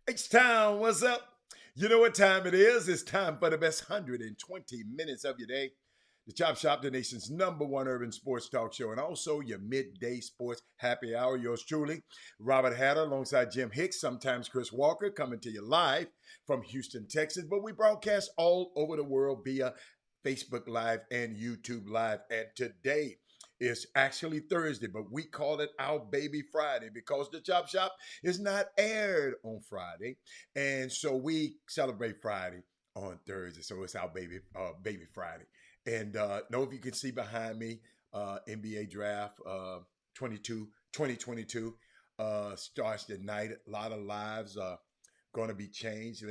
H-Town, what's up? You know what time it is? It's time for the best 120 minutes of your day. The Chop Shop, the nation's #1 urban sports talk show, and also your midday sports happy hour. Yours truly, Robert Hatter, alongside Jim Hicks, sometimes Chris Walker, coming to you live from Houston, Texas. But we broadcast all over the world via Facebook Live and YouTube Live. And today is actually Thursday, but we call it our baby Friday because the Chop Shop is not aired on Friday. And so we celebrate Friday on Thursday. So it's our baby Friday. And know if you can see behind me, NBA draft 2022 starts tonight. A lot of lives are going to be changed.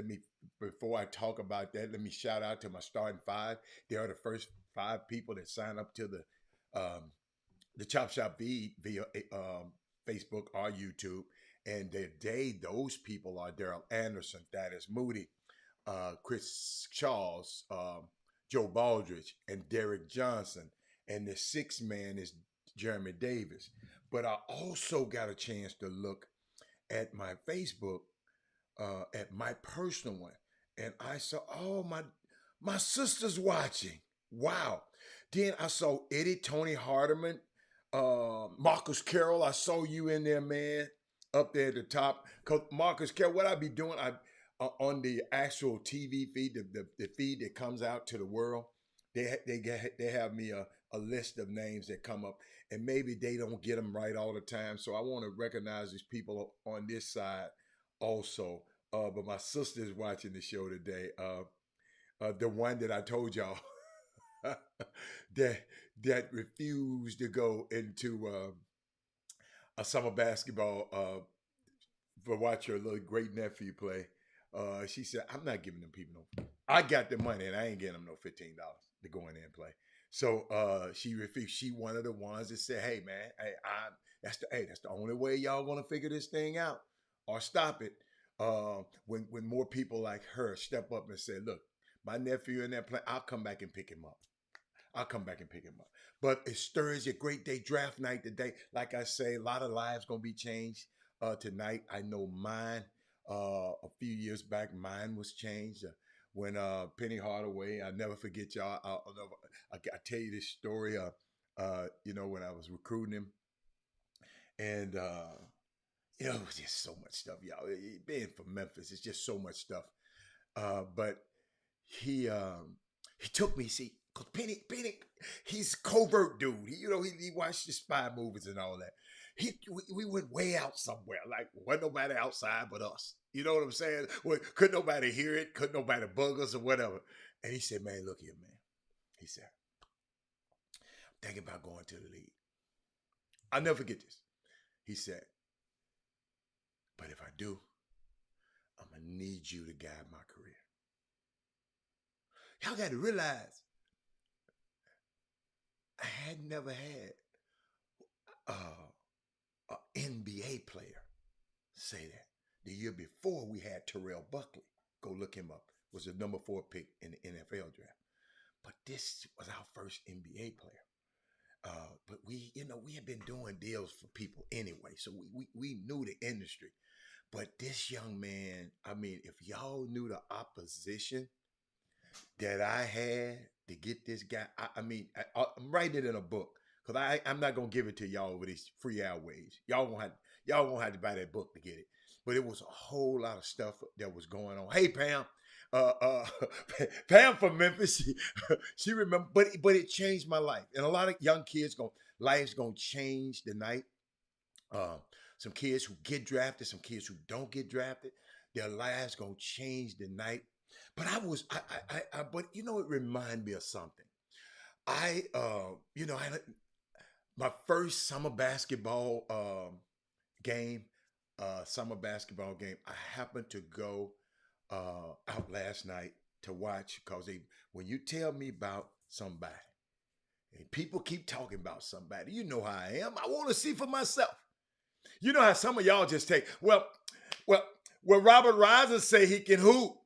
Before I talk about that, let me shout out to my starting five. They are the first 5 people that sign up to the Chop Shop feed via Facebook or YouTube. And today, those people are Daryl Anderson, Thaddeus Moody, Chris Charles, Joe Baldridge, and Derek Johnson. And the 6th man is Jeremy Davis. But I also got a chance to look at my Facebook, at my personal one. And I saw, oh, my sister's watching. Wow. Then I saw Eddie, Tony Hardiman, Marcus Carroll. I saw you in there, man, up there at the top. Cause Marcus Carroll, what I be doing, on the actual TV feed, the feed that comes out to the world, they have me a list of names that come up, and maybe they don't get them right all the time. So I want to recognize these people on this side also. But my sister is watching the show today. The one that I told y'all that refused to go into a summer basketball for watch her little great nephew play. She said, "I'm not giving them people no. I got the money, and I ain't getting them no $15 to go in there and play." So she refused. She one of the ones that said, "Hey man, that's the only way y'all gonna figure this thing out or stop it." When more people like her step up and say, "Look, my nephew in there playing, I'll come back and pick him up. I'll come back and pick him up." But it's Thursday, a great day, draft night today. Like I say, a lot of lives gonna be changed tonight. I know mine. A few years back, mine was changed when Penny Hardaway. I never forget y'all. I tell you this story. When I was recruiting him, and it was just so much stuff, y'all. Being from Memphis, it's just so much stuff. But he took me. See, cause Penny, he's a covert dude. He watched the spy movies and all that. We went way out somewhere. Like, wasn't nobody outside but us. You know what I'm saying? Well, couldn't nobody hear it. Couldn't nobody bug us or whatever. And he said, "Man, look here, man." He said, "I'm thinking about going to the league." I'll never forget this. He said, "But if I do, I'm going to need you to guide my career." Y'all got to realize, had never had an NBA player say that. The year before, we had Terrell Buckley. Go look him up. Was the number 4 pick in the NFL draft. But this was our first NBA player. But we had been doing deals for people anyway, so we knew the industry. But this young man, I mean, if y'all knew the opposition that I had to get this guy, I'm writing it in a book because I'm not gonna give it to y'all over these free airways. Y'all gonna have to buy that book to get it. But it was a whole lot of stuff that was going on. Hey Pam, uh, uh, Pam from Memphis, she remember, but it changed my life, and a lot of young kids life's gonna change tonight. Um, some kids who get drafted, some kids who don't get drafted, their lives gonna change tonight. But but it reminded me of something. I, my first game, summer basketball game, I happened to go out last night to watch because when you tell me about somebody, and people keep talking about somebody, you know how I am. I want to see for myself. You know how some of y'all just take, well, Robert Reiser say he can hoop.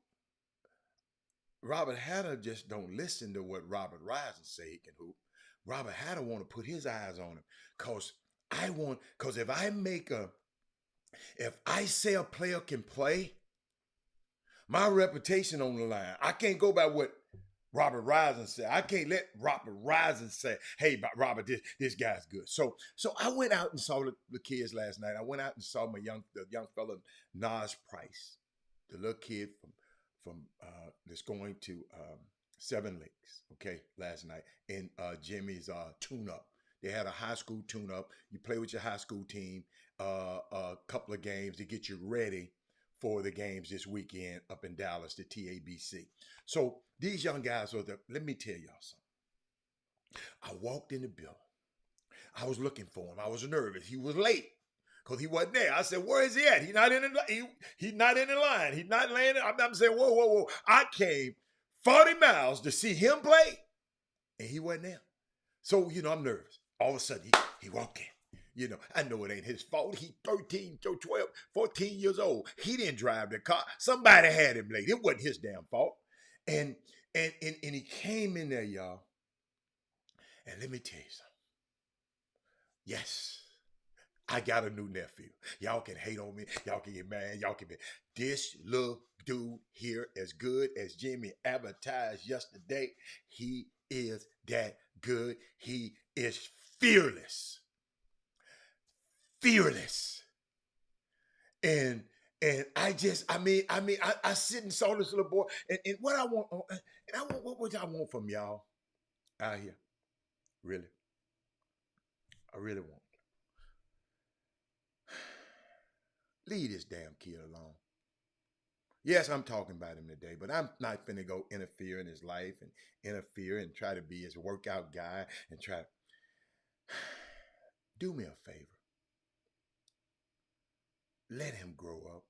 Robert Hatter just don't listen to what Robert Reiser say he can hoop. Robert Hatter want to put his eyes on him because if I say a player can play, my reputation on the line. I can't go by what Robert Reiser said. I can't let Robert Reiser say, "Hey, Robert, this guy's good." So I went out and saw the kids last night. I went out and saw the young fella Nas Price, the little kid from that's going to Seven Lakes. Okay, last night in Jimmy's tune up. They had a high school tune up. You play with your high school team a couple of games to get you ready for the games this weekend up in Dallas, the TABC. So these young guys are there. Let me tell y'all something. I walked in the building. I was looking for him. I was nervous. He was late because he wasn't there. I said, "Where is he at? He's not in the he's not in the line. He's not laying." I'm saying, "Whoa! I came 40 miles to see him play, and he wasn't there." So I'm nervous. All of a sudden, he walked in. I know it ain't his fault. He 13, 12, 14 years old. He didn't drive the car. Somebody had him late. It wasn't his damn fault. And he came in there, y'all. And let me tell you something. Yes, I got a new nephew. Y'all can hate on me. Y'all can get mad. Y'all can be. This little dude here, as good as Jimmy advertised yesterday, he is that good. He is fearless. Fearless. And I sit and saw this little boy, and what I want, and I want what I want from y'all out here, really, I really want. Leave this damn kid alone. Yes, I'm talking about him today, but I'm not finna go interfere in his life and interfere and try to be his workout guy and try. Do me a favor. Let him grow up.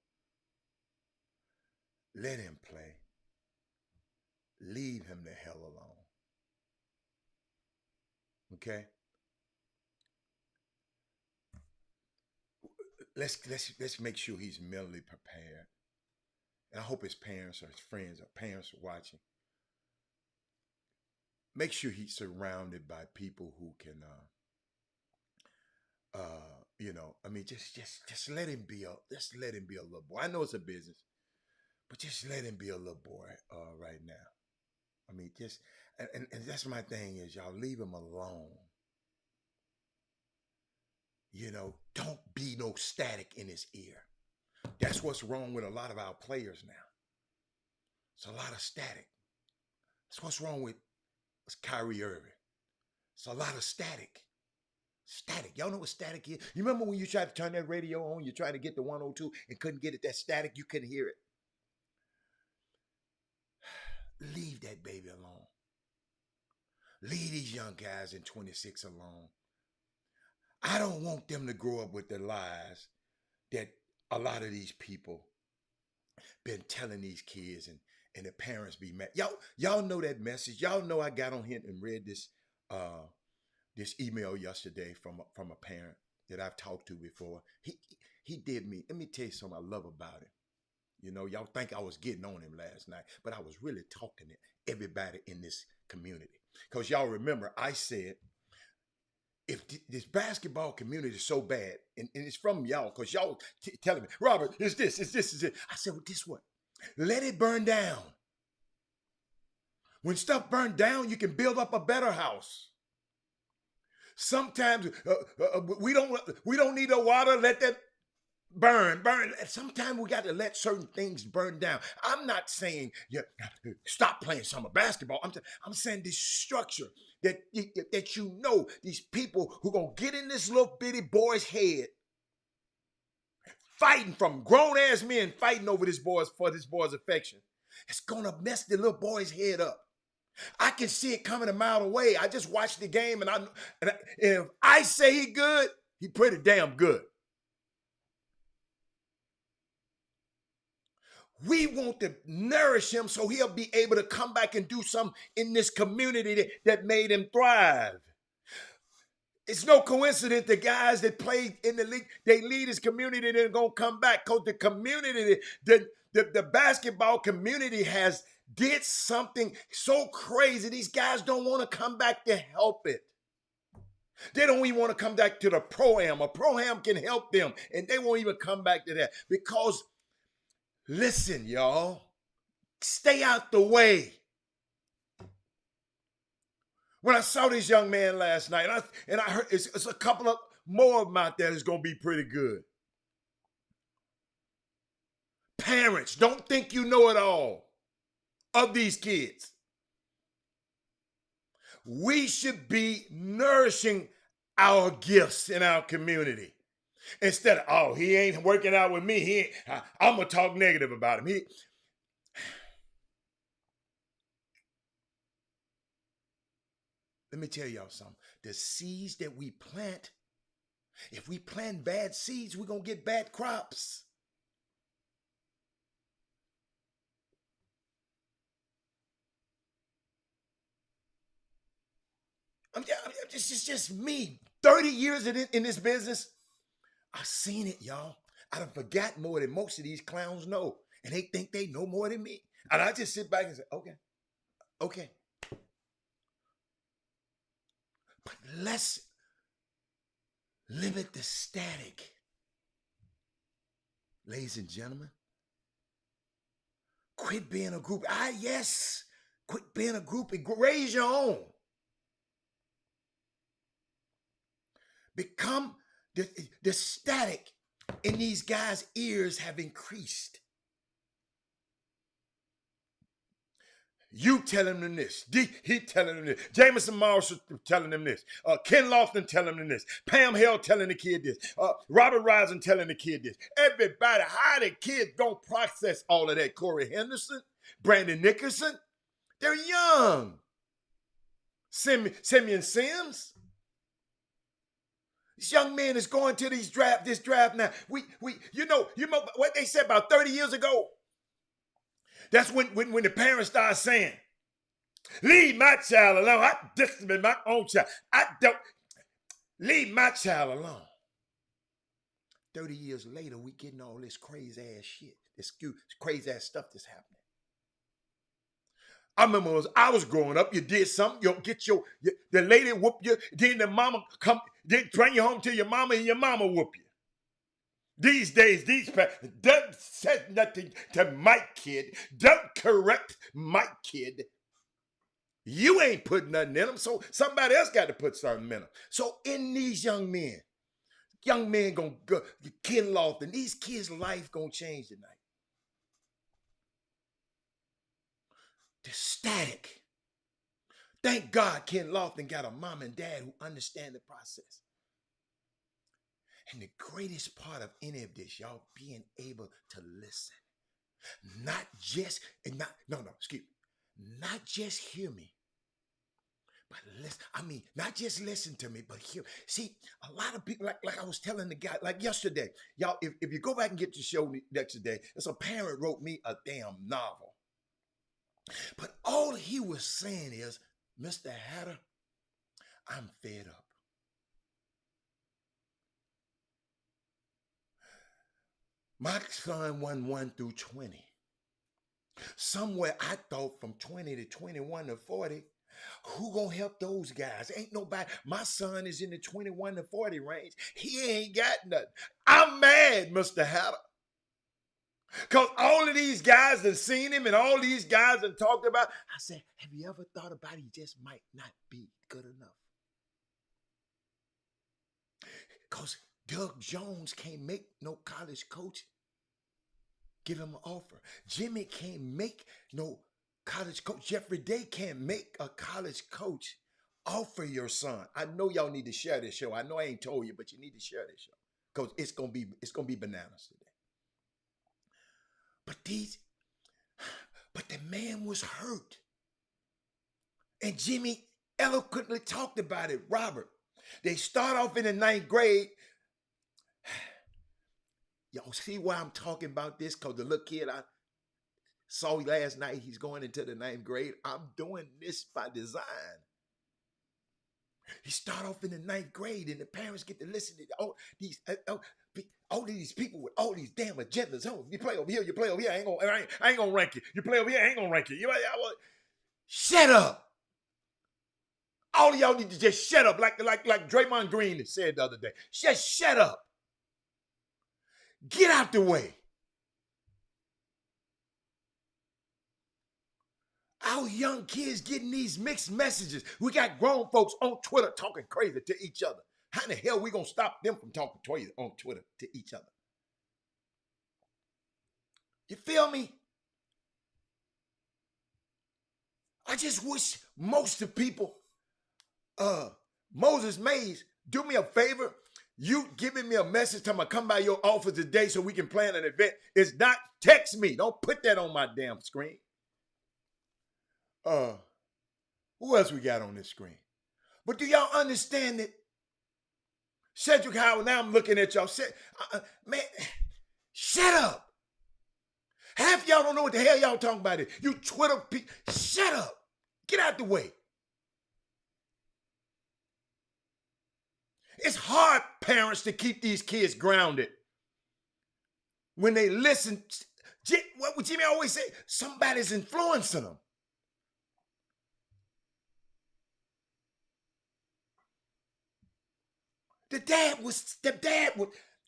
Let him play. Leave him the hell alone. Okay? Let's make sure he's mentally prepared. And I hope his parents or his friends or parents are watching. Make sure he's surrounded by people who can just let him be a little boy. I know it's a business, but just let him be a little boy right now. I mean, just and that's my thing is y'all leave him alone. Don't be no static in his ear. That's what's wrong with a lot of our players now. It's a lot of static. That's what's wrong with Kyrie Irving. It's a lot of static. Static. Y'all know what static is? You remember when you tried to turn that radio on, you tried to get the 102 and couldn't get it, that static, you couldn't hear it. Leave that baby alone. Leave these young guys in 26 alone. I don't want them to grow up with the lies that a lot of these people been telling these kids and the parents be mad. Y'all know that message. Y'all know I got on here and read this email yesterday from a parent that I've talked to before. He did me. Let me tell you something I love about him. You know, y'all think I was getting on him last night, but I was really talking to everybody in this community. Because y'all remember, I said, if this basketball community is so bad, and it's from y'all, because y'all telling me, Robert, it's this, it's this, it's it. I said, well, guess what? Let it burn down. When stuff burns down, you can build up a better house. Sometimes we don't need the water. Let that burn. Sometimes we got to let certain things burn down. I'm not saying stop playing summer basketball. I'm saying this structure that you know, these people who gonna get in this little bitty boy's head, fighting from grown ass men fighting over this boy's affection. It's gonna mess the little boy's head up. I can see it coming a mile away. I just watched the game, and if I say he good, he pretty damn good. We want to nourish him so he'll be able to come back and do something in this community that made him thrive. It's no coincidence the guys that played in the league, they lead his community, they're going to come back because the community, the basketball community has did something so crazy. These guys don't want to come back to help it. They don't even want to come back to the pro-am. A pro-am can help them, and they won't even come back to that because, listen, y'all, stay out the way. When I saw this young man last night, and I heard it's a couple of more of them out there that's going to be pretty good. Parents, don't think you know it all of these kids. We should be nourishing our gifts in our community. Instead of, oh, he ain't working out with me. I'm going to talk negative about him. Let me tell y'all something. The seeds that we plant, if we plant bad seeds, we're going to get bad crops. It's just me. 30 years in this business, I've seen it, y'all. I done forgot more than most of these clowns know. And they think they know more than me. And I just sit back and say, okay. But let's limit the static. Ladies and gentlemen, quit being a group. Yes, quit being a group and raise your own. Become the static in these guys' ears have increased. You telling them this. He telling them this. Jameson Marshall telling them this. Ken Lofton telling them this. Pam Hale telling the kid this. Robert Risen telling the kid this. Everybody, how the kids don't process all of that. Corey Henderson, Brandon Nickerson, they're young. Simeon Sims. This young man is going to this draft now. You know what they said about 30 years ago? That's when the parents start saying, leave my child alone. I discipline my own child. I don't leave my child alone. 30 years later, we getting all this crazy ass shit. This crazy ass stuff that's happening. I remember when I was growing up, you did something, you'll get the lady whoop you, then the mama come, then bring you home to your mama and your mama whoop you. These days, these parents don't say nothing to my kid. Don't correct my kid. You ain't putting nothing in them, so somebody else got to put something in them. So in these young men gonna go, Ken Lofton, these kids' life gonna change tonight. The static. Thank God Ken Lofton got a mom and dad who understand the process. And the greatest part of any of this, y'all, being able to listen. Not just hear me, but listen. I mean, not just listen to me, but hear. See, a lot of people, like I was telling the guy, like yesterday, y'all, if you go back and get your show next day, there's a parent wrote me a damn novel. But all he was saying is, Mr. Hatter, I'm fed up. My son won 1 through 20. Somewhere I thought from 20 to 21 to 40, who gonna help those guys? Ain't nobody. My son is in the 21 to 40 range. He ain't got nothing. I'm mad, Mr. Hatter. Because all of these guys have seen him and all these guys have talked about. I said, have you ever thought about he just might not be good enough? Because Doug Jones can't make no college coach give him an offer. Jimmy can't make no college coach. Jeffrey Day can't make a college coach offer your son. I know y'all need to share this show. I know I ain't told you, but you need to share this show because it's gonna be bananas today. But the man was hurt, and Jimmy eloquently talked about it. Robert, they start off in the 9th grade. Y'all see why I'm talking about this? Because the little kid I saw last night, he's going into the 9th grade. I'm doing this by design. He start off in the 9th grade, and the parents get to listen to all these people with all these damn agendas. Oh, you play over here, you play over here. I ain't gonna rank you. You play over here, I ain't gonna rank you. Shut up. All of y'all need to just shut up, like Draymond Green said the other day. Just shut up. Get out the way. Our young kids getting these mixed messages. We got grown folks on Twitter talking crazy to each other. How in the hell we gonna stop them from talking on Twitter to each other? You feel me? I just wish most of the people, Moses Mays, do me a favor. You giving me a message telling me come by your office today so we can plan an event. It's not text me. Don't put that on my damn screen. Who else we got on this screen? But do y'all understand that? Cedric Howard, now I'm looking at y'all. Man, shut up. Half y'all don't know what the hell y'all talking about it. You Twitter people, shut up. Get out the way. It's hard, parents, to keep these kids grounded. When they listen, what would Jimmy always say? Somebody's influencing them. The dad was,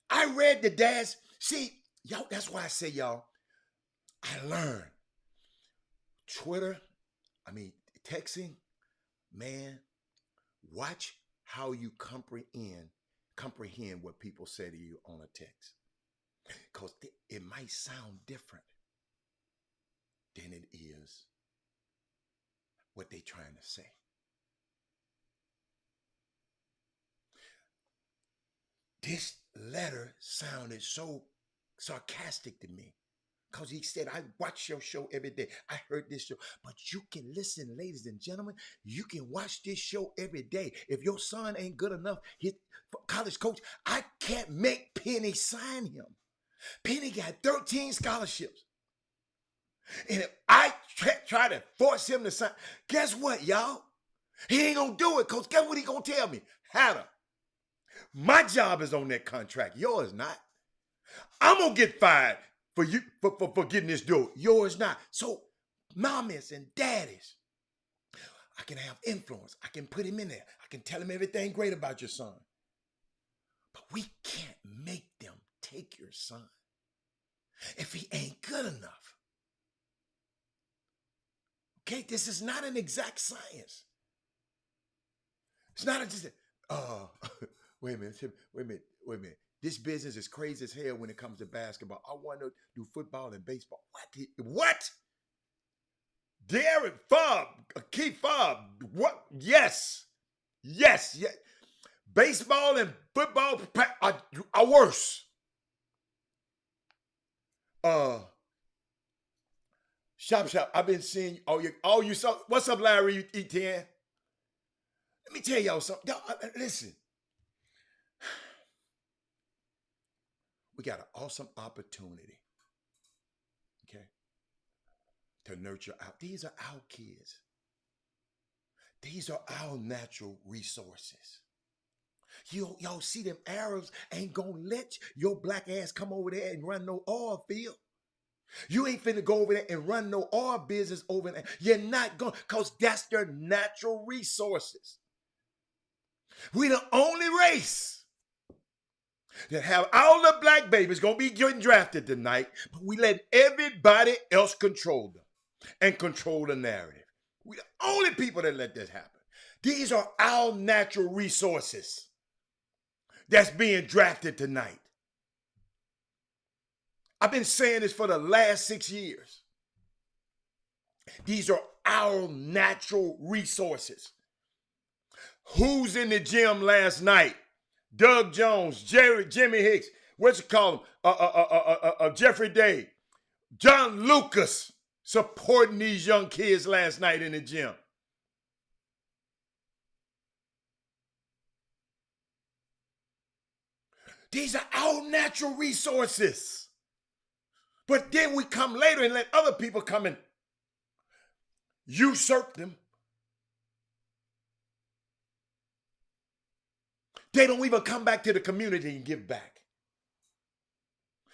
I read the dad's, see, y'all, that's why I say, y'all, I learned. Twitter, texting, man, watch how you comprehend what people say to you on a text. Because it might sound different than it is what they're trying to say. This letter sounded so sarcastic to me because he said, I watch your show every day. I heard this show. But you can listen, ladies and gentlemen, you can watch this show every day. If your son ain't good enough, his college coach, I can't make Penny sign him. Penny got 13 scholarships. And if I try to force him to sign, guess what, y'all? He ain't going to do it because guess what he going to tell me? Hatter, my job is on that contract. Yours not. I'm going to get fired for you for getting this deal. Yours not. So, mommies and daddies, I can have influence. I can put him in there. I can tell him everything great about your son. But we can't make them take your son if he ain't good enough. Okay, this is not an exact science. It's not just wait a minute. This business is crazy as hell when it comes to basketball. I want to do football and baseball. What? Derek Fobb, Keith Fobb. What? Yes. Baseball and football are worse. Shop. I've been seeing all you saw. What's up, Larry E10? Let me tell y'all something. Y'all, listen. We got an awesome opportunity, okay, to nurture out. These are our kids. These are our natural resources. Y'all see them Arabs ain't gonna let your black ass come over there and run no oil field. You ain't finna go over there and run no oil business over there. You're not going, because that's their natural resources. We the only race that have all the black babies gonna be getting drafted tonight, but we let everybody else control them and control the narrative. We the only people that let this happen. These are our natural resources that's being drafted tonight. I've been saying this for the last 6 years. These are our natural resources. Who's in the gym last night? Doug Jones, Jimmy Hicks, what's it called him? Jeffrey Day, John Lucas supporting these young kids last night in the gym. These are our natural resources. But then we come later and let other people come and usurp them. They don't even come back to the community and give back.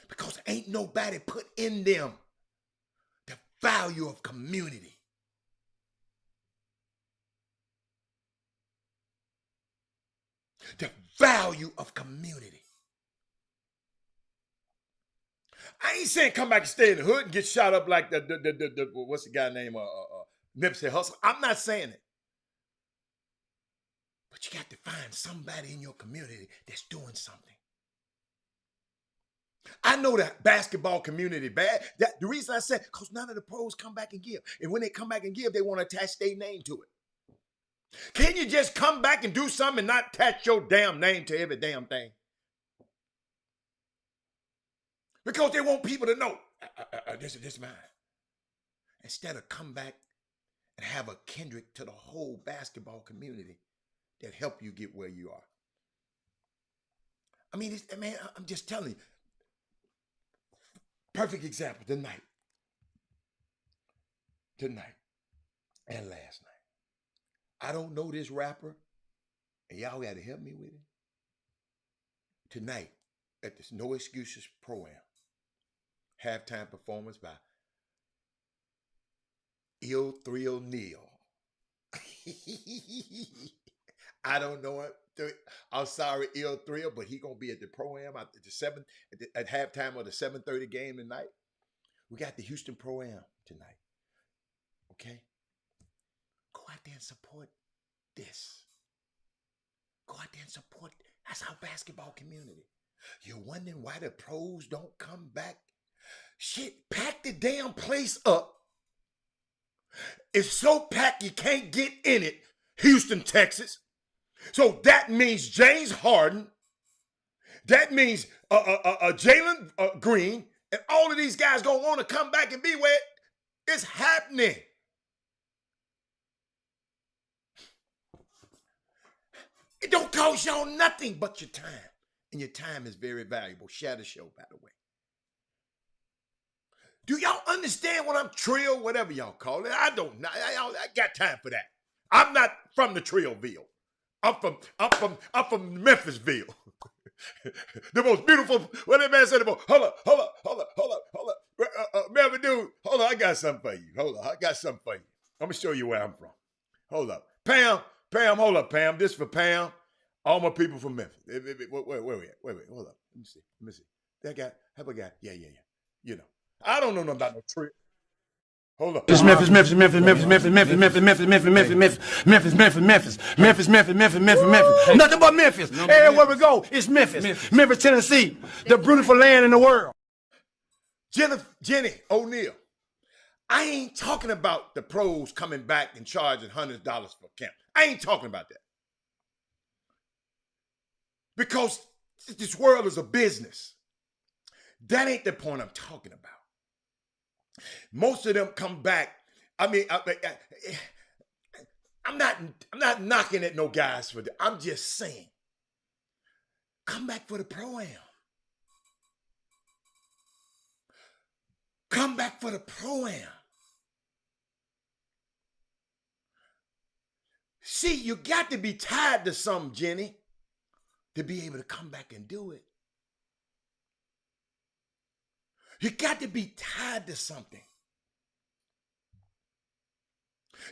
Because ain't nobody put in them the value of community. The value of community. I ain't saying come back and stay in the hood and get shot up like the what's the guy name? Nipsey Hussle. I'm not saying it. But you got to find somebody in your community that's doing something. I know that basketball community bad. The reason I said, because none of the pros come back and give. And when they come back and give, they want to attach their name to it. Can you just come back and do something and not attach your damn name to every damn thing? Because they want people to know, this is mine. Instead of come back and have a Kendrick to the whole basketball community that help you get where you are. I mean, I'm just telling you. Perfect example, tonight and last night. I don't know this rapper, and y'all got to help me with it. Tonight, at this No Excuses Pro-Am, halftime performance by Il Thrill Neal. I don't know it. I'm sorry, Il Thrill, but he gonna be at the Pro-Am at halftime of the 7:30 game tonight. We got the Houston Pro-Am tonight. Okay? Go out there and support this. Go out there and support. That's our basketball community. You're wondering why the pros don't come back? Shit, pack the damn place up. It's so packed you can't get in it. Houston, Texas. So that means James Harden. That means Jalen Green. And all of these guys gonna want to come back and be where it's happening. It don't cost y'all nothing but your time. And your time is very valuable. Share the show, by the way. Do y'all understand what I'm trill, whatever y'all call it? I don't know. I got time for that. I'm not from the Trillville. I'm from Memphisville. The most beautiful, what that man said about, hold up. Melvin, dude, hold on, I got something for you. Hold on, I got something for you. I'm going to show you where I'm from. Hold up. Pam, hold up, Pam. This for Pam. All my people from Memphis. Wait, hold up. Let me see. That guy, have a guy. Yeah. You know. I don't know nothing about no trip. Hold up. It's Memphis. Nothing but Memphis. Everywhere we go, it's Memphis. Memphis, Tennessee, the beautiful land in the world. Jenny O'Neal. I ain't talking about the pros coming back and charging $100 for camp. I ain't talking about that. Because this world is a business. That ain't the point I'm talking about. Most of them come back. I mean, I'm not knocking at no guys for that. I'm just saying, come back for the Pro-Am. Come back for the Pro-Am. See, you got to be tied to something, Jenny. to be able to come back and do it. You got to be tied to something.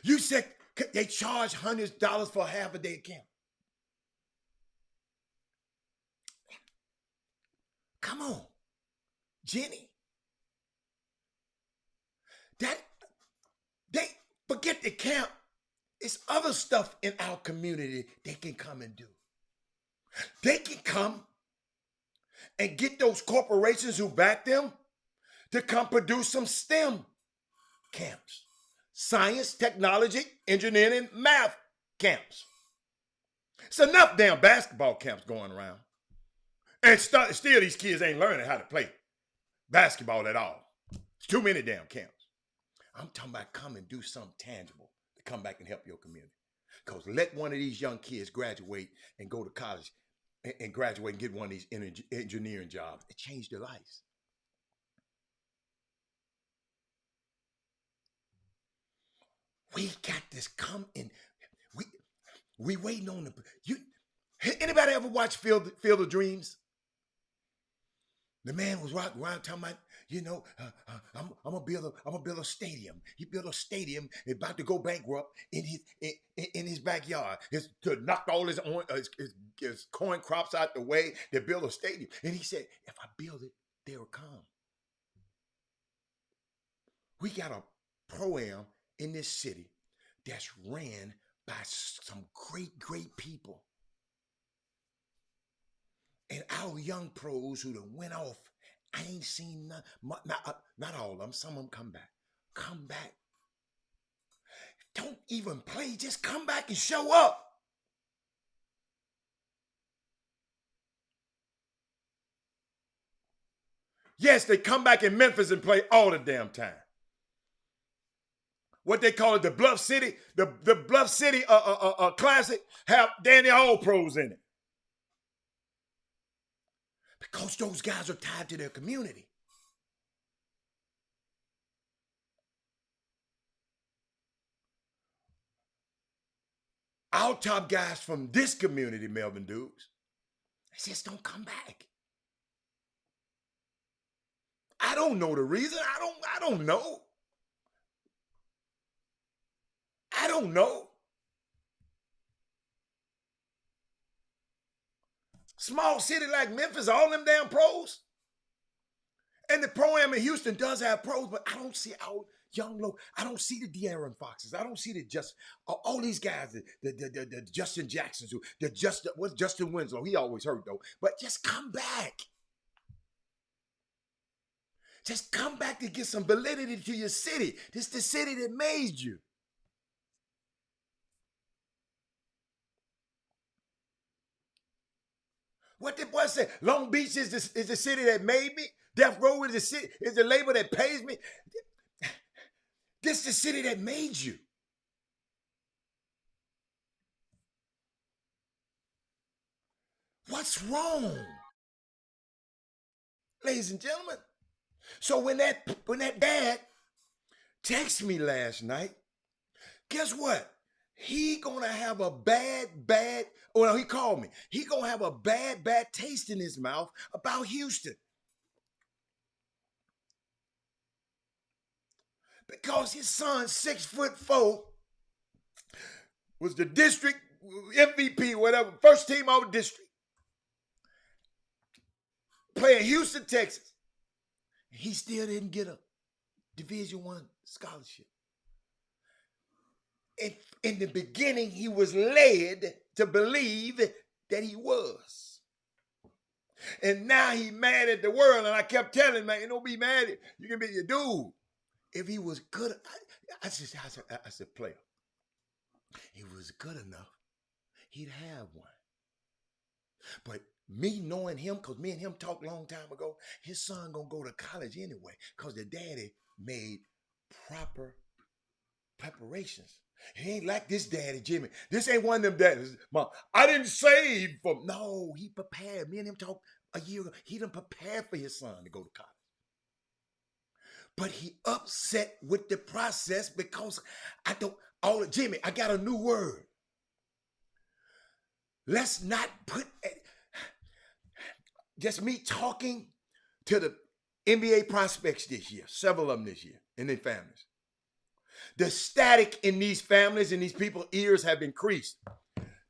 You said they charge $100 for half a day camp. Come on, Jenny. That they forget the camp. It's other stuff in our community they can come and do. They can come and get those corporations who back them to come produce some STEM camps. Science, technology, engineering, and math camps. It's enough damn basketball camps going around. And still these kids ain't learning how to play basketball at all. It's too many damn camps. I'm talking about come and do something tangible to come back and help your community. Because let one of these young kids graduate and go to college and graduate and get one of these engineering jobs. It changed their lives. We got this come in. We waiting on anybody ever watch Field of Dreams? The man was walking around talking about, I'm gonna build a stadium. He built a stadium about to go bankrupt in his backyard. It's to knock all his corn crops out the way to build a stadium. And he said, if I build it, they'll come. We got a pro-am in this city that's ran by some great people. And our young pros who done went off, I ain't seen not all of them. Some of them come back. Come back. Don't even play. Just come back and show up. Yes, they come back in Memphis and play all the damn time. What they call it, the Bluff City, the Bluff City Classic have Danny All pros in it. Because those guys are tied to their community. Our top guys from this community, Melvin Dukes, they just don't come back. I don't know the reason. I don't know. I don't know. Small city like Memphis, all them damn pros. And the pro-am in Houston does have pros, but I don't see our young low. I don't see the De'Aaron Foxes. I don't see all these guys, the Justin Jacksons, what's Justin Winslow? He always hurt though. But just come back. Just come back to get some validity to your city. This is the city that made you. What the boy said? Long Beach is the city that made me. Death Row is the label that pays me. This is the city that made you. What's wrong? Ladies and gentlemen. So when that dad texted me last night, guess what? He gonna have a he called me. He gonna have a bad taste in his mouth about Houston. Because his son, 6'4", was the district MVP, whatever, first team all district. Playing Houston, Texas. He still didn't get a Division I scholarship. In the beginning, he was led to believe that he was. And now he mad at the world. And I kept telling him, man, don't be mad. You can be your dude. If he was good, I said, player. If he was good enough, he'd have one. But me knowing him, because me and him talked a long time ago, his son gonna go to college anyway, because the daddy made proper preparations. He ain't like this daddy, Jimmy. This ain't one of them daddies. Mom, I didn't save for. No, he prepared. Me and him talked a year ago. He done prepared for his son to go to college. But he upset with the process because Jimmy, I got a new word. Let's not put, just me talking to the NBA prospects this year, several of them this year, and their families. The static in these families and these people's ears have increased.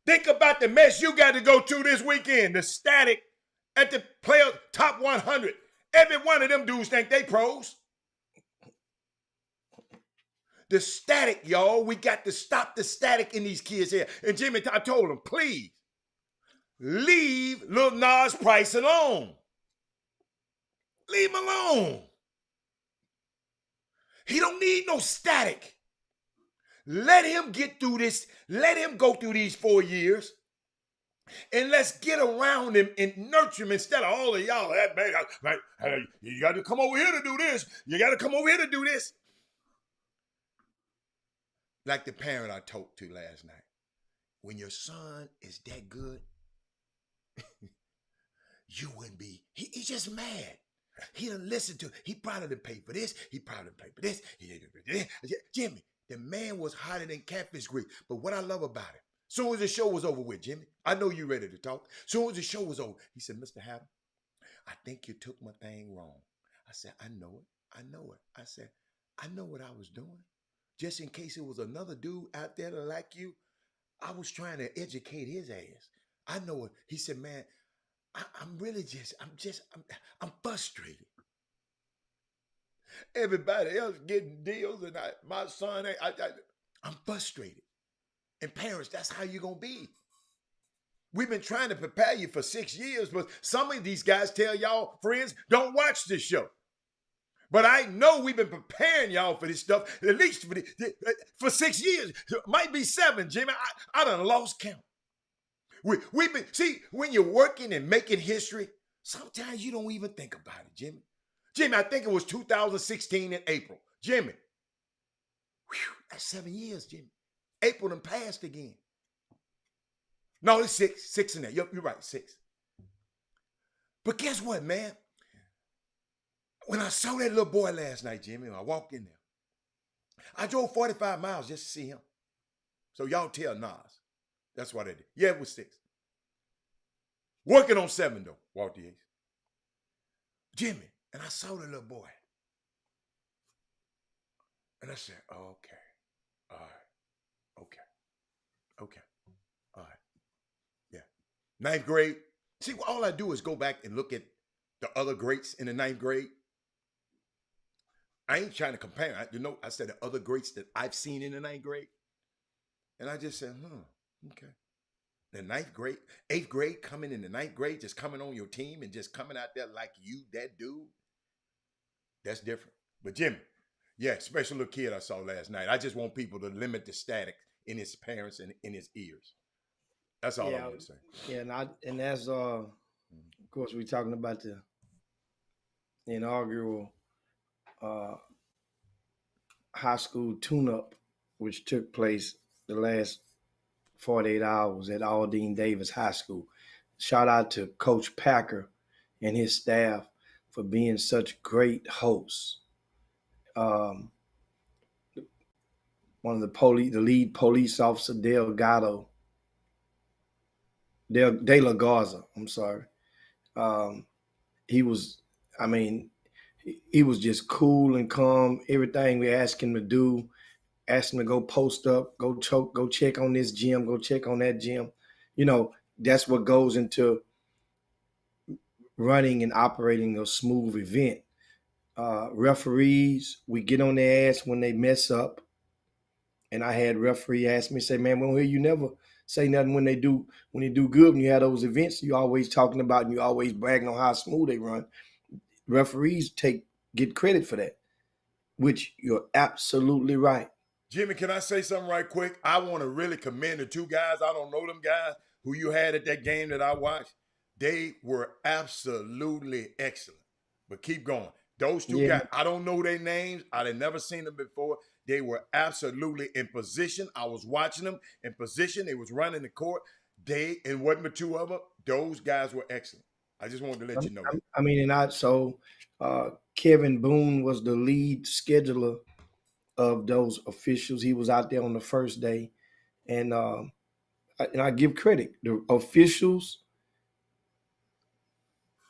Think about the mess you got to go to this weekend. The static at the player top 100. Every one of them dudes think they pros. The static, y'all. We got to stop the static in these kids here. And Jimmy, I told him, please leave Lil Nas Price alone. Leave him alone. He don't need no static. Let him get through this. Let him go through these 4 years. And let's get around him and nurture him instead of all of y'all. Hey, you got to come over here to do this. You got to come over here to do this. Like the parent I talked to last night. When your son is that good, you wouldn't be. He's just mad. He done listen to. He probably done pay for this. He probably done pay for this. Jimmy, the man was hotter than catfish grease. But what I love about it, soon as the show was over with, Jimmy, I know you ready to talk. Soon as the show was over, he said, Mr. Hatter, I think you took my thing wrong. I said, I know it. I know it. I said, I know what I was doing. Just in case it was another dude out there that like you, I was trying to educate his ass. I know it. He said, man, I'm frustrated. Everybody else getting deals and my son, I'm frustrated. And parents, that's how you're going to be. We've been trying to prepare you for 6 years, but some of these guys tell y'all, friends, don't watch this show. But I know we've been preparing y'all for this stuff, at least for 6 years. Might be 7, Jimmy. I done lost count. We've been, see, when you're working and making history, sometimes you don't even think about it, Jimmy. Jimmy, I think it was 2016 in April. Jimmy, that's 7 years, Jimmy. April done passed again. No, it's 6 in there. You're right, 6. But guess what, man? When I saw that little boy last night, Jimmy, I walked in there. I drove 45 miles just to see him. So y'all tell Nas. That's what I did. Yeah, it was 6. Working on 7, though, Walter Yates. Jimmy, and I saw the little boy. And I said, oh, okay. All right. Okay. All right. Yeah. 9th grade. See, all I do is go back and look at the other greats in the 9th grade. I ain't trying to compare. I said the other greats that I've seen in the 9th grade. And I just said, okay. The 9th grade, 8th grade, coming in the 9th grade, just coming on your team and just coming out there like you, that dude. That's different. But Jimmy, yeah, special little kid I saw last night. I just want people to limit the static in his parents and in his ears. That's all I want to say. Yeah, and that's of course we're talking about the inaugural high school tune-up, which took place the last 48 hours at Aldine Davis High School. Shout out to Coach Packer and his staff for being such great hosts. One of the lead police officer, De La Garza, I'm sorry. He was just cool and calm. Everything we asked him to do, asked him to go post up, go check on this gym, go check on that gym. That's what goes into running and operating a smooth event. Referees, we get on their ass when they mess up. And I had referee ask me, say, man, we don't hear you never say nothing when they do good. When you have those events, you always talking about and you always bragging on how smooth they run. Referees get credit for that, which you're absolutely right. Jimmy, can I say something right quick? I want to really commend the 2 guys. I don't know them guys who you had at that game that I watched. They were absolutely excellent. But keep going. Those 2 guys, I don't know their names. I'd have never seen them before. They were absolutely in position. I was watching them in position. They was running the court. And wasn't but 2 of them. Those guys were excellent. I just wanted to let you know that. Kevin Boone was the lead scheduler of those officials. He was out there on the first day. And I give credit. The officials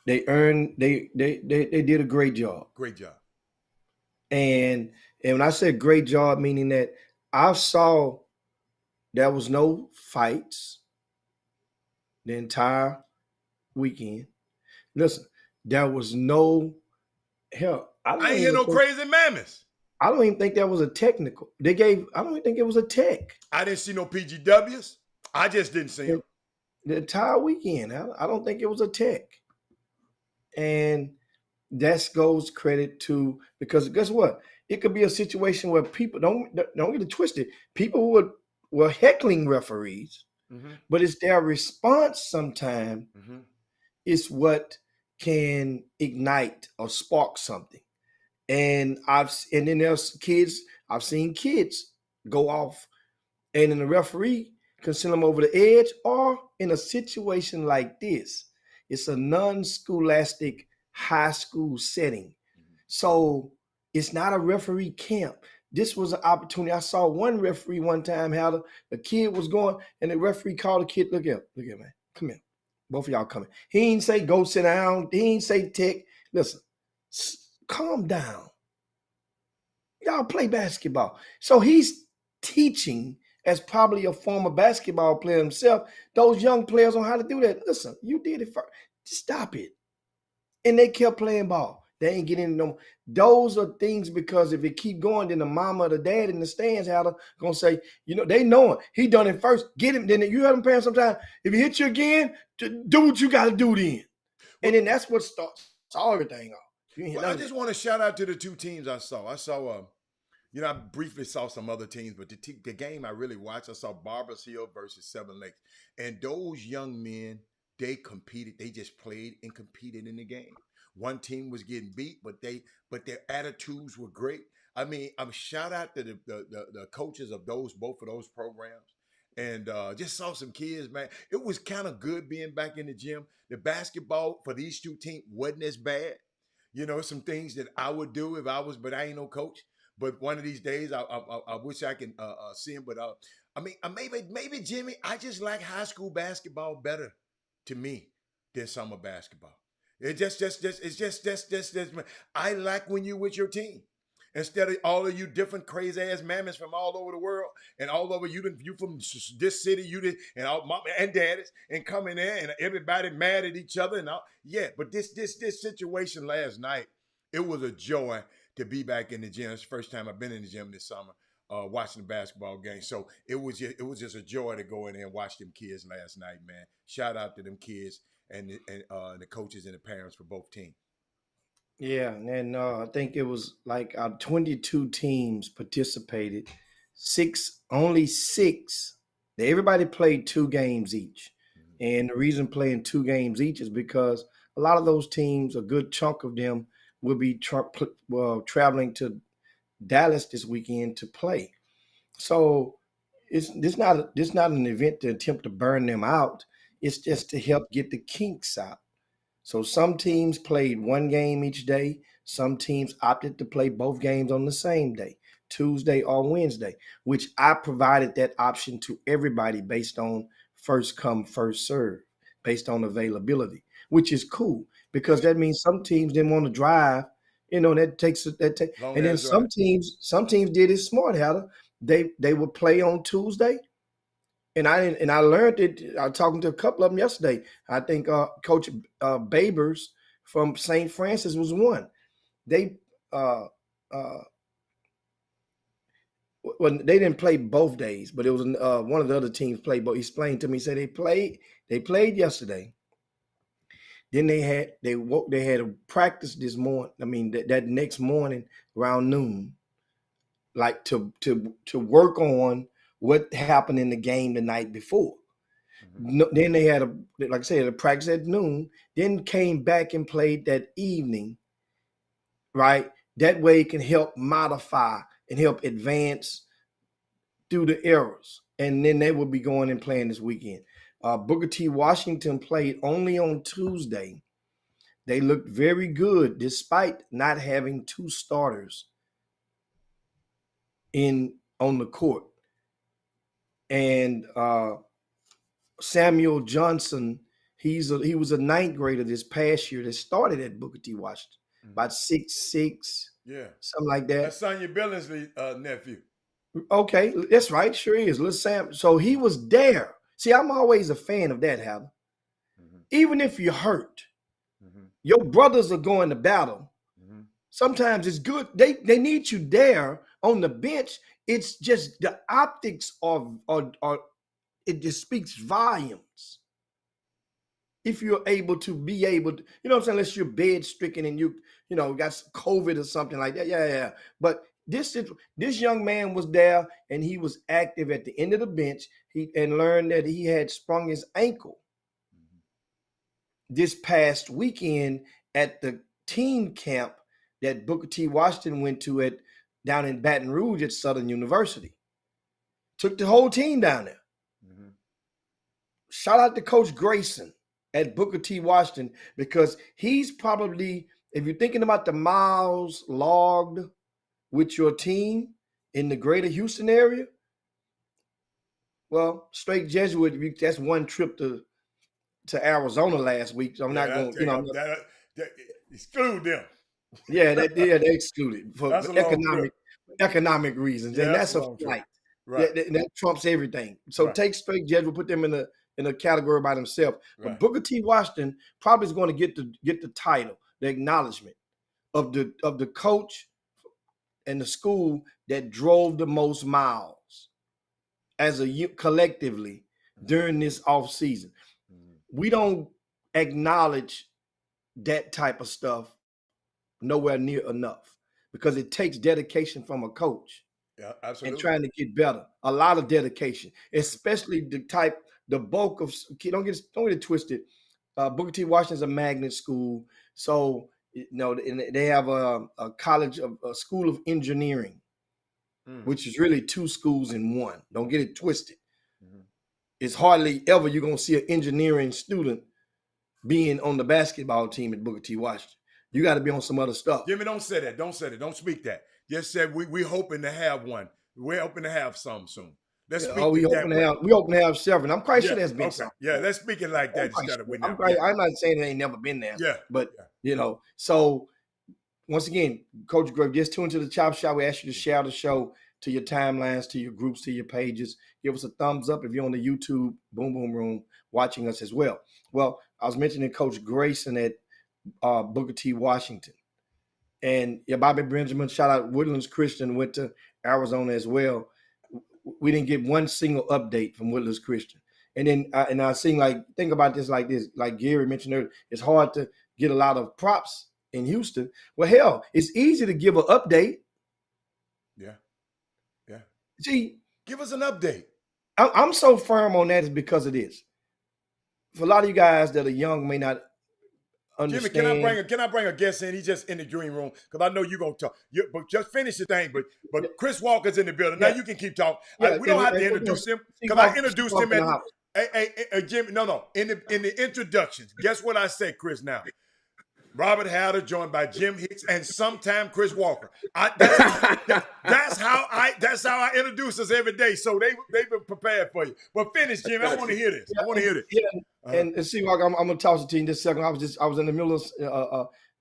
They did a great job. Great job. And when I said great job, meaning that I saw there was no fights the entire weekend. Listen, there was no hell. I ain't hear no crazy mammoths. I don't even think that was a technical. I don't even think it was a tech. I didn't see no PGWs. I just didn't see them. The entire weekend. I don't think it was a tech. And that goes credit to, because guess what? It could be a situation where people don't get it twisted. People who were heckling referees, but it's their response sometimes is what can ignite or spark something. And then there's kids, I've seen kids go off, and then the referee can send them over the edge, or in a situation like this, it's a non-scholastic high school setting. So it's not a referee camp. This was an opportunity. I saw one referee one time how the kid was going, and the referee called the kid, look here, man, come here. Both of y'all coming. He didn't say go sit down. He didn't say tech. Listen, calm down. Y'all play basketball. So he's teaching, as probably a former basketball player himself, those young players on how to do that. Listen, you did it first. Stop it. And they kept playing ball. They ain't getting no. Those are things, because if it keep going, then the mama or the dad in the stands gonna say, they know him. He done it first. Get him. Then you heard them parents sometimes. If he hit you again, do what you got to do then. And then that's what starts everything off. I just want to shout out to the two teams I saw. I briefly saw some other teams, but the game I really watched, I saw Barbers Hill versus Seven Lakes. And those young men, they competed. They just played and competed in the game. One team was getting beat, but their attitudes were great. I mean, I'm shout out to the coaches of both of those programs. And just saw some kids, man. It was kind of good being back in the gym. The basketball for these two teams wasn't as bad. Some things that I would do if I was, but I ain't no coach. But one of these days, I wish I can see him. But maybe Jimmy, I just like high school basketball better to me than summer basketball. I like when you with your team. Instead of all of you different crazy ass mammoths from all over the world, and all over you from this city, and all mom and daddies, and coming in and everybody mad at each other and all. Yeah, but this situation last night, it was a joy to be back in the gym. It's the first time I've been in the gym this summer, watching the basketball game. So it was just a joy to go in there and watch them kids last night, man. Shout out to them kids and the coaches and the parents for both teams. Yeah, and I think it was like 22 teams participated. Only six. Everybody played 2 games each. And the reason playing 2 games each is because a lot of those teams, a good chunk of them, will be traveling to Dallas this weekend to play. So this not an event to attempt to burn them out. It's just to help get the kinks out. So some teams played 1 game each day. Some teams opted to play both games on the same day, Tuesday or Wednesday, which I provided that option to everybody based on first come, first serve, based on availability, which is cool because that means some teams didn't want to drive. And then some teams did it smart, Heather. They would play on Tuesday. And I learned it. I was talking to a couple of them yesterday. I think Coach Babers from St. Francis was one. They well, they didn't play both days, but it was one of the other teams played. But he explained to me, he said they played yesterday. Then they had a practice this morning. I mean that next morning around noon, like to work on what happened in the game the night before. No, then they had like I said, a practice at noon, then came back and played that evening, right? That way it can help modify and help advance through the errors. And then they will be going and playing this weekend. Booker T. Washington played only on Tuesday. They looked very good despite not having 2 starters on the court. And Samuel Johnson, He was a ninth grader this past year that started at Booker T. Washington, about 6'6", Yeah. something like That's that. Sonya Billingsley's nephew. Okay, that's right, sure is. Little Sam. So he was there. See, I'm always a fan of that, Hal. Mm-hmm. Even if you're hurt, Mm-hmm. your brothers are going to battle. Mm-hmm. Sometimes it's good. They need you there on the bench. It's just the optics are it just speaks volumes. If you're able to you know what I'm saying, unless you're bed stricken and you got COVID or something like that. Yeah. But this young man was there and he was active at the end of the bench. He and learned that he had sprung his ankle Mm-hmm. this past weekend at the team camp that Booker T. Washington went to down in Baton Rouge at Southern University. Took the whole team down there. Mm-hmm. Shout out to Coach Grayson at Booker T. Washington, because he's probably, if you're thinking about the miles logged with your team in the greater Houston area, well, straight Jesuit, that's one trip to Arizona last week. So I'm not going, that exclude them. Yeah, they excluded for That's a long trip. economic reasons, Yeah, and that's that's a a long trip. flight. Right. That trumps everything. So Right. take straight Jesuit, put them in a category by themselves. But Right. Booker T. Washington probably is going to get the title, the acknowledgement of the coach and the school that drove the most miles as a collectively during this off season. Mm-hmm. We don't acknowledge that type of stuff nowhere near enough, because it takes dedication from a coach. Yeah, And absolutely. trying to get better. A lot of dedication, especially the bulk of, don't get it twisted. Booker T. Washington's a magnet school. So, they have a college, a school of engineering, which is really two schools in one. Don't get it twisted. Mm-hmm. It's hardly ever you're going to see an engineering student being on the basketball team at Booker T. Washington. You got to be on some other stuff. Jimmy, don't say that. Don't say that. Don't speak that. Just said we're hoping to have one. We're hoping to have some soon. Let's speak we it that way. We hoping to have several. I'm quite sure there's been some. Yeah, let's speak it like that instead of we never. I'm not saying it ain't never been there. Yeah. But so once again, Coach Grove, just tune into the Chop Shop. We ask you to share the show to your timelines, to your groups, to your pages. Give us a thumbs up if you're on the YouTube Boom Boom Room watching us as well. Well, I was mentioning Coach Grayson at Booker T. Washington. And Bobby Benjamin, shout out Woodlands Christian, went to Arizona as well. We didn't get one single update from Woodlands Christian. And then I seen, think about this like this, like Gary mentioned earlier, it's hard to get a lot of props in Houston. Well, hell, it's easy to give an update. Yeah. See, give us an update. I'm so firm on that is because of this. For a lot of you guys that are young may not understand. Jimmy, can I bring a guest in? He's just in the green room because I know you're gonna talk. But just finish the thing. But Chris Walker's in the building. Now you can keep talking. We don't have to introduce him because I introduced him at Jimmy. No. In the introductions, guess what I say, Chris? Now, Robert Hatter, joined by Jim Hicks, and sometime Chris Walker. That's how I introduce us every day. So they've been prepared for you. But finish, Jimmy. I want to hear this. And see, Mark, I'm gonna toss it to you in this second. I was in the middle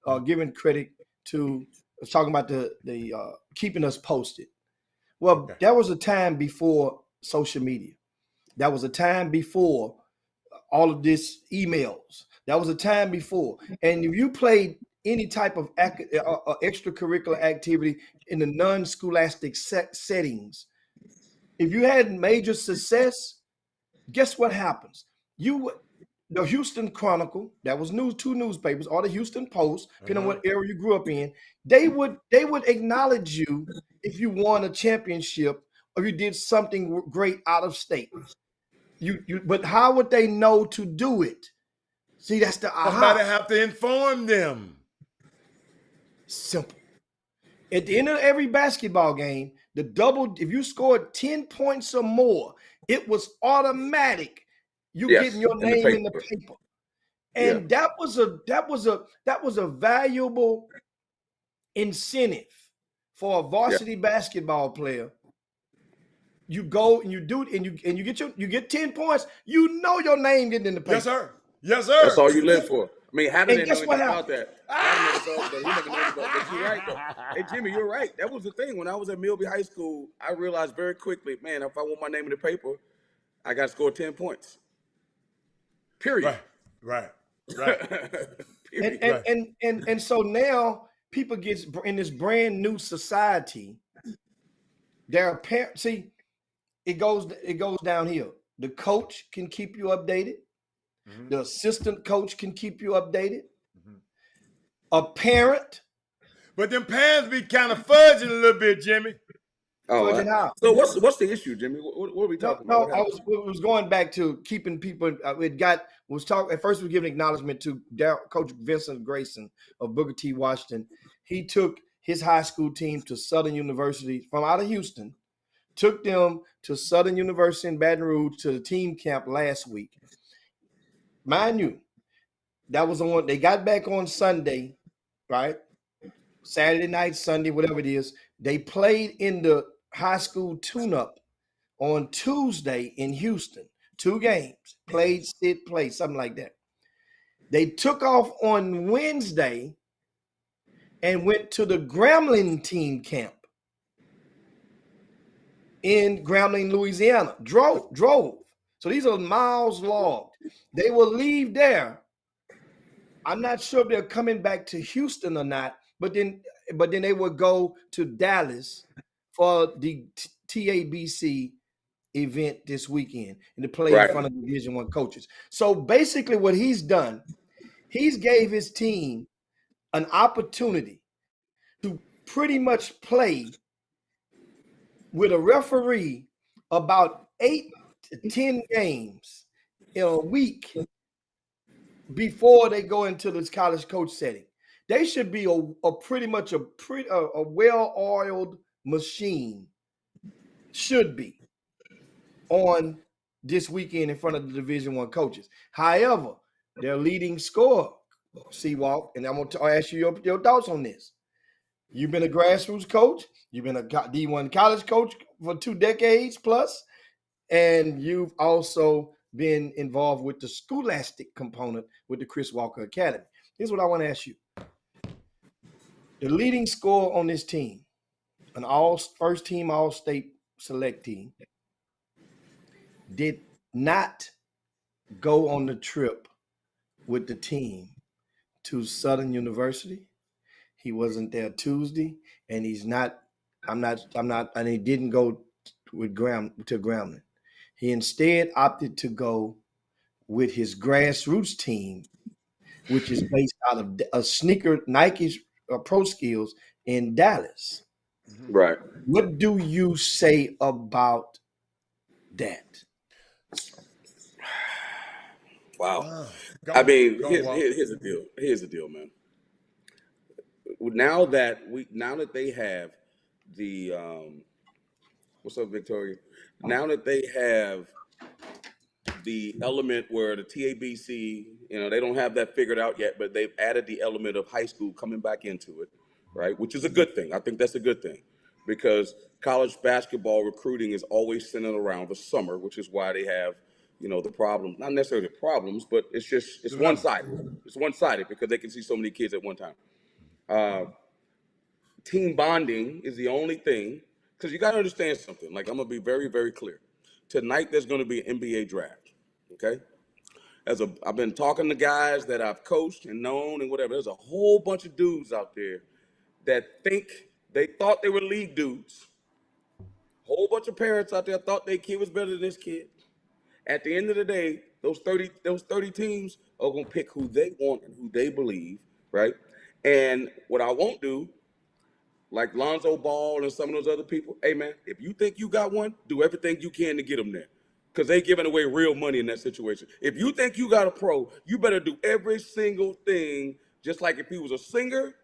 of giving credit to talking about the keeping us posted. Well, that was a time before social media. That was a time before all of this emails. That was a time before. And if you played any type of extracurricular activity in the non-scholastic settings, if you had major success, guess what happens? The Houston Chronicle, that was two newspapers, or the Houston Post, depending on what area you grew up in, they would acknowledge you if you won a championship or you did something great out of state. But how would they know to do it? See, that's the aha. Somebody have to inform them. Simple. At the end of every basketball game, if you scored 10 points or more, it was automatic. You getting your name in the paper. And that was a valuable incentive for a varsity basketball player. You go and you do it, and you get 10 points. You know your name getting in the paper. Yes, sir. Yes, That's sir. all you live for. I mean, Haddon And didn't know guess what anything about happened? that. Haddon never saw it, but he never knows about. But you're right though. Hey Jimmy, you're right. That was the thing. When I was at Milby High School, I realized very quickly, man, if I want my name in the paper, I got to score 10 points. Period. Right, right, right, And Period. and, right. and and and so now people get in this brand new society. Their parents see it goes downhill. The coach can keep you updated. Hmm. The assistant coach can keep you updated. Hmm. A parent, But them pans be kind of fudging a little bit, Jimmy. Oh, Fudge and how? so what's the issue, Jimmy? What are we No, talking about? no, What I happened? was going back to keeping people. It got was talk at first. We giving acknowledgement to Coach Vincent Grayson of Booker T. Washington. He took his high school team to Southern University from out of Houston. Took them to Southern University in Baton Rouge to the team camp last week. Mind you, that was on. They got back on Sunday, right? Saturday night, Sunday, whatever it is. They played in the high school tune-up on Tuesday in Houston. 2 games, played, sit, play, something like that. They took off on Wednesday and went to the Grambling team camp in Grambling, Louisiana. Drove. So these are miles logged. They will leave there. I'm not sure if they're coming back to Houston or not, but then they will go to Dallas for the TABC event this weekend and to play in Right. front of Division One coaches. So basically, what he's done, he's gave his team an opportunity to pretty much play with a referee about 8 to 10 games in a week before they go into this college coach setting. They should be a pretty much a well-oiled machine. Should be on this weekend in front of the Division One coaches. However, their leading scorer, Seawalk, and I'm going to ask you your thoughts on this. You've been a grassroots coach. You've been a D1 college coach for 2 decades plus, and you've also been involved with the scholastic component with the Chris Walker Academy. Here's what I want to ask you. The leading scorer on this team, an all first team all-state select team, did not go on the trip with the team to Southern University. He wasn't there Tuesday, and he's not. I'm not, and he didn't go with to Grambling. He instead opted to go with his grassroots team, which is based out of a sneaker Nike's Pro Skills in Dallas. Hmm. Right. What do you say about that? Wow. Oh, I go, mean, go, Walt. here's the deal. Here's the deal, man. Now that they have the what's up, Victoria? Now that they have the element where the TABC, they don't have that figured out yet, but they've added the element of high school coming back into it, right? Which is a good thing. I think that's a good thing because college basketball recruiting is always centered around the summer, which is why they have, the problem, not necessarily the problems, but it's one Dilemma. sided. It's one sided because they can see so many kids at one time. Uh, Team bonding is the only thing because you got to understand something. Like I'm gonna be very, very clear. Tonight there's going to be an NBA draft. Okay, I've been talking to guys that I've coached and known and whatever. There's a whole bunch of dudes out there that think they thought they were league dudes. Whole bunch of parents out there thought their kid was better than this kid. At the end of the day, those 30 teams are gonna pick who they want and who they believe, right? And what I won't do, like Lonzo Ball and some of those other people, hey man, if you think you got one, do everything you can to get them there. Because they giving away real money in that situation. If you think you got a pro, you better do every single thing, just like if he was a singer,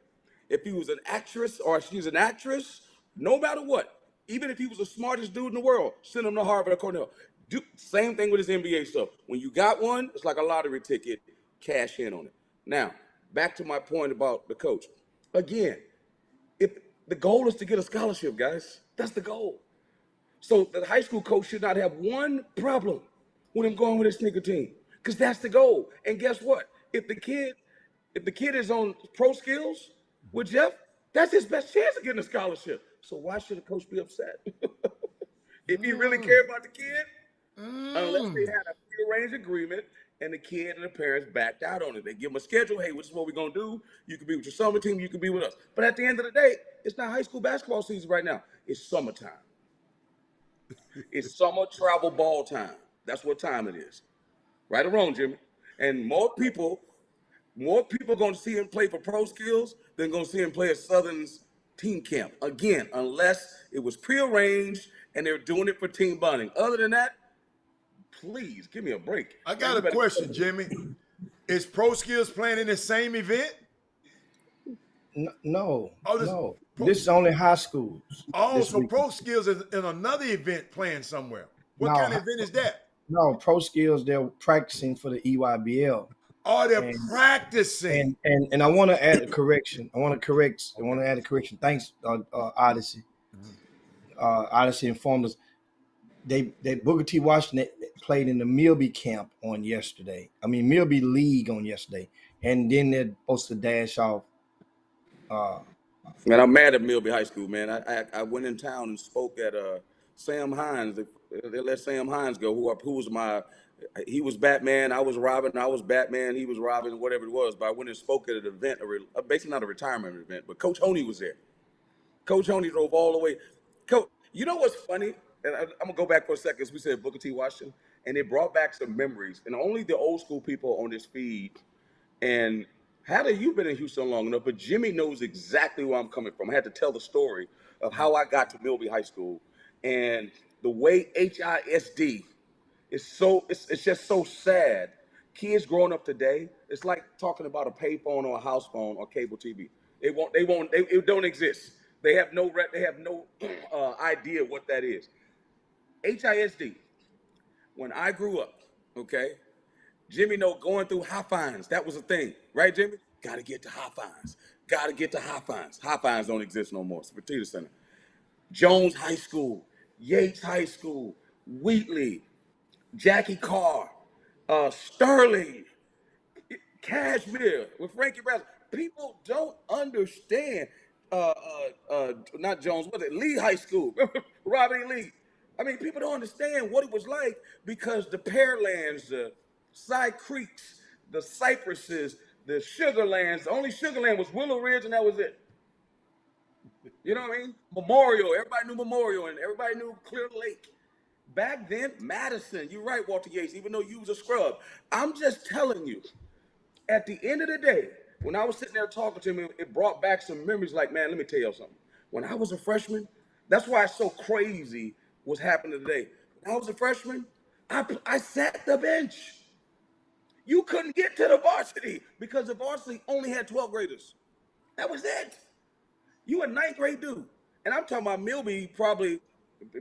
if he was an actress or she's an actress, no matter what. Even if he was the smartest dude in the world, send him to Harvard or Cornell. Do same thing with his NBA stuff. When you got one, it's like a lottery ticket, cash in on it. Now, back to my point about the coach. Again, if the goal is to get a scholarship, guys, that's the goal. So the high school coach should not have one problem with him going with his sneaker team. because that's the goal. And guess what? If the kid is on pro skills with Jeff, that's his best chance of getting a scholarship. So why should a coach be upset? If he really Mm, care about the kid, unless they mm. had a prearranged agreement and the kid and the parents backed out on it. They give them a schedule. Hey, this is what we're gonna do. You can be with your summer team. You can be with us. But at the end of the day, it's not high school basketball season right now. It's summertime. It's summer travel ball time. That's what time it is. Right or wrong, Jimmy. And more people going to see him play for pro skills than going to see him play at Southern's team camp. Again, unless it was prearranged and they're doing it for team bonding. Other than that, please give me a break. I Man, got you a better. question, Jimmy. Is Pro Skills playing in the same event? No, Oh, this no. pro, This is only high schools oh, this so week. Pro Skills is in another event playing somewhere. What No, kind of event is that? no. Pro skills. They're practicing for the EYBL, Oh, they're and practicing. and I want to add a correction. I want to correct. I want Okay. to add a correction. Thanks, Odyssey. Mhm. Odyssey informed us they Booker T. Washington played in the Milby camp on yesterday. I mean Milby League on yesterday, and then they're supposed to dash off. Uh, Man, I'm mad at Milby High School, man. I went in town and spoke at Sam Hines. They let Sam Hines go, who was he was Batman, I was Robin, I was Batman, he was Robin, whatever it was. But I went and spoke at an event, basically not a retirement event, but Coach Honey was there. Coach Honey drove all the way. Coach, you know what's funny? And I'm gonna go back for a second. As we said Booker T. Washington, and it brought back some memories. And only the old school people on this feed. And Hatter, you've been in Houston long enough, but Jimmy knows exactly where I'm coming from. I had to tell the story of how I got to Milby High School and the way HISD is it's just so sad. Kids growing up today, it's like talking about a payphone or a house phone or cable TV. It don't exist. They have no idea what that is. HISD. When I grew up, okay, Jimmy know going through high fines. That was a thing, right, Jimmy? Got to get to high fines. Got to get to high fines. High fines don't exist no more. It's Fertitta Center. Jones High School, Yates High School, Wheatley, Jackie Carr, Sterling, Cashmere with Frankie Brown. People don't understand. Not Jones, was it Lee High School? Robert E. Lee. I mean, people don't understand what it was like because the Pearlands, the Side Creeks, the Cypresses, the Sugarlands. The only Sugarland was Willow Ridge, and that was it. You know what I mean? Memorial. Everybody knew Memorial, and everybody knew Clear Lake. Back then, Madison. You're right, Walter Yates. Even though you was a scrub, I'm just telling you at the end of the day, when I was sitting there talking to him, it brought back some memories like, man, let me tell you something. When I was a freshman, that's why it's so crazy what's happening today. When I was a freshman, I sat the bench. You couldn't get to the varsity because the varsity only had 12 graders. That was it. You a ninth grade dude. And I'm talking about Milby probably,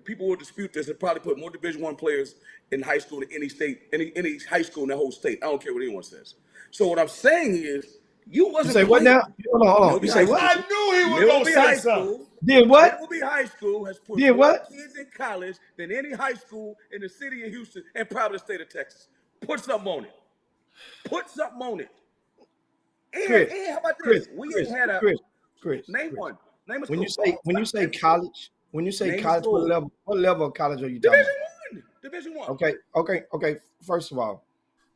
people will dispute this, and probably put more Division I players in high school than any state, any high school in the whole state. I don't care what anyone says. So what I'm saying is, you you wasn't say what playing. now? Hold on, hold on. You Milby say High what? I School. knew he was gonna Milby say High something. School. Did what? Milby High School has put Did more what? kids in college than any high school in the city of Houston and probably the state of Texas. Put something on it. Put something on it. Chris, And how about Chris, this? We ain't Chris, had a Chris, Chris, name Chris. one. Name a When you school. say when you say Name a school. college, when you say Name a college, school. what level of college are you talking Division about? One. Division One. Okay. First of all,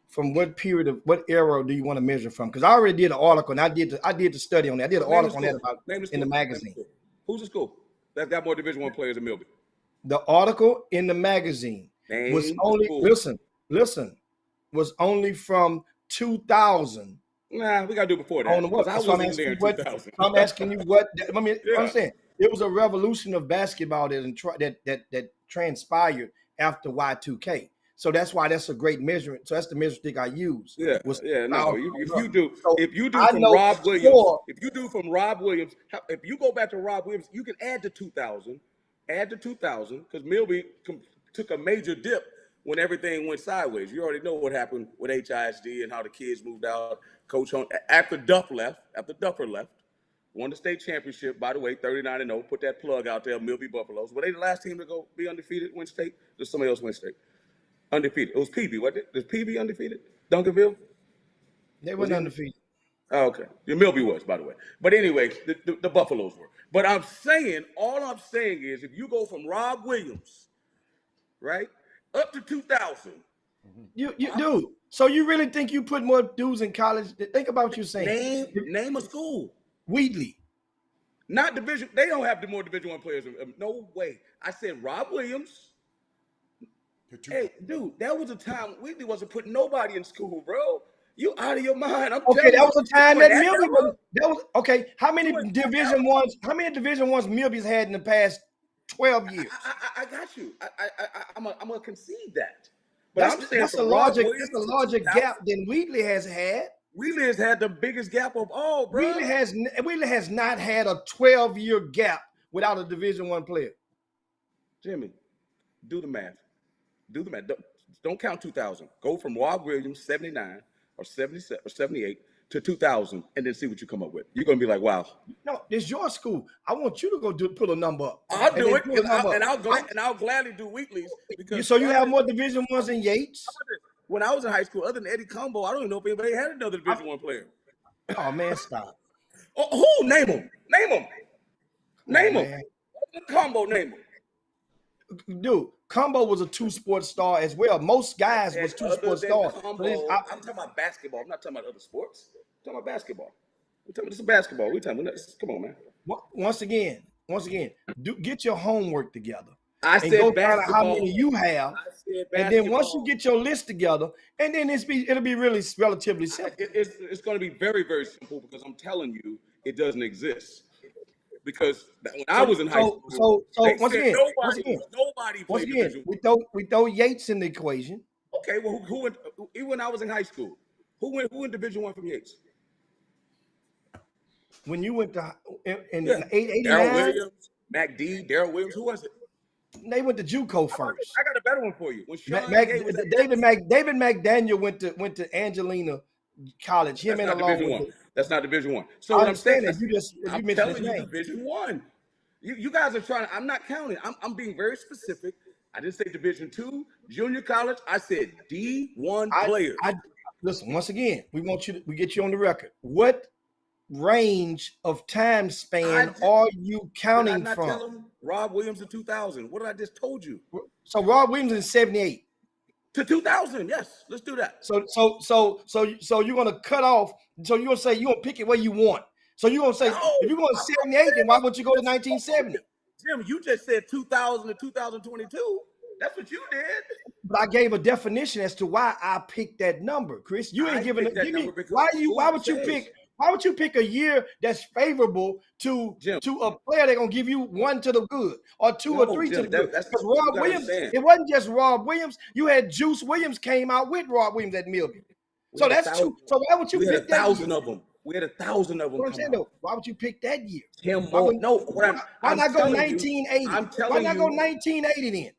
from what period of what era do you want to measure from? Because I already did an article and I did the study on that. I did an Name the article on that school. about Name the in the school. Name the magazine. school. Who's the school that's got more Division One players than Milby? The article in the magazine was Name the only school. listen, was only from 2000 Nah, we gotta do before on that the because what? I So I'm wasn't even asking there you in what 2000. I'm asking you what I mean. I'm Yeah. saying it was a revolution of basketball that transpired after Y2K. So that's why that's a great measurement. So that's the measuring stick I use. Yeah, Was yeah, no. 2000 If on up. you do, So if you do I from know Rob Williams, before. if you go back to Rob Williams, you can add to 2000, because Milby took a major dip when everything went sideways. You already know what happened with HISD and how the kids moved out. Coach Hunt after Duffer left, won the state championship. By the way, 39-0. Put that plug out there, Milby Buffaloes. Were they the last team to go be undefeated, win state? Did somebody else win state? Undefeated. It was PB, wasn't it? Was PB undefeated? Duncanville? They Was wasn't he? undefeated. Oh, okay. The Milby was, by the way. But anyway, the Buffaloes were. But all I'm saying is if you go from Rob Williams, right, up to 2000, You dude. So you really think you put more dudes in college? Think about what you're saying. name a school. Wheatley. Not division. They don't have the more Division I players. No way. I said Rob Williams. Hey, dude, that was a time Wheatley wasn't putting nobody in school, bro. You out of your mind. I'm Okay, telling that you. was a time that Milby era, was. That was okay. How many was that Division era. ones? How many Division ones Milby's had in the past 12 years? I got you. I'm gonna concede that. But I'm saying That's a from Rob larger Williams that's a to larger 2000, gap than Wheatley has had. Wheatley has had the biggest gap of all, bro. Wheatley has not had a 12-year gap without a Division I player. Jimmy, do the math. Do the math. Don't count 2000. Go from Rob Williams 79 or 77 or 78 to 2000, and then see what you come up with. You're gonna be like, wow. No, it's your school. I want you to go pull a number up. I'll do it, and I'll gladly do Wheatley's because. So you have more Division Ones than Yates? When I was in high school, other than Eddie Combo, I don't even know if anybody had another Division I player. Oh man, stop. Oh, who? Name them. Name them. Name them. Combo, name them. Dude, Combo was a two-sport star as well. Most guys was two-sport stars. Combo, I'm talking about basketball. I'm not talking about other sports. I'm talking about basketball. We're talking about this is basketball. Come on, man. Once again, get your homework together. I and said go basketball. find out how many you have, and then once you get your list together, and then it'll be really relatively simple. It's going to be very, very simple because I'm telling you, it doesn't exist. Because when I was in high school, once again, we throw Yates in the equation. Okay, well, who even when I was in high school, who in Division I from Yates? When you went to in 89, Darryl Williams, MacD, Darryl Williams, who was it? They went to JUCO first. I got a better one for you. When David McDaniel went to Angelina College. Him and along with that's not Division I. So what I'm saying is, you mentioned his name. Division I. You guys are trying. I'm not counting. I'm being very specific. I didn't say Division II, junior college. I said D1 players. Listen, once again, we get you on the record. What range of time span are you counting from? Rob Williams in 2000. What did I just told you? So Rob Williams in 78 to 2000. Yes, let's do that. So you're gonna cut off. So you're gonna say you're gonna pick it where you want. So you're gonna say if you're going to 78, then why wouldn't you go to 1970? Jim, you just said 2000 to 2022. That's what you did. But I gave a definition as to why I picked that number, Chris. You ain't giving it. Why would you pick a year that's favorable to a player that's gonna give you one to the good or two or three to the good? Because Rob Williams, it wasn't just Rob Williams. You had Juice Williams came out with Rob Williams at Milby. So that's two. So why would you pick that? 1,000 of them. We had 1,000 of them. What I'm saying though, why would you pick that year? Why not go 1980? Why not go 1980 then?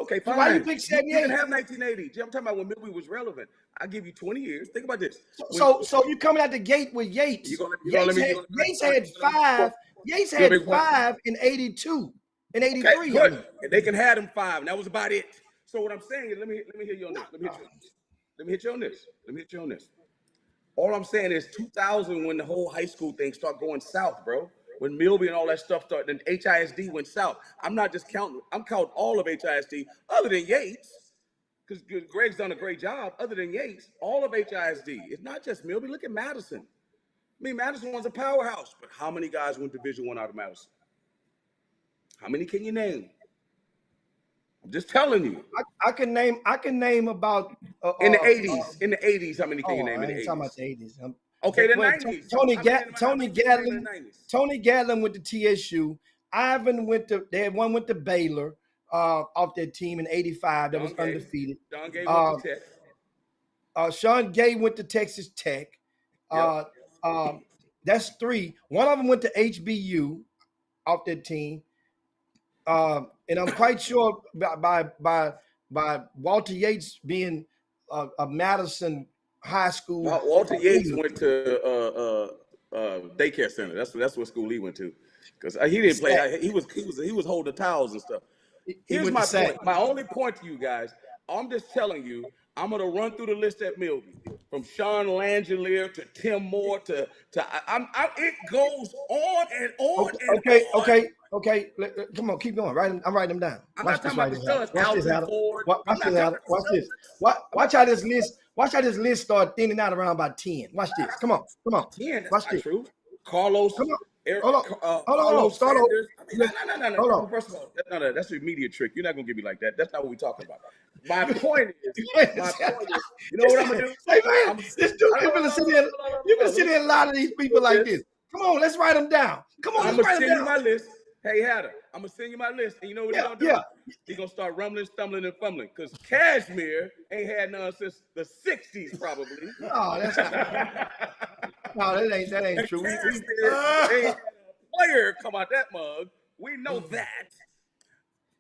Okay, fine. Why you pick 78? You didn't have 1980. I'm talking about when Milby was relevant. I give you 20 years. Think about this. So you coming out the gate with Yates? Yates had five. Yates had 5 in 82, in 83. Okay, and they can have them 5, and that was about it. So what I'm saying is, let me hear you on this. Let me hit you on this. All I'm saying is 2000 when the whole high school thing started going south, bro. When Milby and all that stuff started, then HISD went south. I'm not just counting. I'm counting all of HISD, other than Yates, because Greg's done a great job. Other than Yates, all of HISD. It's not just Milby. Look at Madison. I mean, Madison was a powerhouse, but how many guys went Division I out of Madison? How many can you name? I'm just telling you. I can name about in the 80s. In the 80s, how many can you name in the 80s? I'm talking about the 80s. Okay, the 90s. Tony Gatlin went to TSU. Ivan went to Baylor off that team in 85 that was undefeated. Don Gay went to Tech. Sean Gay went to Texas Tech. That's 3. One of them went to HBU off that team. And I'm quite sure by Walter Yates being a Madison high school. Walter Yates went to daycare center. That's what school he went to, because he didn't play. He was holding the towels and stuff. Here's my point. My only point to you guys: I'm just telling you, I'm gonna run through the list at Milby, from Sean Langelier to Tim Moore to it goes on and on Okay, and okay, on. Okay. Come on, keep going. I'm writing them down. I'm Watch not this talking about right the here. studs, Watch this, Alton Adam. Ford. Watch I'm this, not talking Adam. about the Watch this. studs. I'm Watch not how talking this list. Watch how this list start thinning out around about 10. Watch this. Come on. Come on. 10. That's Watch not this. true. Carlos, Come on. Eric, Hold on. Hold on. Carlos Start over. Sanders. I mean, no. Hold on. First of all, that's a media trick. You're not gonna get me like that. That's not what we're talking about. My point is, you know what I'm gonna do? Hey man, I'm this dude, hold on, you've been hold on. sitting a lot of these people like this. Come on, let's write them down. Come on, I'm let's gonna write them send you down. my list. Hey, Hatter, I'm gonna send you my list, and you know what he's Yeah, gonna do? yeah. He's gonna start rumbling, stumbling, and fumbling. Cause Cashmere ain't had none since the '60s, probably. No, that's not. No, that ain't And true. Cashmere ain't had a player come out that mug. We know that.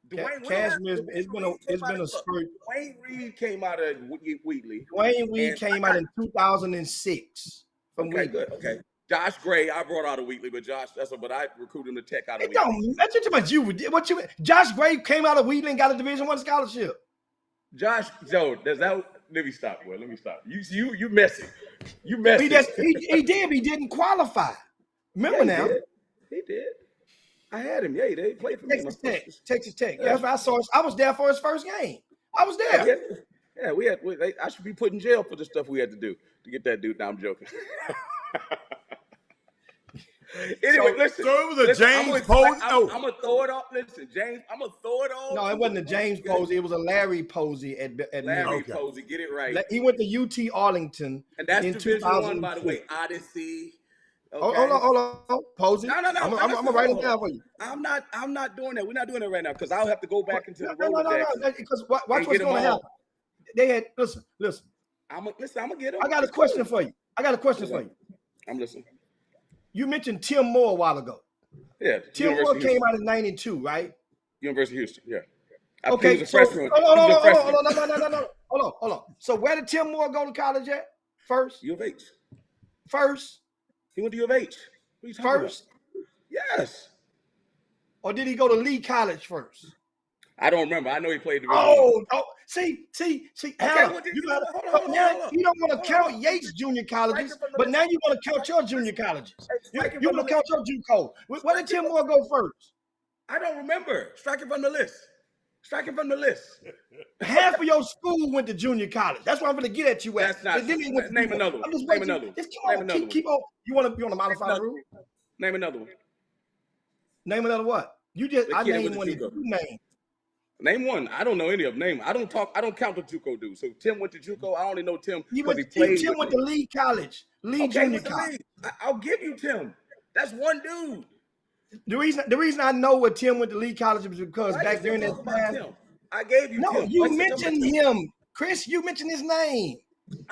Dwayne, Cashmere, it's been a spurt. Dwayne Reed came out of Wheatley. Dwayne Reed And came out in 2006 from okay, Wheatley. good. Okay. Josh Gray, I brought out of Wheatley, but but I recruited him to Tech out of It Wheatley. don't matter too much. What you? Josh Gray came out of Wheatley and got a Division I scholarship. Let me stop, boy. Let me stop. You messy. You messy. He did. He didn't qualify. Remember now? He did. I had him. Yeah, he did. He played for me. Texas Tech. Yeah. That's what I saw. I was there for his first game. I was there. I should be put in jail for the stuff we had to do to get that dude. Now I'm joking. Anyway, listen. So it was a James Posey. I'm gonna throw it off. Listen, James. I'm gonna throw it off. No, it wasn't a James Posey. It was a Larry Posey at Larry Posey. Get it right. He went to UT Arlington. And that's in Division 2004. I, by the way. Odyssey. Okay. Hold on. Posey. No. I'm gonna write it down for you. I'm not doing that. We're not doing it right now because I'll have to go back into the No. Because watch what's going to happen. They had listen. I'm gonna get them. I got a question for you. I'm listening. You mentioned Tim Moore a while ago. Yeah. Tim Moore came out in '92, right? University of Houston. Yeah. Okay. He was a freshman. Hold on. So where did Tim Moore go to college at? First. U of H. First. He went to U of H. What are you talking First. About? Yes. Or did he go to Lee College first? I don't remember. I know he played Division I. See. Okay, Hannah, you don't want to count Yates junior colleges, but now you want to count your junior colleges. You want to count your JUCO. Where did Tim Moore go first? I don't remember. Strike it from the list. Half of your school went to junior college. That's what I'm going to get at you at. That's not. Name another one. Name another one. Just keep on. You want to modify the rule? Name another one. Name another what? I named one. You name. Name one. I don't know any of them. I don't count the JUCO dudes. So Tim went to JUCO. I only know Tim because he played. Tim went to Lee College. Junior College. I'll give you Tim. That's one dude. The reason I know what Tim went to Lee College is because back during that time. I gave you Tim. No, you mentioned him. Chris, you mentioned his name.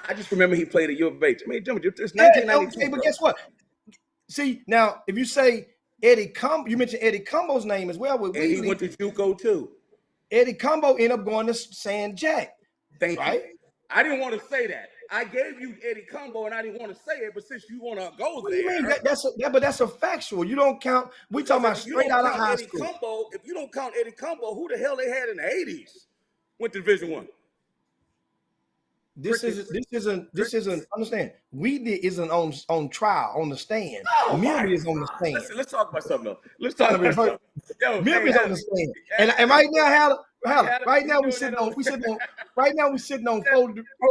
I just remember he played at U of H. I mean, it's 1992. Okay, but guess what? See, now, if you say Eddie Combo, you mentioned Eddie Combo's name as well. And he went to JUCO too. Eddie Combo ended up going to San Jack. Thank you. I didn't want to say that. I gave you Eddie Combo, and I didn't want to say it, but since you want to go there, you mean? That's a factual. You don't count. We talking about straight out of high school. Combo, if you don't count Eddie Combo, who the hell they had in the '80s went to Division I? This isn't. Understand? Wheatley isn't on trial on the stand. Milby is on the stand. Listen, let's talk about something else. Milby's on the stand. And right now, Hal, right now we sitting on four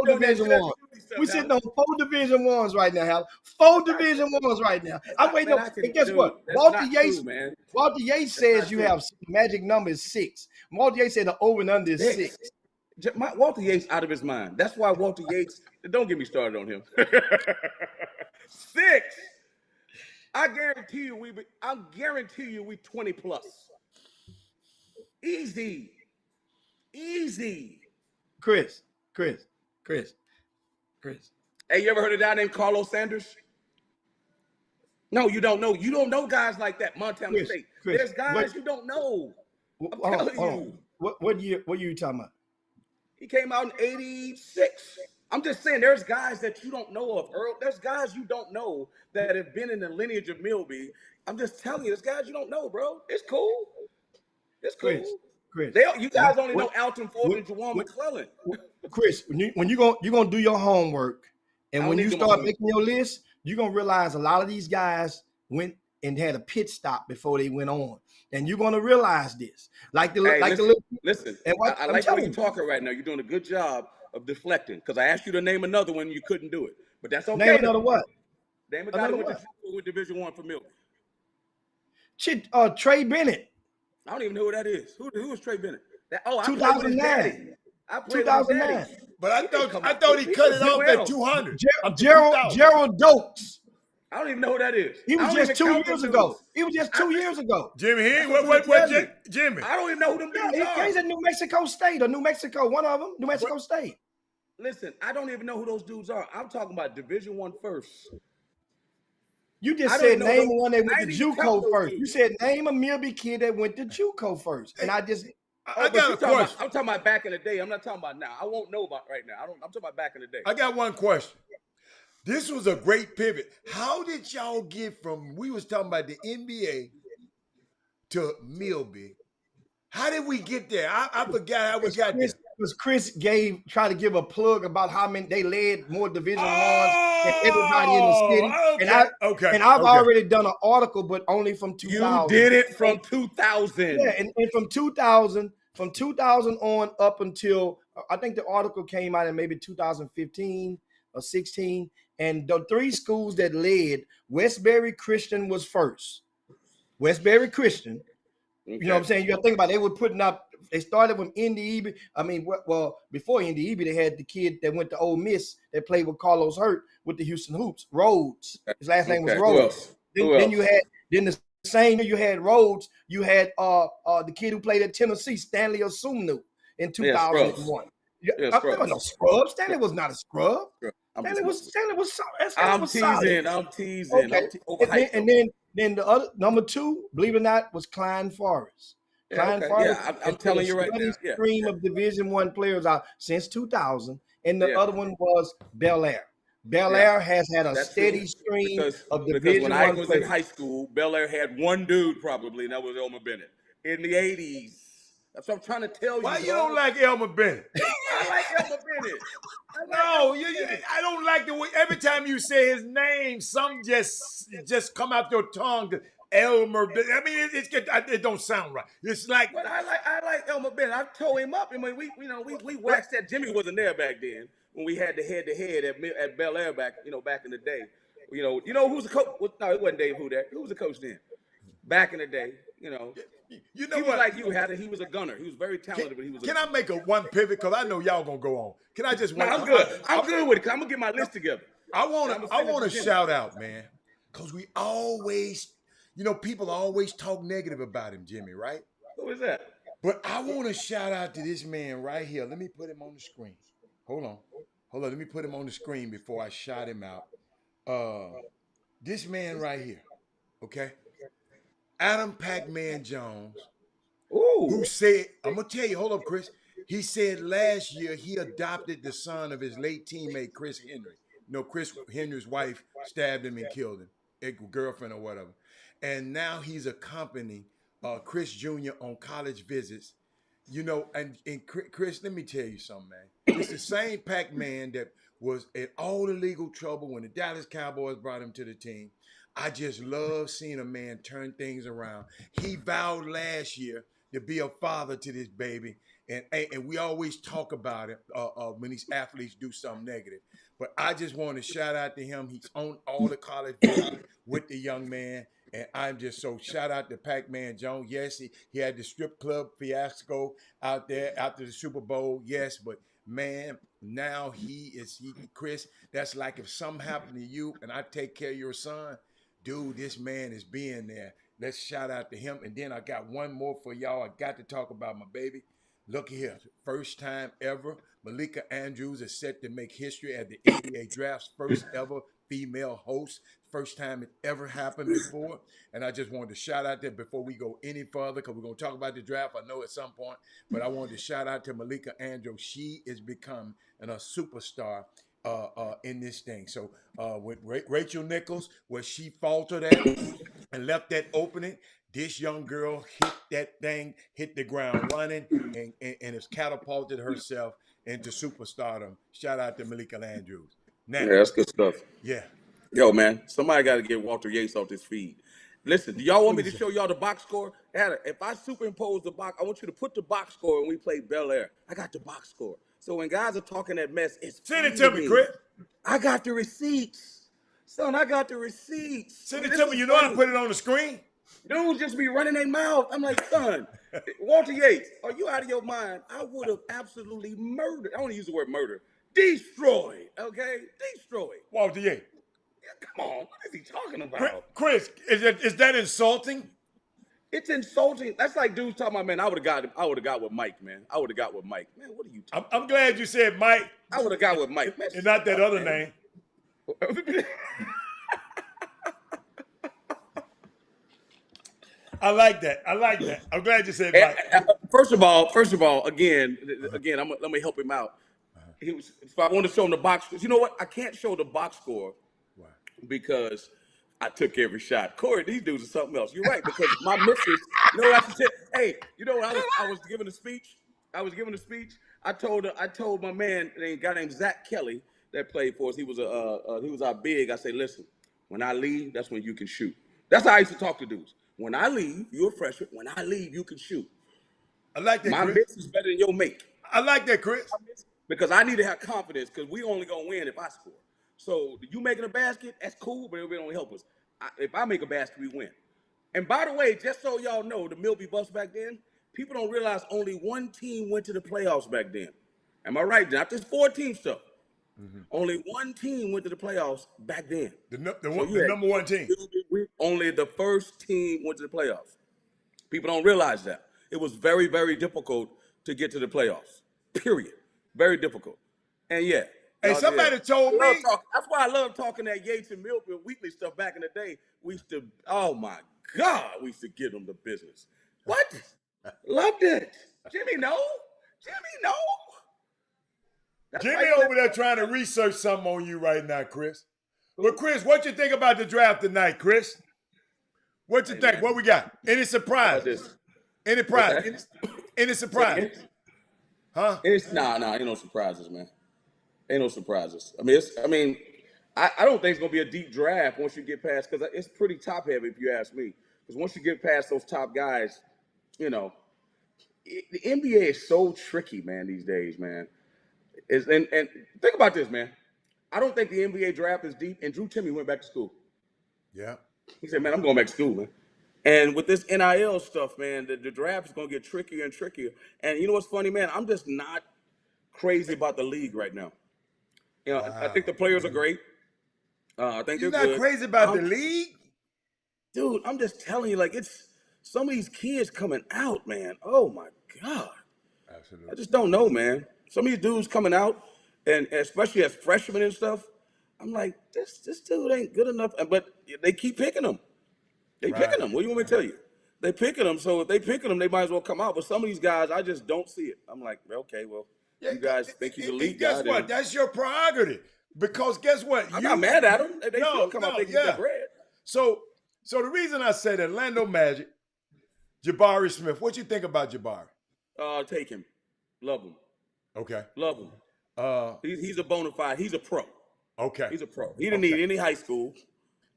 Division Ones. We sitting on 4 Division Ones right now, Hal. 4 Division Ones right now. I'm waiting on. And guess what? Walter Yates says you have magic number is 6. Walter Yates said the over and under is 6. Walter Yates out of his mind. That's why Walter Yates. Don't get me started on him. 6. I guarantee you we 20 plus. Easy. Chris. Hey, you ever heard of a guy named Carlos Sanders? No, you don't know. You don't know guys like that. Montana State. There's guys you don't know. I'm telling you. What year are you talking about? He came out in '86. I'm just saying there's guys that you don't know of, Earl. There's guys you don't know that have been in the lineage of Milby. I'm just telling you, there's guys you don't know, bro. It's cool. Chris, You guys only know Alton Ford what, and Jawan what, McClellan. Chris, when you're gonna do your homework, I and don't when need you to do my start homework. making your list, you're gonna realize a lot of these guys went and had a pit stop before they went on, and you're gonna realize this. Hey, listen, Little, listen. and what I I'm like the way telling you're you, talking right now. You're doing a good job of deflecting because I asked you to name another one, you couldn't do it. But that's name okay though. another what? Name a guy that Another went to what? JUCO with Division I for Milton. Trey Bennett, I don't even know who that is. Who was Trey Bennett? I played with his 2009, daddy. I played with his daddy. 2009. But I He didn't thought come I out thought good. he He cut was it doing off at well. 200 up to Gerald 2000. Gerald Dokes. I don't even know who that is. He I was don't just even 2 count years them ago. dudes. He was just 2 years ago. Jimmy, That's what what I'm trying to tell you. Jimmy? I don't even know who them dudes Yeah, are. he's at New Mexico State or New Mexico. One of them, New Mexico What? State. Listen, I don't even know who those dudes are. I'm talking about Division I first. You I just don't said even know name those. one that went I to didn't even count JUCO those first. You dudes. said name a Milby kid that went to JUCO first, and I just I But got you a talking about? question. I'm talking about back in the day. I'm not talking about now. I won't know about right now. I'm talking about back in the day. I got one question. This was a great pivot. How did y'all get from we was talking about the NBA to Milby? How did we get there? I forgot how we got there. because Chris tried to give a plug about how many they led more Division ones than everybody in the city, Oh, and okay. I've already done an article, but only from You 2000. did it And from 2000. yeah, and from 2000 on up until I think the article came out in maybe 2015 or 16, and the three schools that led, Westbury Christian was first. Westbury Christian. You know what I'm Okay. saying? You got to think about it. They were putting up. They started with Indy Eby. I mean, well, before Indy Eby, they had the kid that went to Ole Miss that played with Carlos Hurt with the Houston Hoops. Rhodes. His last name was Okay. Who Rhodes. else? Then, Who then else? you had the same year you had Rhodes. You had the kid who played at Tennessee, Stanley Osumnu, in Yeah, Scrubs. 2001. Yeah, There was no Scrubs. scrub. Stanley was not a scrub. I'm just Stanley was messing with Stanley was you. Stanley was solid. I'm teasing. Okay. And then Overhyped and though. then then the other number two, believe it or not, was Klein Forest. Yeah. Klein Okay. Forest Yeah. has I'm put a telling you right steady now. Yeah. stream of Division I players out since 2000, and the Yeah. other one was Bel Air. Bel Yeah. Air has had a That's true. steady stream of Because when Division I I was in players. high school, Bel Air had one dude probably, and that was Elmer Bennett in the '80s. That's what I'm trying to tell you, Why you don't dog. like Elmer Bennett? I like Elmer Bennett. I like No, Elmer Bennett. I don't like the way every time you say his name, some just come out your tongue. Elmer Bennett. I mean, it don't sound right. It's like But I like Elmer Bennett. I tore him up, and when we waxed that. Jimmy wasn't there back then when we had the head at Bel Air back in the day. Who's the coach? Well, no, it wasn't Dave Hudak. Who was the coach then? Back in the day, you know he was what? like you had. He was a gunner. He was very talented, but he was. Can I make a one pivot? Because I know y'all gonna go on. Can I just No, one? I'm good. I'm good with it. Cause I'm gonna get my list together. I And want I'ma to. I send it want to to Jimmy. shout out, man, because we always, people always talk negative about him, Jimmy, right? Who is that? But I want to shout out to this man right here. Let me put him on the screen. Hold on. Let me put him on the screen before I shout him out. This man right here, okay? Adam Pac-Man Jones, who Ooh. said, I'm going to tell you, hold up, Chris. He said last year he adopted the son of his late teammate, Chris Henry. Chris Henry's wife stabbed him and killed him, a girlfriend or whatever. And now he's accompanying Chris Jr. on college visits. And Chris, let me tell you something, man. It's the same Pac-Man that was in all the legal trouble when the Dallas Cowboys brought him to the team. I just love seeing a man turn things around. He vowed last year to be a father to this baby. And we always talk about it when these athletes do something negative. But I just want to shout out to him. He's on all the college visits with the young man. And I'm just so shout out to Pac-Man Jones. Yes, he had the strip club fiasco out there after the Super Bowl. Yes, but man, now Chris, that's like if something happened to you and I take care of your son, dude, this man is being there. Let's shout out to him. And then I got one more for y'all. I got to talk about my baby. Look here, first time ever, Malika Andrews is set to make history at the NBA Draft's first ever female host. First time it ever happened before. And I just wanted to shout out there before we go any further, because we're going to talk about the draft, I know at some point. But I wanted to shout out to Malika Andrews. She has become a superstar in this thing. So with Rachel Nichols, where she faltered at and left that opening, This young girl hit that thing, hit the ground running, and has catapulted herself into superstardom. Shout out to Malika Andrews. Now, Yeah, that's good stuff. yeah. Yo, man, somebody got to get Walter Yates off this feed. Listen, do y'all want me to show y'all the box score? Adam, if I superimpose the box, I want you to put the box score when we play Bel Air. I got the box score. So when guys are talking that mess, it's Send funny it to to me, me. Chris. I got the receipts. Son, I got the receipts. Send I mean, it this to me. is You know how to funny. put it on the screen? Dudes just be running their mouth. I'm like, son, Walter Yates, are you out of your mind? I would have absolutely murdered. I don't want to use the word murder. Destroyed, okay? Destroyed. Walter Yates. Yeah, come on. What is he talking about? Chris, is that insulting? It's insulting. That's like dudes talking about, man, I would have got with Mike, man. I would have got with Mike. Man, what are you talking I'm about? glad you said Mike I would have got with Mike. Man, and not that shut up, other man. name. I like that. I'm glad you said Mike. First of all, again, let me help him out. If I want to show him the box score, you know what? I can't show the box score Wow. because I took every shot. Corey, these dudes are something else. You're right, because my missus, you know what I said? Hey, you know what I was giving a speech. I told my man, a guy named Zach Kelly that played for us. He was our big. I say, listen, when I leave, that's when you can shoot. That's how I used to talk to dudes. When I leave, you're a freshman. When I leave, you can shoot. I like that, My Chris. miss is better than your mate. I like that, Chris. Because I need to have confidence, because we only gonna win if I score. So you making a basket, that's cool, but it don't help us. If I make a basket, we win. And by the way, just so y'all know, the Milby Bucks back then, people don't realize only one team went to the playoffs back then. Am I right? Not this 4-team stuff. Mm-hmm. Only one team went to the playoffs back then. The number one team. Only the first team went to the playoffs. People don't realize that. It was very, very difficult to get to the playoffs. Period. Very difficult. And yeah. Hey, somebody told me. That's why I love talking that Yates and Milton Weekly stuff back in the day. We used to, oh my God, we used to give them the business. What? Loved it. Jimmy, no. That's Jimmy over there trying to research something on you right now, Chris. But Chris, what you think about the draft tonight, Chris? What you think? Man. What we got? Any surprises? Any prize? Any surprise? Huh? Nah, ain't no surprises, man. Ain't no surprises. I mean, I don't think it's gonna be a deep draft once you get past, because it's pretty top heavy if you ask me. Because once you get past those top guys, you know, the NBA is so tricky, man, these days, man. And think about this, man. I don't think the NBA draft is deep. And Drew Timme went back to school. Yeah. He said, man, I'm going back to school, man. And with this NIL stuff, man, the draft is going to get trickier and trickier. And you know what's funny, man? I'm just not crazy about the league right now. You know, wow. I think the players are great. I think you're they're good. You're not crazy about the league? Dude, I'm just telling you, like, it's some of these kids coming out, man. Oh, my God. Absolutely. I just don't know, man. Some of these dudes coming out, and especially as freshmen and stuff, I'm like, this dude ain't good enough. But they keep picking them. Picking them. What do you want me to tell you? They picking them. So if they picking them, they might as well come out. But some of these guys, I just don't see it. I'm like, okay, well, you guys think he's a elite guy. Guess what? That's your prerogative. Because guess what? I'm not mad at them. They still come out thinking they're bread. So the reason I said Orlando Magic, Jabari Smith, what you think about Jabari? Take him. Love him. Okay. Love him. He's a bona fide. He's a pro. Okay. He's a pro. He didn't need any high school.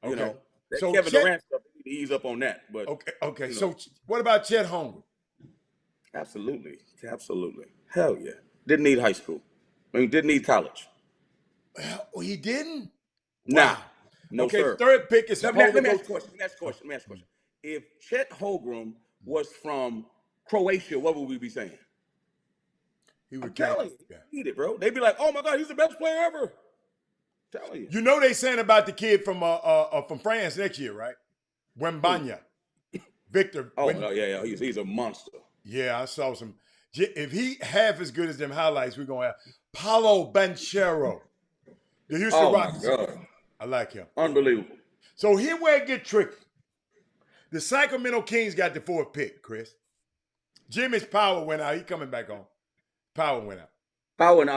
You know. That so Kevin Durant stuff, he's up on that. But okay. So what about Chet Holmgren? Absolutely. Hell yeah. Didn't need high school. Didn't need college. Well, he didn't? Nah. No, okay, sir. Third pick is Let me ask a question. If Chet Holmgren was from Croatia, what would we be saying? He would need it, bro. They'd be like, "Oh my God, he's the best player ever." I'm telling you. You know they saying about the kid from France next year, right? Wembanyama. Victor. Oh yeah. He's a monster. Yeah, I saw some. If he half as good as them highlights, we're gonna have Paolo Banchero, the Houston Rockets. My God. I like him. Unbelievable. So here where it get tricky. The Sacramento Kings got the 4th pick, Chris. Jimmy's power went out. He coming back on. Power went out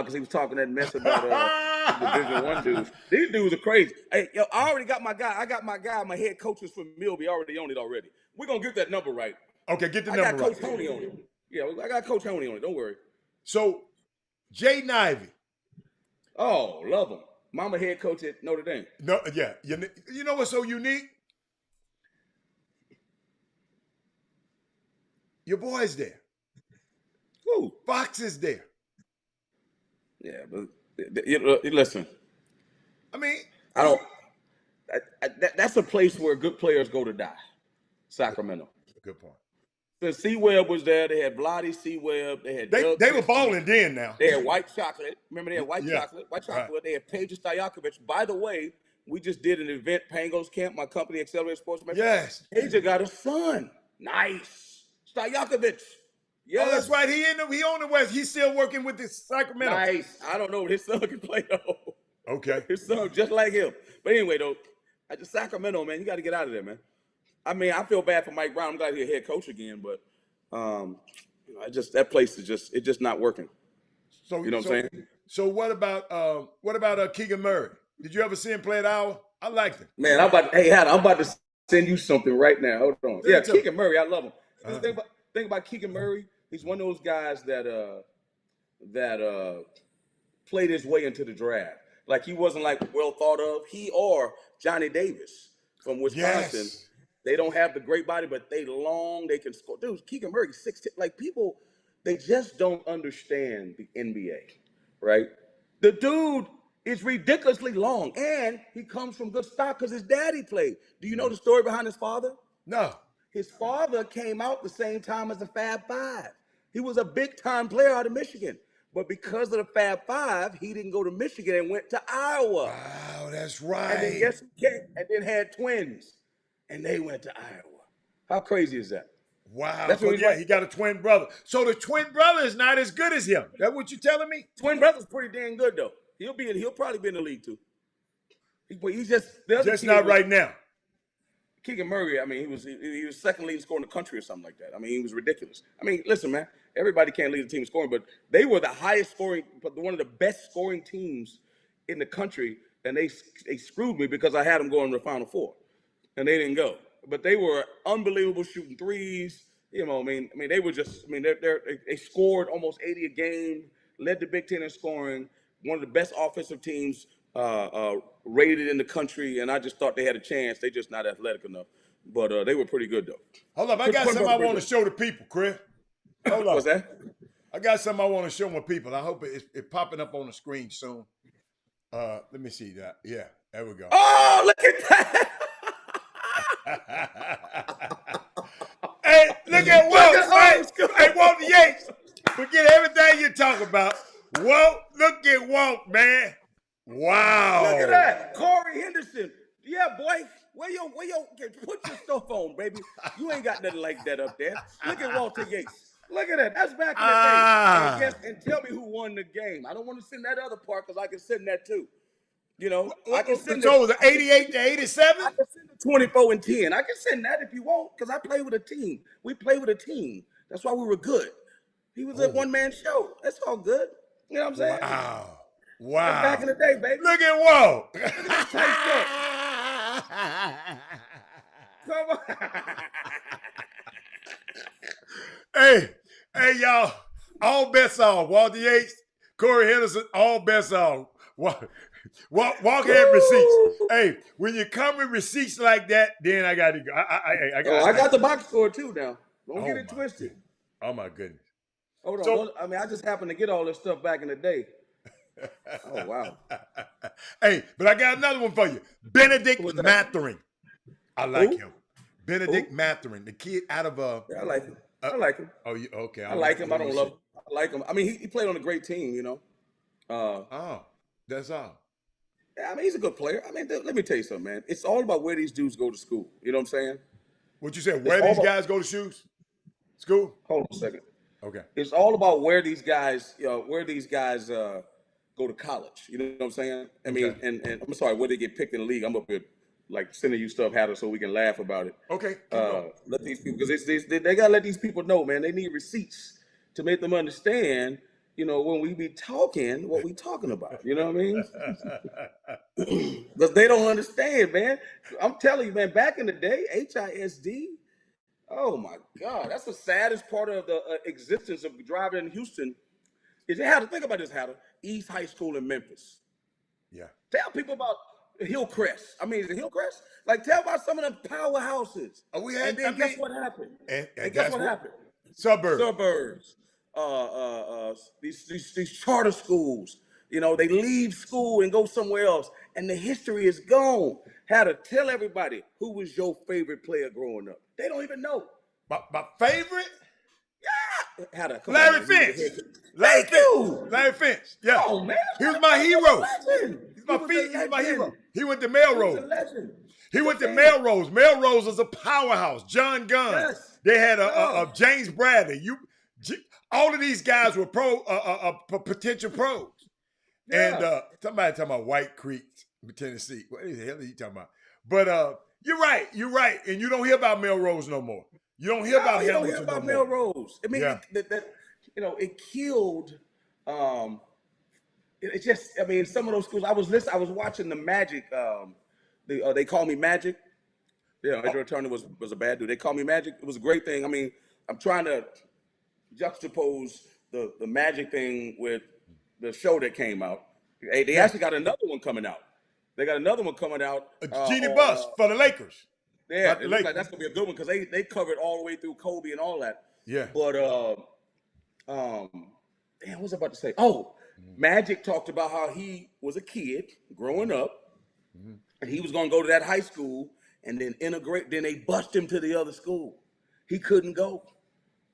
because he was talking that mess about Division One dudes. These dudes are crazy. Hey, yo, I already got my guy. I got my guy. My head coach is from Milby already on it already. We're gonna get that number right. Okay, get the I number got right. Coach Honey on it. Yeah, I got Coach Honey on it. Don't worry. So, Jaden Ivey. Oh, love him. Mama head coach at Notre Dame. No, yeah. You know what's so unique? Your boy's there. Who? Fox is there. Yeah, but listen. I mean, I don't. That's a place where good players go to die. Sacramento. Good point. The C-Web was there. They had Blotty C-Web. They had They Doug were Christie. balling then now. They had White Chocolate. Remember, they had White Yeah. Chocolate. White Chocolate. Right. They had Paige Stojakovic. By the way, we just did an event, Pangos Camp, my company, Accelerated Sports. Yes. Paige got a son. Nice. Stojakovic. Yes. Oh, that's right. He on the West. He's still working with the Sacramento. Nice. I don't know what his son can play, though. Okay. His son just like him. But anyway, though, at the Sacramento, man, you got to get out of there, man. I mean, I feel bad for Mike Brown. I'm glad he's a head coach again, but that place is just not working. So you know what I'm saying? So what about Keegan Murray? Did you ever see him play at Iowa? I liked him. Man, I'm about to send you something right now. Hold on. Yeah, Send it to Keegan Murray, I love him. Think about Keegan Murray. He's one of those guys that played his way into the draft. Like he wasn't like well thought of. He or Johnny Davis from Wisconsin. Yes. They don't have the great body, but they can score. Dude, Keegan Murray, 6'10". Like people, they just don't understand the NBA, right? The dude is ridiculously long, and he comes from good stock because his daddy played. Do you know the story behind his father? No. His father came out the same time as the Fab Five. He was a big-time player out of Michigan. But because of the Fab Five, he didn't go to Michigan and went to Iowa. Wow, that's right. And then guess who came? And then had twins. And they went to Iowa. How crazy is that? Wow. That's what he got a twin brother. So the twin brother is not as good as him. That what you telling me? Twin brother's pretty dang good though. He'll probably be in the league too. He's just not right now. Keegan Murray, I mean, he was second leading scorer in the country or something like that. I mean, he was ridiculous. I mean, listen, man, everybody can't lead a team in scoring, but they were the highest scoring, one of the best scoring teams in the country, and they screwed me because I had them going to the Final Four, and they didn't go. But they were unbelievable shooting threes. You know, I mean, they were just, I mean, they scored almost 80 a game, led the Big Ten in scoring, one of the best offensive teams rated in the country, and I just thought they had a chance. They just not athletic enough, but they were pretty good though. Hold up, I got something I want to show the people, Chris. Hold up. What's that? I got something I want to show my people. I hope it's popping up on the screen soon. Let me see that. Yeah, there we go. Oh, look at that! Hey, look at Walt. Hey, Walt Yates. Forget everything you talk about. Walt, look at Walt, man. Wow. Look at that. Corey Henderson. Yeah, boy. Where your put your stuff on, baby. You ain't got nothing like that up there. Look at Walter Yates. Look at that. That's back in the day. And tell me who won the game. I don't want to send that other part because I can send that too. You know, I can send so was it 88 to 87? I can send it 24 and 10. I can send that if you want, because I play with a team. We play with a team. That's why we were good. He was a one-man show. That's all good. You know what I'm saying? Wow. That's back in the day, baby. Look at Walt. Come on. Hey, y'all. All bets off. Walter Yates, Corey Henderson, all bets off. Walk had receipts. Hey, when you come with receipts like that, then I got to go. I got the box score too now. Don't get it twisted. Oh my goodness. Hold on. I mean, I just happened to get all this stuff back in the day. Oh wow. Hey, but I got another one for you. Benedict Matherin. I like him. Benedict Matherin, the kid out of yeah, I like him. I like him. Oh, okay. I like him. I don't love him. I like him. I mean, he played on a great team, you know. That's all. Yeah, I mean, he's a good player. I mean, let me tell you something, man. It's all about where these dudes go to school. You know what I'm saying? What you said? Where these guys go to school? Hold on a second. Okay. It's all about where these guys, go to college. You know what I'm saying? I mean, and I'm sorry, where they get picked in the league. I'm up here like sending you stuff, Hatter, so we can laugh about it. Okay. Let these people, because they gotta let these people know, man. They need receipts to make them understand when we be talking, what we talking about. You know what I mean? Because they don't understand, man. I'm telling you, man, back in the day, HISD, oh my God, that's the saddest part of the existence of driving in Houston. Is you have to think about this, Hatter. East High School in Memphis. Yeah. Tell people about Hillcrest. I mean, is it Hillcrest? Like, tell about some of the powerhouses. We had, And then guess what happened? and And guess that's what what happened? suburb. Suburbs. These charter schools. They leave school and go somewhere else, and the history is gone. How to tell everybody who was your favorite player growing up? They don't even know. My favorite? How to come on, Larry man. You need to Finch. hear it. Larry Thank Finch. you. Larry Finch. Yeah. Come on, man. He was my hero. He's He was my hero. legend. He went to He was a Melrose. legend. He went to Yes. Melrose. Melrose was a powerhouse. John Gunn. Yes. They had a Oh. James Bradley. All of these guys were potential pros. Yeah. And somebody talking about White Creek, Tennessee. What the hell are you talking about? But you're right. You're right. And you don't hear about Melrose no more. You don't hear about You don't Hamilton hear about no more. Melrose. I mean, Yeah. it killed. It just. I mean, some of those schools. I was watching the Magic. They call me Magic. Yeah, Andrew Turner was a bad dude. They call me Magic. It was a great thing. I mean, I'm trying to juxtapose the Magic thing with the show that came out. They actually got another one coming out. They got another one coming out. Genie Bus for the Lakers. Yeah, Not the it looks Lakers. like that's gonna be a good one because they covered all the way through Kobe and all that. Yeah. But damn, what was I about to say? Oh, Magic talked about how he was a kid growing up, and he was gonna go to that high school and then integrate. Then they bust him to the other school. He couldn't go.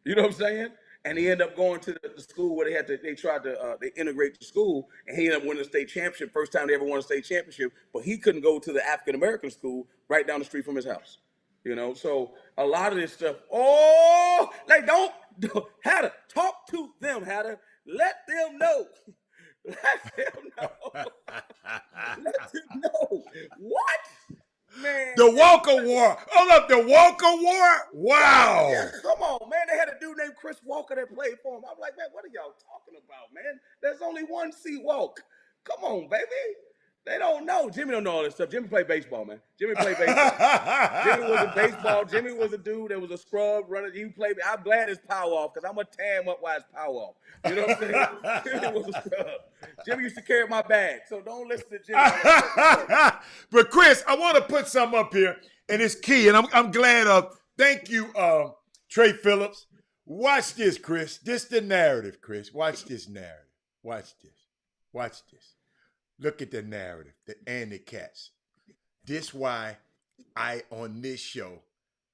You know what I'm saying? And he ended up going to the school where they tried to integrate the school, and he ended up winning the state championship. First time they ever won a state championship, but he couldn't go to the African American school right down the street from his house. So a lot of this stuff. Oh, like don't Hatter, talk to them, Hatter. Let them know. Let them know. Let them know. What? Man. The Walker War. Hold up, the Walker War? Wow. Yeah, come on, man. They had a dude named Chris Walker that played for him. I'm like, man, what are y'all talking about, man? There's only one C Walk. Come on, baby. They don't know. Jimmy don't know all this stuff. Jimmy played baseball, man. Jimmy played baseball. Jimmy was a baseball. Jimmy was a dude that was a scrub runner. He played. I'm glad his power off because I'm going to tear him up while his power off. You know what I'm saying? Jimmy was a scrub. Jimmy used to carry my bag. So don't listen to Jimmy. But Chris, I want to put something up here, and it's key, and I'm glad of. Thank you, Trey Phillips. Watch this, Chris. This the narrative, Chris. Watch this narrative. Watch this. Watch this. Look at the narrative, the Andy Katz. This why on this show,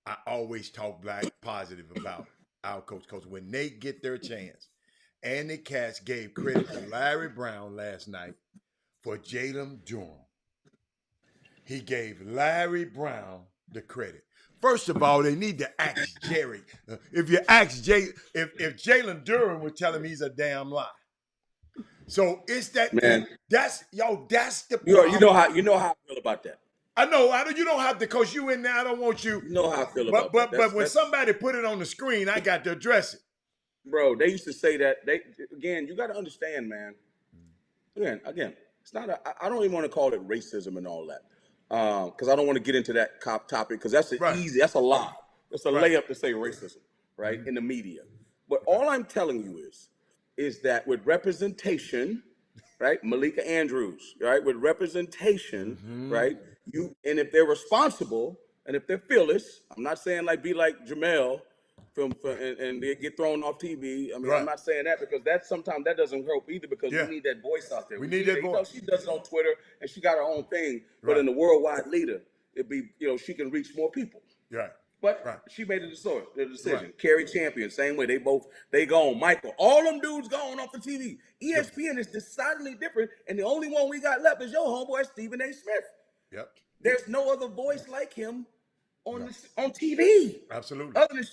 I always talk black positive about our coach. Because when they get their chance, Andy Katz gave credit to Larry Brown last night for Jalen Durham. He gave Larry Brown the credit. First of all, they need to ask Jerry. If you ask if Jalen Durham would tell him he's a damn lie. So it's that man. That's the problem. You know how I feel about that. I know. You don't have to, because you in there. I don't want you. You know how I feel about that. But when that's, somebody put it on the screen, I got to address it. Bro, they used to say that. You got to understand, man. Again, it's not. I don't even want to call it racism and all that, because I don't want to get into that topic, because that's easy. That's a lie. It's a layup to say racism, right, in the media. But all I'm telling you is that with representation, right, Malika Andrews, right, with representation, right, and if they're responsible and if they're fearless, I'm not saying be like Jamel and they get thrown off TV. I mean, I'm not saying that, because sometimes that doesn't help either, because we need that voice out there. We need that voice. She does it on Twitter and she got her own thing, but in the worldwide leader, it'd be, she can reach more people. Right. But she made the decision. Kerry Champion, same way. They gone. Michael, all them dudes gone off the TV. ESPN is decidedly different, and the only one we got left is your homeboy Stephen A. Smith. Yep. There's no other voice like him on TV. Absolutely. Other than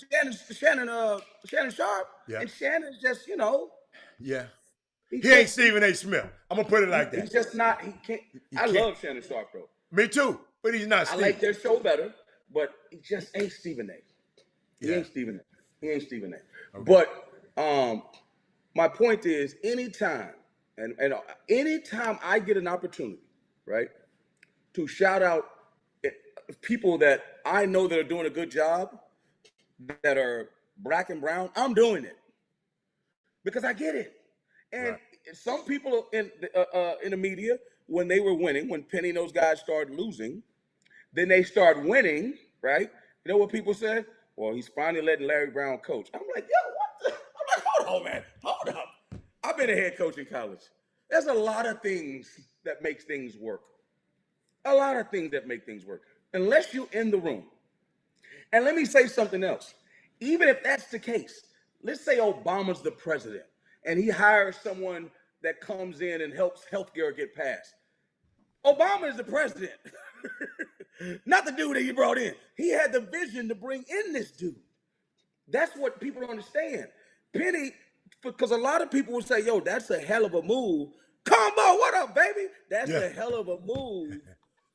Shannon Sharp. Yeah. And Shannon's just, Yeah. He ain't Stephen A. Smith. I'm gonna put it like that. He's just not. He can't. I love Shannon Sharp though. Me too. But he's not. I like their show better. But he just ain't Stephen A. He ain't Stephen A. Okay. But My point is, anytime, and anytime I get an opportunity, right, to shout out people that I know that are doing a good job, that are black and brown, I'm doing it because I get it. And Right. some people in the media, when they were winning, when Penny and those guys started losing, then they start winning, right? You know what people said? Well, he's finally letting Larry Brown coach. I'm like, yo, what the? I'm like, hold on, man. Hold up. I've been a head coach in college. There's a lot of things that makes things work. A lot of things that make things work. Unless you're in the room. And let me say something else. Even if that's the case, let's say Obama's the president and he hires someone that comes in and helps healthcare get passed. Obama is the president, not the dude that you brought in. He had the vision to bring in this dude. That's what people don't understand. Penny, because a lot of people will say, yo, that's a hell of a move. Combo, what up, baby? That's Yeah. a hell of a move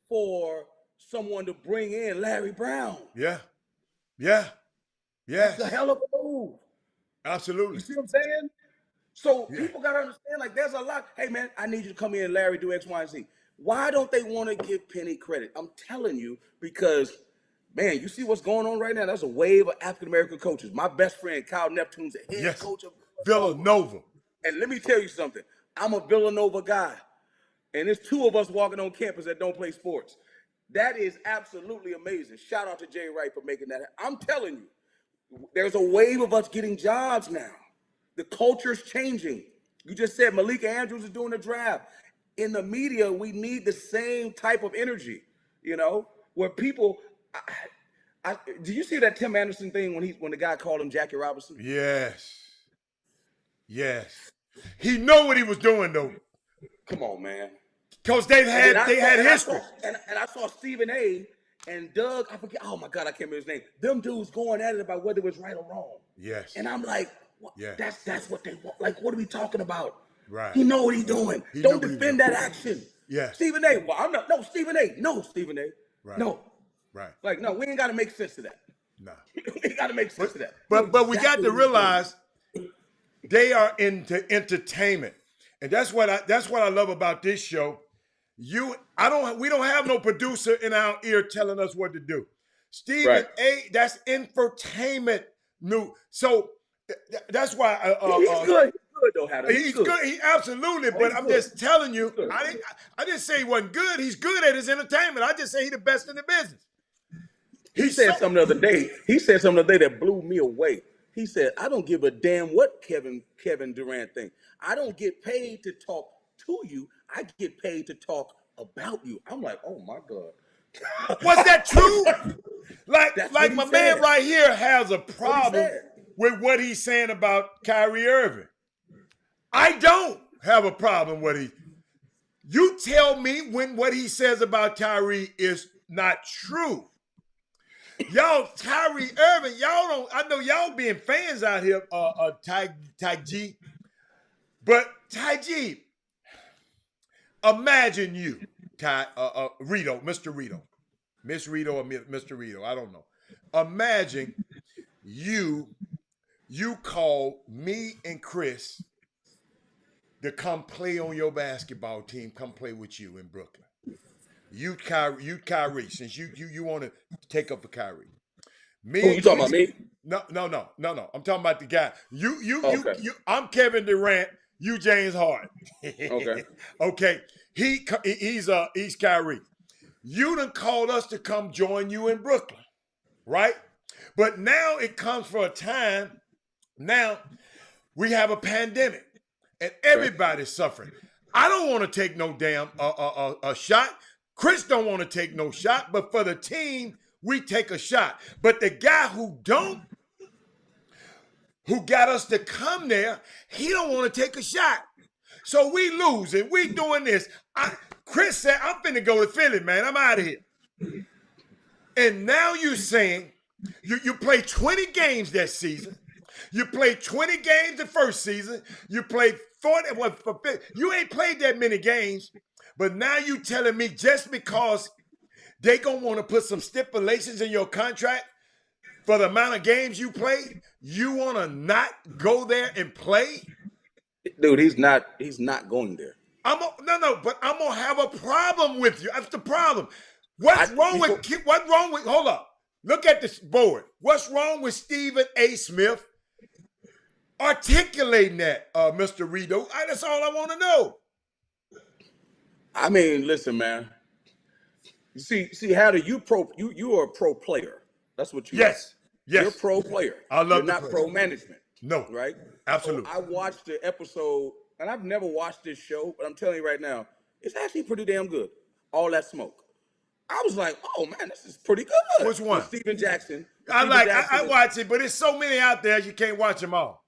for someone to bring in Larry Brown. Yeah. Yeah. Yes. That's a hell of a move. Absolutely. You see what I'm saying? So Yeah. people got to understand, like, there's a lot. Hey, man, I need you to come in, Larry, do X, Y, and Z. Why don't they want to give Penny credit? I'm telling you, because, man, you see what's going on right now? There's a wave of African-American coaches. My best friend, Kyle Neptune's the head Yes. coach of Villanova. And let me tell you something. I'm a Villanova guy. And there's two of us walking on campus that don't play sports. That is absolutely amazing. Shout out to Jay Wright for making that. I'm telling you, there's a wave of us getting jobs now. The culture's changing. You just said Malika Andrews is doing the draft. In the media, we need the same type of energy, you know, where people. Do you see that Tim Anderson thing when the guy called him Jackie Robinson? Yes. Yes. He know what he was doing though. Come on, man. Because they had history. I saw Stephen A. and Doug, I forget, oh my God, I can't remember his name. Them dudes going at it about whether it was right or wrong. Yes. And I'm like, what? Yeah. That's what they want. Like, what are we talking about? Right. He know what he's doing. He know Don't what he defend that action. Yes. Stephen A. Well, I'm not. No, Stephen A. No, Stephen A. Right. No. Right. Like, no, we ain't got to make sense of that. No. We ain't got to make sense of that. But we got to realize they are into entertainment, and that's what I love about this show. We don't have no producer in our ear telling us what to do. Stephen A. That's infotainment new. So that's why he's good. He's good though, Hatter. he's good. He absolutely. But I'm just telling you, I didn't say he wasn't good. He's good at his entertainment. I just say he's the best in the business. He said something the other day. He said something the other day that blew me away. He said, "I don't give a damn what Kevin Durant thinks. I don't get paid to talk to you. I get paid to talk about you." I'm like, oh my God. Was that true? That's like my man right here has a problem what with what he's saying about Kyrie Irving. I don't have a problem with it. You tell me when what he says about Kyrie is not true. Y'all, Kyrie Irving, y'all don't. I know y'all being fans out here, Ty G. But Ty G, imagine you, Rito, Mr. Rito, Miss Rito or Mr. Rito, I don't know. Imagine you call me and Chris to come play on your basketball team, come play with you in Brooklyn. You Kyrie, since you want to take up for Kyrie. You talking about me? No. I'm talking about the guy. Okay. I'm Kevin Durant. You James Harden. Okay. Okay. He's Kyrie. You done called us to come join you in Brooklyn, right? But now it comes for a time. Now we have a pandemic, and everybody's suffering. I don't want to take no damn a shot. Chris don't want to take no shot, but for the team, we take a shot. But the guy who got us to come there, he don't want to take a shot. So we losing. We doing this. Chris said, I'm finna go to Philly, man. I'm out of here. And now you saying you played 20 games that season. You played 20 games the first season. You played 40. You ain't played that many games. But now you telling me just because they gonna want to put some stipulations in your contract for the amount of games you played, you want to not go there and play? Dude, he's not going there. But I'm gonna have a problem with you. That's the problem. What's wrong with? Hold up. Look at this board. What's wrong with Stephen A. Smith articulating that, Mr. Rido? That's all I want to know. I mean, listen, man. You see, how do you are a pro player. That's what you are. Yes. You're a pro player. I love You're the not play. pro management. No. Right? Absolutely. So I watched the episode, and I've never watched this show, but I'm telling you right now, it's actually pretty damn good. All That Smoke. I was like, oh man, this is pretty good. Which one? With Steven Jackson. I watch it, but there's so many out there you can't watch them all.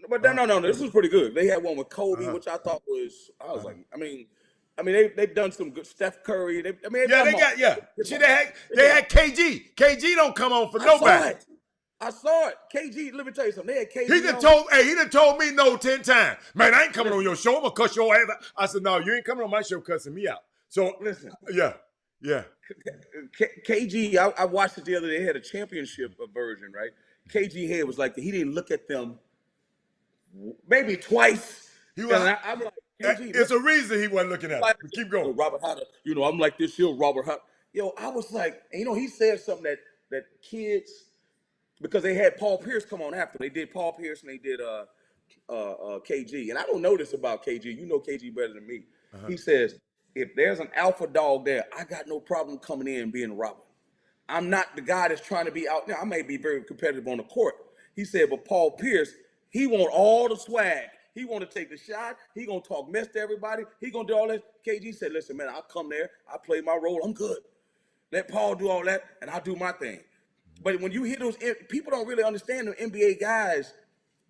But no, this was pretty good. They had one with Kobe, which I thought was, like, I mean, they've done some good. Steph Curry. They had KG. KG don't come on for nobody. I saw it. KG, let me tell you something. They had KG. He done told me no 10 times. Man, I ain't coming on your show. I'm gonna cuss your ass out. I said, no, you ain't coming on my show cussing me out. So listen. Yeah. KG, I watched it the other day. They had a championship version, right? KG head was like, he didn't look at them maybe twice. I'm like, KG, it's a reason he wasn't looking at it. Keep going. Robert Hatter, I'm like this here, Robert Hatter. I was like, he said something that kids, because they had Paul Pierce come on after. They did Paul Pierce and they did KG. And I don't know this about KG. You know KG better than me. He says, if there's an alpha dog there, I got no problem coming in and being Robert. I'm not the guy that's trying to be out there. I may be very competitive on the court. He said, but Paul Pierce, he want all the swag. He want to take the shot. He going to talk mess to everybody. He going to do all that. KG said, listen, man, I'll come there. I play my role. I'm good. Let Paul do all that, and I'll do my thing. But when you hear those, people don't really understand the NBA guys.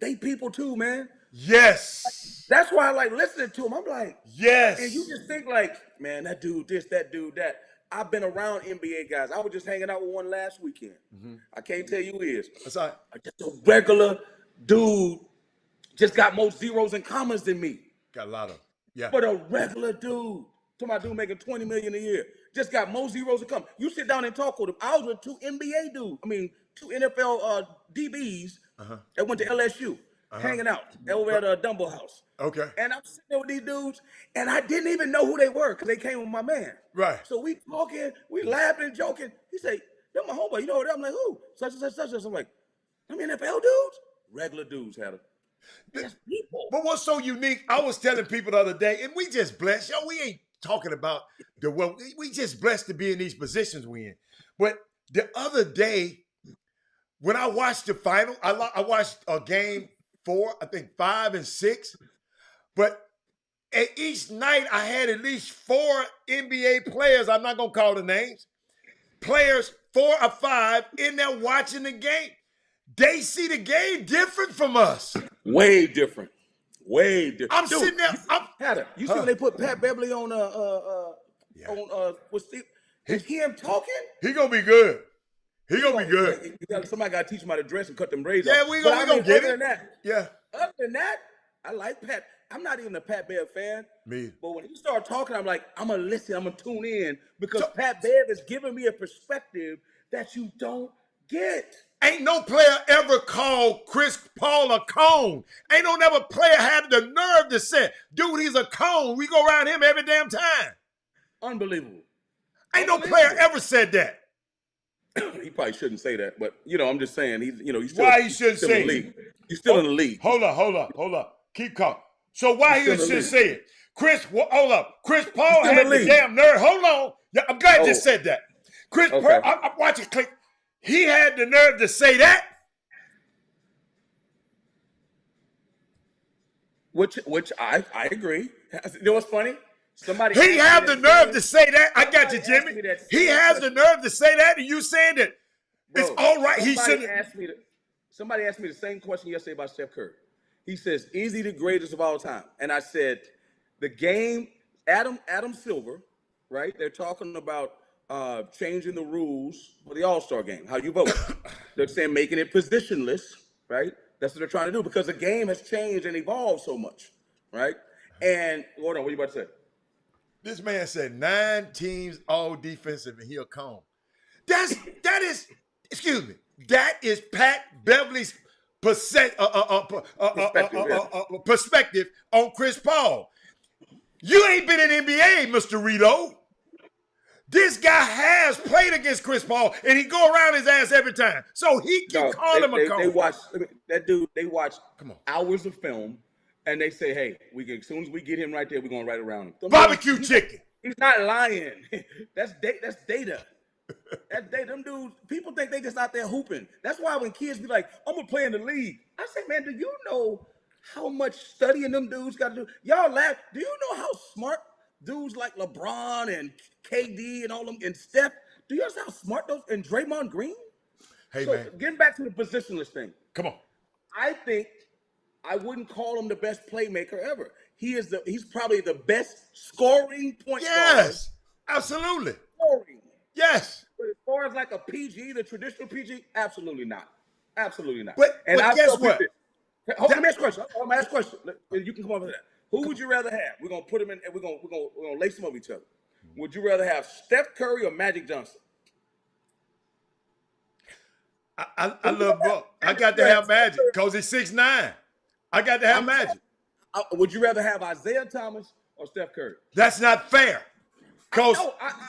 They people too, man. Yes. That's why I like listening to them. I'm like, yes. And you just think like, man, that dude this, that dude that. I've been around NBA guys. I was just hanging out with one last weekend. I can't tell you who he is. That's all right. Just a regular dude, just got more zeros and commas than me. Got a lot of, yeah. But a regular dude, to my dude making $20 million a year, just got more zeros and commas. You sit down and talk with him. I was with two NBA dudes. Two NFL DBs that went to LSU. Hanging out over at Dumbo House. Okay. And I'm sitting there with these dudes, and I didn't even know who they were because they came with my man. Right. So we talking, we laughing and joking. He say, "They're my homeboy. You know what?" I'm like, "Who?" Such and such, such and such. I'm like, "I'm NFL dudes." Regular dudes had them. Just people. But what's so unique? I was telling people the other day, and we just blessed. We ain't talking about the well. We just blessed to be in these positions we in. But the other day, when I watched the final, I watched a game 4, I think 5 and 6. But at each night, I had at least 4 NBA players. I'm not gonna call the names. Players 4 or 5 in there watching the game. They see the game different from us. Way different. Way different. I'm sitting there. You see when they put Pat Beverly on with Steve? Him talking? He gonna be good. He gonna be good. Somebody got to teach him how to dress and cut them braids off. We gonna get it. Other than that, I like Pat. I'm not even a Pat Bev fan. Me. But when he started talking, I'm like, I'm gonna listen. I'm gonna tune in because Pat Bev is giving me a perspective that you don't get. Ain't no player ever called Chris Paul a cone. Ain't no never player had the nerve to say, dude, he's a cone. We go around him every damn time. Unbelievable. Ain't no player ever said that. He probably shouldn't say that, but I'm just saying he's still. Why he shouldn't say it? He's still in the league. Hold up. Keep calm. So why he should say it? Hold up. Chris Paul had the damn nerve. Hold on. Yeah, I'm glad you said that. Chris Paul, I'm watching click. He had the nerve to say that. Which I agree. You know what's funny? He have the nerve to say that. I got you, Jimmy. He has the nerve to say that, and you saying that it's all right. He shouldn't. Somebody asked me the same question yesterday about Steph Curry. He says, "Is he the greatest of all time?" And I said, "The game, Adam Silver, right? They're talking about changing the rules for the All-Star game. How you vote? They're saying making it positionless, right? That's what they're trying to do because the game has changed and evolved so much, right? And hold on, what are you about to say?" This man said 9 teams all defensive and he'll cone. That is Pat Beverly's perspective on Chris Paul. You ain't been in NBA, Mr. Rito. This guy has played against Chris Paul, and he go around his ass every time. So he can call him a coach. They watch that dude. They watch Come on. hours of film, and they say, "Hey, as soon as we get him right there, we're gonna right around him." Barbecue chicken. He's not lying. That's data. That's data. Them dudes. People think they just out there hooping. That's why when kids be like, "I'm gonna play in the league," I say, "Man, do you know how much studying them dudes got to do?" Y'all laugh. Do you know how smart dudes like LeBron and KD and all them and Steph? Do you understand how smart those and Draymond Green? Hey, So man. getting back to the positionless thing. Come on. I think I wouldn't call him the best playmaker ever. He's probably the best scoring point guard. Yes, absolutely. Scoring. Yes. But as far as like a PG, the traditional PG, absolutely not. Absolutely not. But guess what? Let me ask a question. I'm gonna ask a question. You can come up with that. Who would you rather have? We're gonna put them in, and we're gonna lace them over each other. Would you rather have Steph Curry or Magic Johnson? I love both. I got to have Magic because he's 6'9". I got to have Magic. Would you rather have Isaiah Thomas or Steph Curry? That's not fair. Because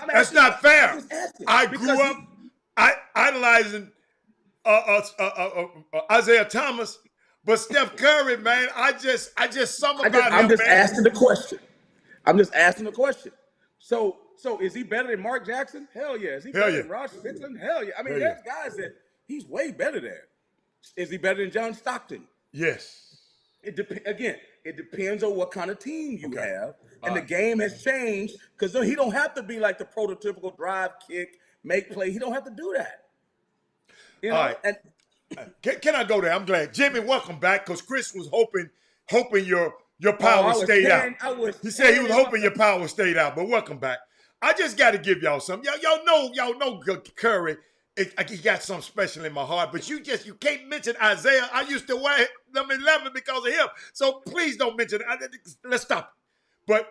that's not fair. I grew up idolizing Isaiah Thomas, but Steph Curry, man, I just something about him. I'm just asking the question. I'm just asking the question. So is he better than Mark Jackson? Hell yeah. Is he better than Ross Strickland? Hell yeah. I mean, there's guys that he's way better than. Is he better than John Stockton? Yes. It depends on what kind of team you have. And the game has changed because he don't have to be like the prototypical drive, kick, make play. He don't have to do that. You know? All right. And can I go there? I'm glad. Jimmy, welcome back, because Chris was hoping your power stayed out. He said he was hoping your power stayed out, but welcome back. I just got to give y'all something. Y'all know Curry. He got something special in my heart, but you can't mention Isaiah. I used to wear number 11 because of him. So please don't mention it. Let's stop. But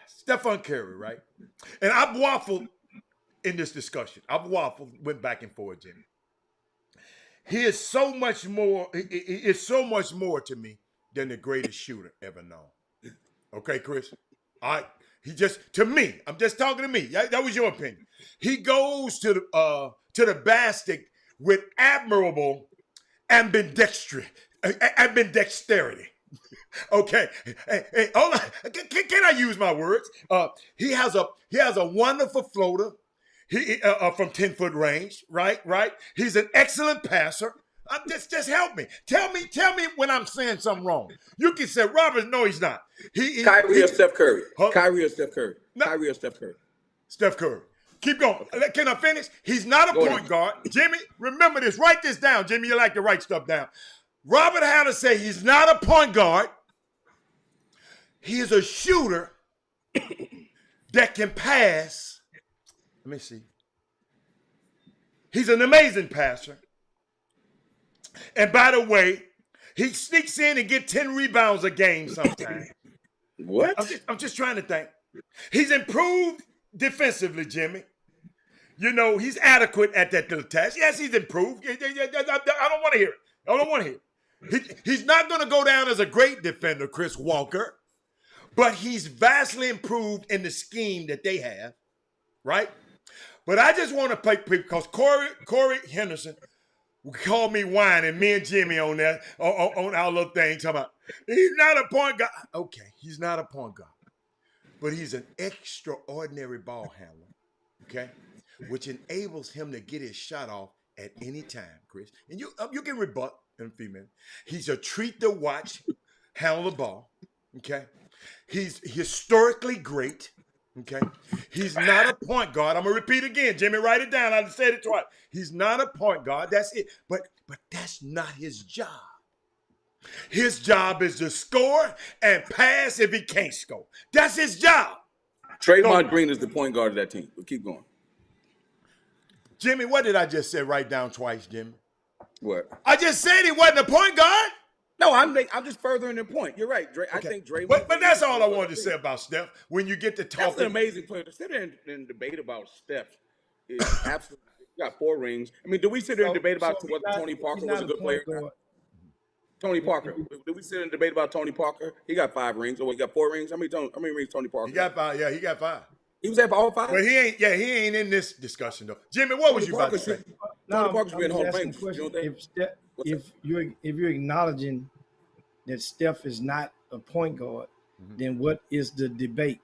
Stephen Curry, right? And I've waffled in this discussion. Went back and forth, Jimmy. He is so much more. He is so much more to me than the greatest shooter ever known. Okay, Chris? All right. He just, to me, I'm just talking to me. That was your opinion. He goes to the basket with admirable ambidexterity. Okay. Hey, hold on. Can I use my words? He has a wonderful floater. He from 10-foot range, right? He's an excellent passer. Just help me. Tell me when I'm saying something wrong. You can say, Robert, no, he's not. Kyrie or Steph Curry? Huh? Kyrie or Steph Curry? No. Kyrie or Steph Curry? Steph Curry. Keep going. Can I finish? He's not a point guard. Jimmy, remember this. Write this down. Jimmy, you like to write stuff down. Robert had to say he's not a point guard. He is a shooter that can pass. Let me see. He's an amazing passer. And by the way, he sneaks in and get 10 rebounds a game sometimes. What? I'm just trying to think. He's improved defensively, Jimmy. You know, he's adequate at that little task. Yes, he's improved. I don't want to hear it. I don't want to hear it. He's not going to go down as a great defender, Chris Walker, but he's vastly improved in the scheme that they have, right? But I just want to play because Corey Henderson called me whining, me and Jimmy on that, on our little thing, talking about, he's not a point guard. Okay, he's not a point guard, but he's an extraordinary ball handler, okay, which enables him to get his shot off at any time, Chris. And you can rebut in a few minutes. He's a treat to watch handle the ball, okay? He's historically great. Okay, he's not a point guard. I'm gonna repeat again, Jimmy. Write it down. I said it twice. He's not a point guard. That's it. But that's not his job. His job is to score and pass if he can't score. That's his job. Draymond Green is the point guard of that team. But keep going. Jimmy, what did I just say? Write down twice, Jimmy. What? I just said he wasn't a point guard. No, I'm just furthering the point. You're right. I think Draymond. But that's all I wanted to say about Steph. When you get to talking, Steph's an amazing player. To sit there and debate about Steph is absolutely He got 4 rings. I mean, do we sit there and debate about So whether Tony he's Parker was not a a good player point or not? guard. Tony Parker. Did we sit there and debate about Tony Parker? He got 5 rings. Or he got 4 rings. How many rings Tony Parker He got 5. Yeah, he got 5. He was there for all 5? But he ain't. Yeah, he ain't in this discussion though. Jimmy, what was Tony you about Parker to say? should. Tony No, Parker should be I'm in the just Hall of asking Fame. a question. You don't think? What's that? If you're acknowledging that Steph is not a point guard, then what is the debate?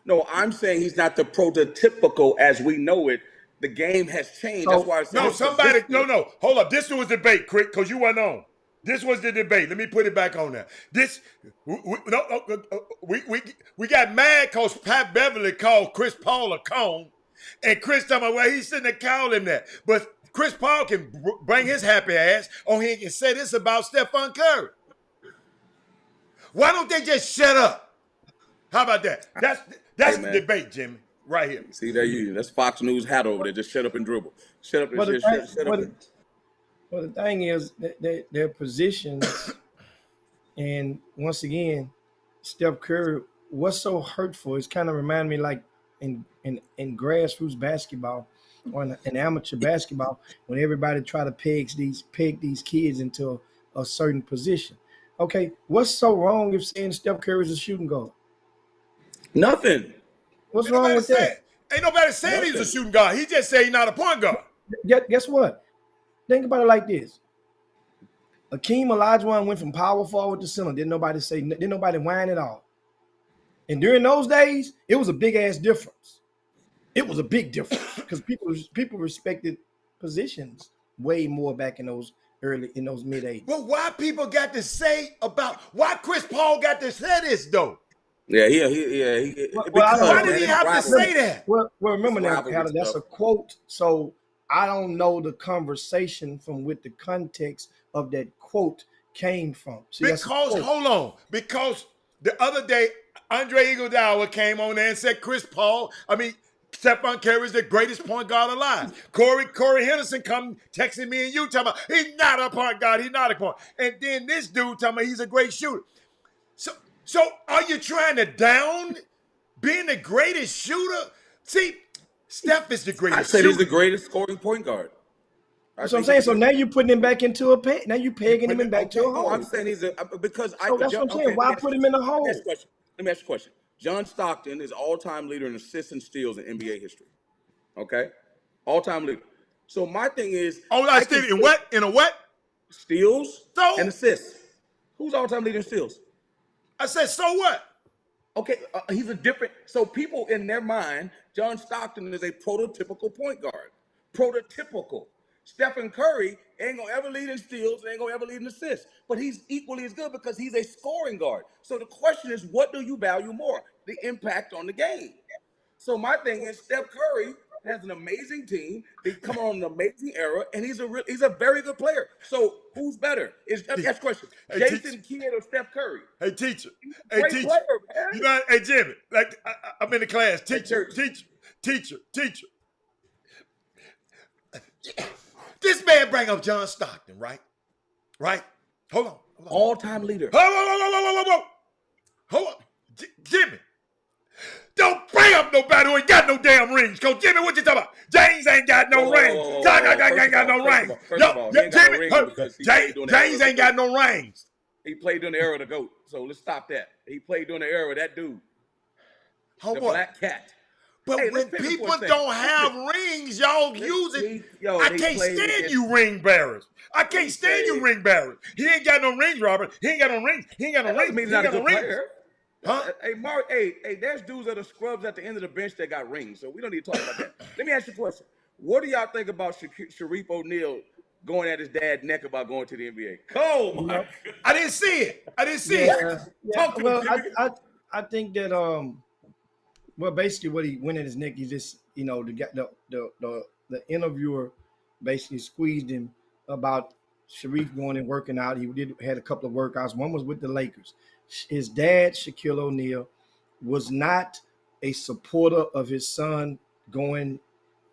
No, I'm saying he's not the prototypical as we know it. The game has changed. That's why I said No, his somebody. position- No. Hold up. This was debate, Crick, because you weren't on. This was the debate. Let me put it back on there. We got mad because Pat Beverly called Chris Paul a cone, and Chris talking about, well, he shouldn't have called him that. But Chris Paul can bring his happy ass on here and say this about Stephen Curry. Why don't they just shut up? How about that? That's the debate, Jimmy, right here. See, there you. That's Fox News hat over there. Just shut up and dribble. Shut up and Well, shut up. the thing is that their positions, and once again, Steph Curry, what's so hurtful? It's kind of remind me like in grassroots basketball or in amateur basketball when everybody try to peg these kids into a certain position. Okay, what's so wrong if saying Steph Curry is a shooting guard? Nothing. What's wrong with that? Ain't nobody saying he's a shooting guard. He just say he's not a point guard. Guess what? Think about it like this. Akeem Olajuwon went from power forward to center. Didn't nobody whine at all. And during those days, it was a big ass difference. It was a big difference because people respected positions way more back in those mid 80s. But why people got to say about why Chris Paul got to say this though? Yeah. Why did he have to say that? Well, remember now, rivalry Tyler, that's a stuff. quote. So I don't know the conversation from what the context of that quote came from. See, Because hold on, because the other day Andre Iguodala came on there and said Stephon Curry is the greatest point guard alive. Corey Henderson come texting me and you talking about he's not a point guard, he's not a point. And then this dude talking about he's a great shooter. So are you trying to down being the greatest shooter? See, Steph is the greatest I said shooter. he's the greatest scoring point guard. That's what I'm saying. So now you're putting him back into a peg. Now you're pegging him back to a hole. I'm saying he's because So that's what I'm saying. Why put him in a hole? Let me ask you a question. John Stockton is all-time leader in assists and steals in NBA history. Okay? All-time leader. So my thing is in what? In a what? Steals So? and assists. Who's all-time leader in steals? I said, so what? Okay, he's a different. So people in their mind, John Stockton is a prototypical point guard. Prototypical. Stephen Curry ain't gonna ever lead in steals, ain't gonna ever lead in assists, but he's equally as good because he's a scoring guard. So the question is, what do you value more? The impact on the game. So my thing is, Steph Curry has an amazing team. They come on an amazing era, and he's a very good player. So who's better? That's the question. Hey, Jason Kidd or Steph Curry? Hey, teacher. Great player, man. You know, hey, Jimmy, like I'm in the class. Teacher. This man bring up John Stockton, right? Right? Hold on. All-time leader. Hold on. Jimmy. Don't bring up nobody who ain't got no damn rings. Cause Jimmy, what you talking about? James ain't got no rings. Ain't got no rings. James ain't got no rings. He played during the era of the GOAT. So let's stop that. He played during the era of that dude. The Black cat. But when people don't have rings, y'all use it. I can't stand you ring bearers. I can't stand you ring bearers. He ain't got no rings, Robert. He ain't got no rings. He ain't got no rings. He's not a good player. Huh? Hey, Mark, hey, there's dudes that are scrubs at the end of the bench that got rings, so we don't need to talk about that. Let me ask you a question. What do y'all think about Sharif O'Neal going at his dad's neck about going to the NBA? Come on. I didn't see it. Talk to me. I think that well, basically what he went at his neck, he just the interviewer basically squeezed him about Sharif going and working out. He had a couple of workouts. One was with the Lakers. His dad, Shaquille O'Neal, was not a supporter of his son going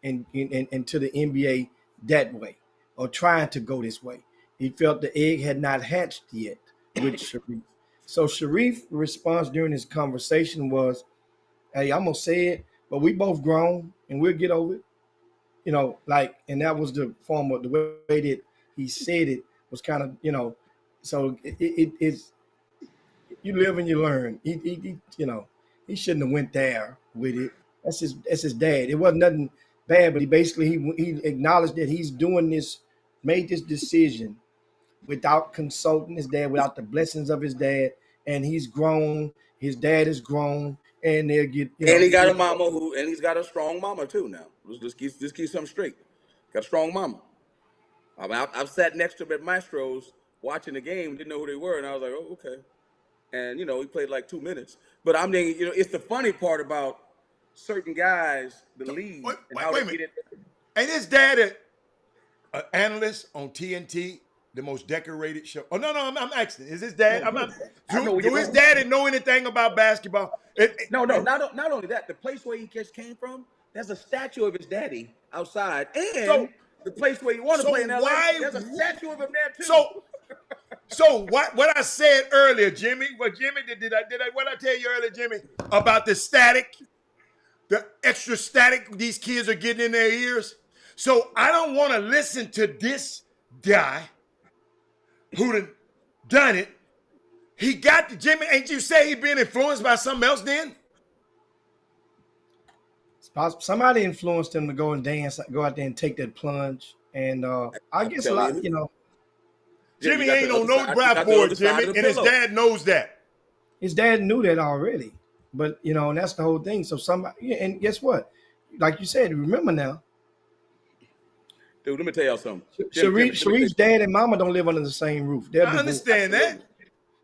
into the NBA that way or trying to go this way. He felt the egg had not hatched yet with Sharif. So Sharif's response during his conversation was, hey, I'm going to say it, but we both grown and we'll get over it. like, and that was the form of the way that he said it was kind of, so it's you live and you learn. He shouldn't have went there with it. That's his dad. It wasn't nothing bad, but he acknowledged that he's doing this, made this decision without consulting his dad, without the blessings of his dad, and he's grown. His dad is grown, and they'll get, And he got a mama and he's got a strong mama too now. Let's keep something straight. Got a strong mama. I mean, I've sat next to him at Mastro's watching the game, didn't know who they were, and I was like, oh, okay. And he played like 2 minutes. But I'm thinking, it's the funny part about certain guys, the league, and how wait a they minute. get it. Ain't his dad an analyst on TNT, the most decorated show? Oh no, I'm asking. Is his dad? Do his daddy know anything about basketball? No. Not only that, the place where he just came from, there's a statue of his daddy outside, and the place where he wanted to play in LA, there's a statue of him there too. So what I said earlier, Jimmy? What Jimmy did I what I tell you earlier, Jimmy, about the static, the extra static these kids are getting in their ears? So I don't want to listen to this guy who done it. He got the Jimmy. Ain't you say he been influenced by something else then? Somebody influenced him to go and dance, go out there and take that plunge. And I guess a lot, Jimmy ain't on no draft board, Jimmy, and his dad knows that. His dad knew that already. But, and that's the whole thing. So somebody, and guess what? Like you said, remember now. Dude, let me tell y'all something. Sharif's dad and mama don't live under the same roof. I understand that.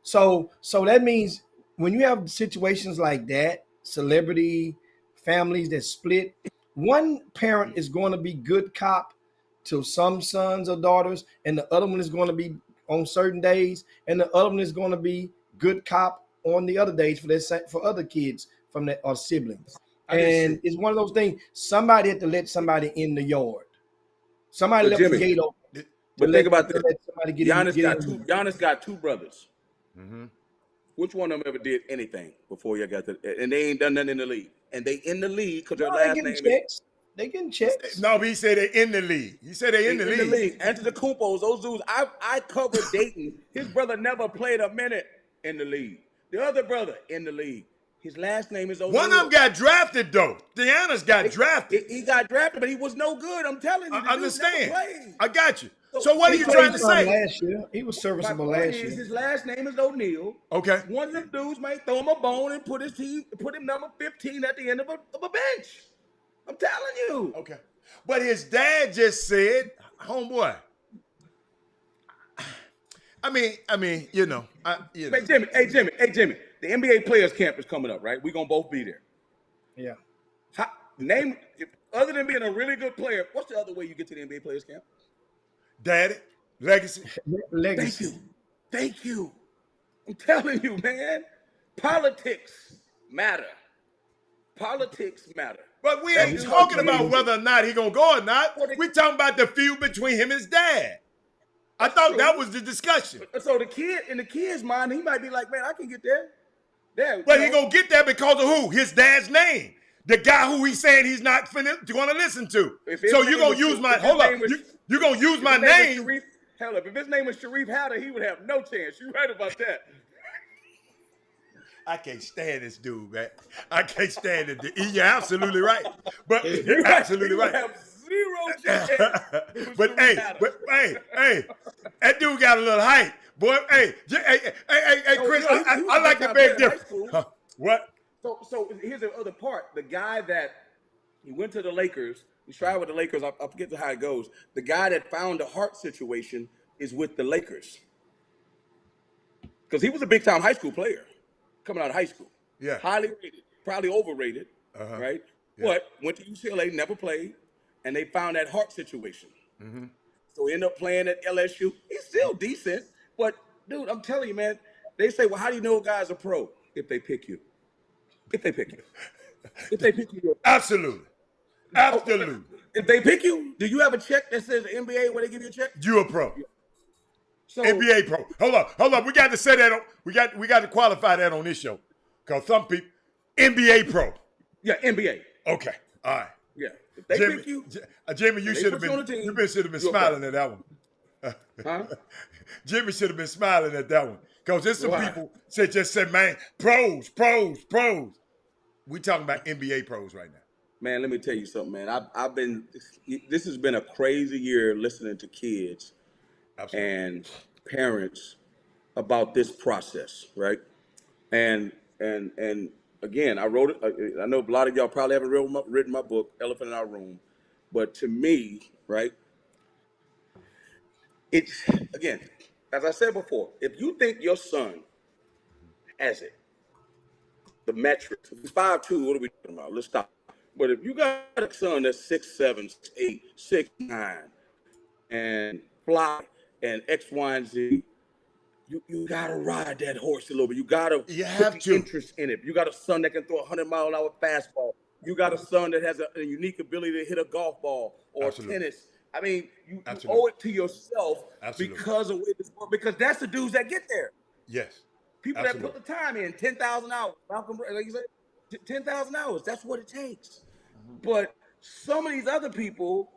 So that means when you have situations like that, celebrity families that split, one parent is going to be good cop to some sons or daughters, and the other one is going to be on certain days, and the other one is going to be good cop on the other days for other kids from that or siblings. And it's one of those things. Somebody had to let somebody in the yard. Somebody left the gate open. But think about this. Giannis got two brothers. Mm-hmm. Which one of them ever did anything before you got to? And they ain't done nothing in the league. And they in the league because their last name is. They getting checks. No, but he said they're in the league. He said they're in the league. Antetokounmpos, those dudes. I covered Dayton. His brother never played a minute in the league. The other brother in the league. His last name is O'Neal. One of them got drafted though. Giannis got drafted. He got drafted, but he was no good. I'm telling you. I understand. I got you. So what are you trying to say? Last year, he was serviceable last year. His last name is O'Neal. Okay. One of them dudes might throw him a bone and put him number 15 at the end of a bench. I'm telling you. Okay. But his dad just said, homeboy. I mean, Hey, Jimmy. The NBA Players Camp is coming up, right? We're gonna both be there. Yeah. Other than being a really good player, what's the other way you get to the NBA Players Camp? Daddy, legacy. Thank you. I'm telling you, man. Politics matter. But we ain't talking about whether or not he gonna go or not. We talking about the feud between him and his dad. I thought that was the discussion. So the kid, in the kid's mind, he might be like, man, I can get there. But he gonna get there because of who? His dad's name. The guy who he's saying he's not gonna listen to. So you gonna use my you gonna use my name. Hell up, if his name was Sharif Hatter, he would have no chance. You right about that. I can't stand this dude, man. I can't stand it. You're absolutely right. But you're absolutely right. Have zero chance. But hey, that dude got a little height. Boy, hey, Chris, I like the big difference. What? So here's the other part. The guy that he went to the Lakers, he tried with the Lakers. I forget how it goes. The guy that found the heart situation is with the Lakers. Because he was a big-time high school player coming out of high school. Yeah. Highly rated, probably overrated, right? Yeah. But went to UCLA, never played, and they found that heart situation. Mm-hmm. So he ended up playing at LSU. He's still decent, but, dude, I'm telling you, man, they say, well, how do you know a guy's a pro? If they pick you. If they pick you. Absolutely. If they pick you, do you have a check that says the NBA where they give you a check? You a pro. So, NBA pro. Hold on. We got to say that. We got to qualify that on this show. Because some people, NBA pro. Yeah, NBA. Okay. All right. Yeah. If they Jimmy, pick you Jimmy, and they put you on the team, should have been you're okay. smiling at that one. Huh? Jimmy should have been smiling at that one. Because there's some Why? people just said, man, pros, pros, pros. We talking about NBA pros right now. Man, let me tell you something, man. I've been. This has been a crazy year listening to kids Absolutely. and parents about this process, right? And again, I wrote it. I know a lot of y'all probably haven't written my book, Elephant in Our Room, but to me, right, it's again, as I said before, if you think your son has it, the metrics, if he's 5'2", what are we talking about? Let's stop. But if you got a son that's 6'7", 6'8", 6'9", and fly and X, Y, and Z, you gotta ride that horse a little bit. You gotta You put have the to. interest in it. You got a son that can throw a 100-mile-an-hour fastball. You got a son that has a unique ability to hit a golf ball or Absolutely. tennis. I mean, you owe Absolutely. it to yourself Absolutely. because of where this work, because that's the dudes that get there. Yes. People that put Absolutely. the time in, 10,000 hours. Malcolm, like you said, 10,000 hours. That's what it takes. But some of these other people,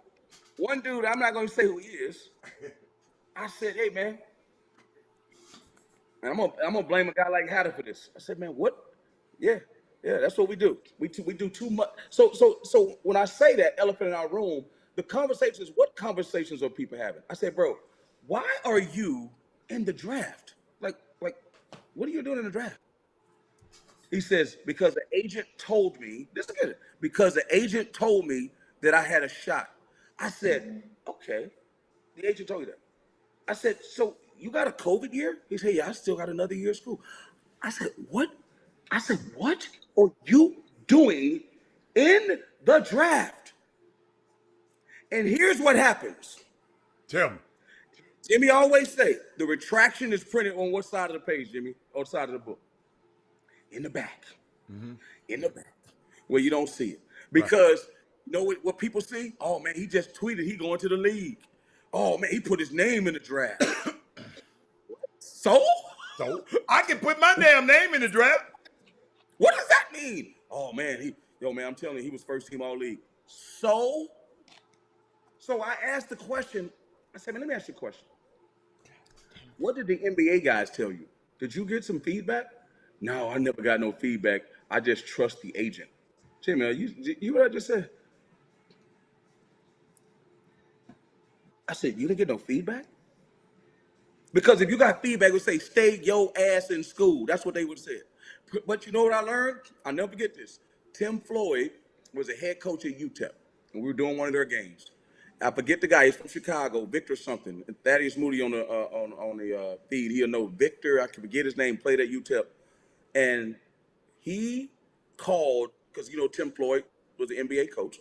one dude, I'm not going to say who he is. I said, hey man, and I'm gonna blame a guy like Hatter for this. I said, man, what? Yeah, yeah, that's what we do. We do too much. So when I say that elephant in our room, the conversation is what conversations are people having? I said, bro, why are you in the draft? Like, what are you doing in the draft? He says, because the agent told me, listen to it, because the agent told me that I had a shot. I said, okay, the agent told you that. I said, so you got a COVID year? He said, yeah, I still got another year of school. I said, what? I said, what are you doing in the draft? And here's what happens. Tell me. Jimmy always say, the retraction is printed on what side of the page, Jimmy? Or side of the book? In the back. Mm-hmm. In the back. Where you don't see it. Right. Because you know what people see? Oh man, he just tweeted he going to the league. Oh man, he put his name in the draft. So? So I can put my damn name in the draft. What does that mean? Oh man, I'm telling you, he was first team all league. So I asked the question. I said, man, let me ask you a question. What did the NBA guys tell you? Did you get some feedback? No, I never got no feedback. I just trust the agent. Jimmy, you what I just said? I said, you didn't get no feedback? Because if you got feedback, it would say, stay your ass in school. That's what they would say. But you know what I learned? I'll never forget this. Tim Floyd was a head coach at UTEP, and we were doing one of their games. I forget the guy. He's from Chicago, Victor something. Thaddeus Moody on the feed. He'll know Victor. I can forget his name. Played at UTEP, and he called because Tim Floyd was the NBA coach.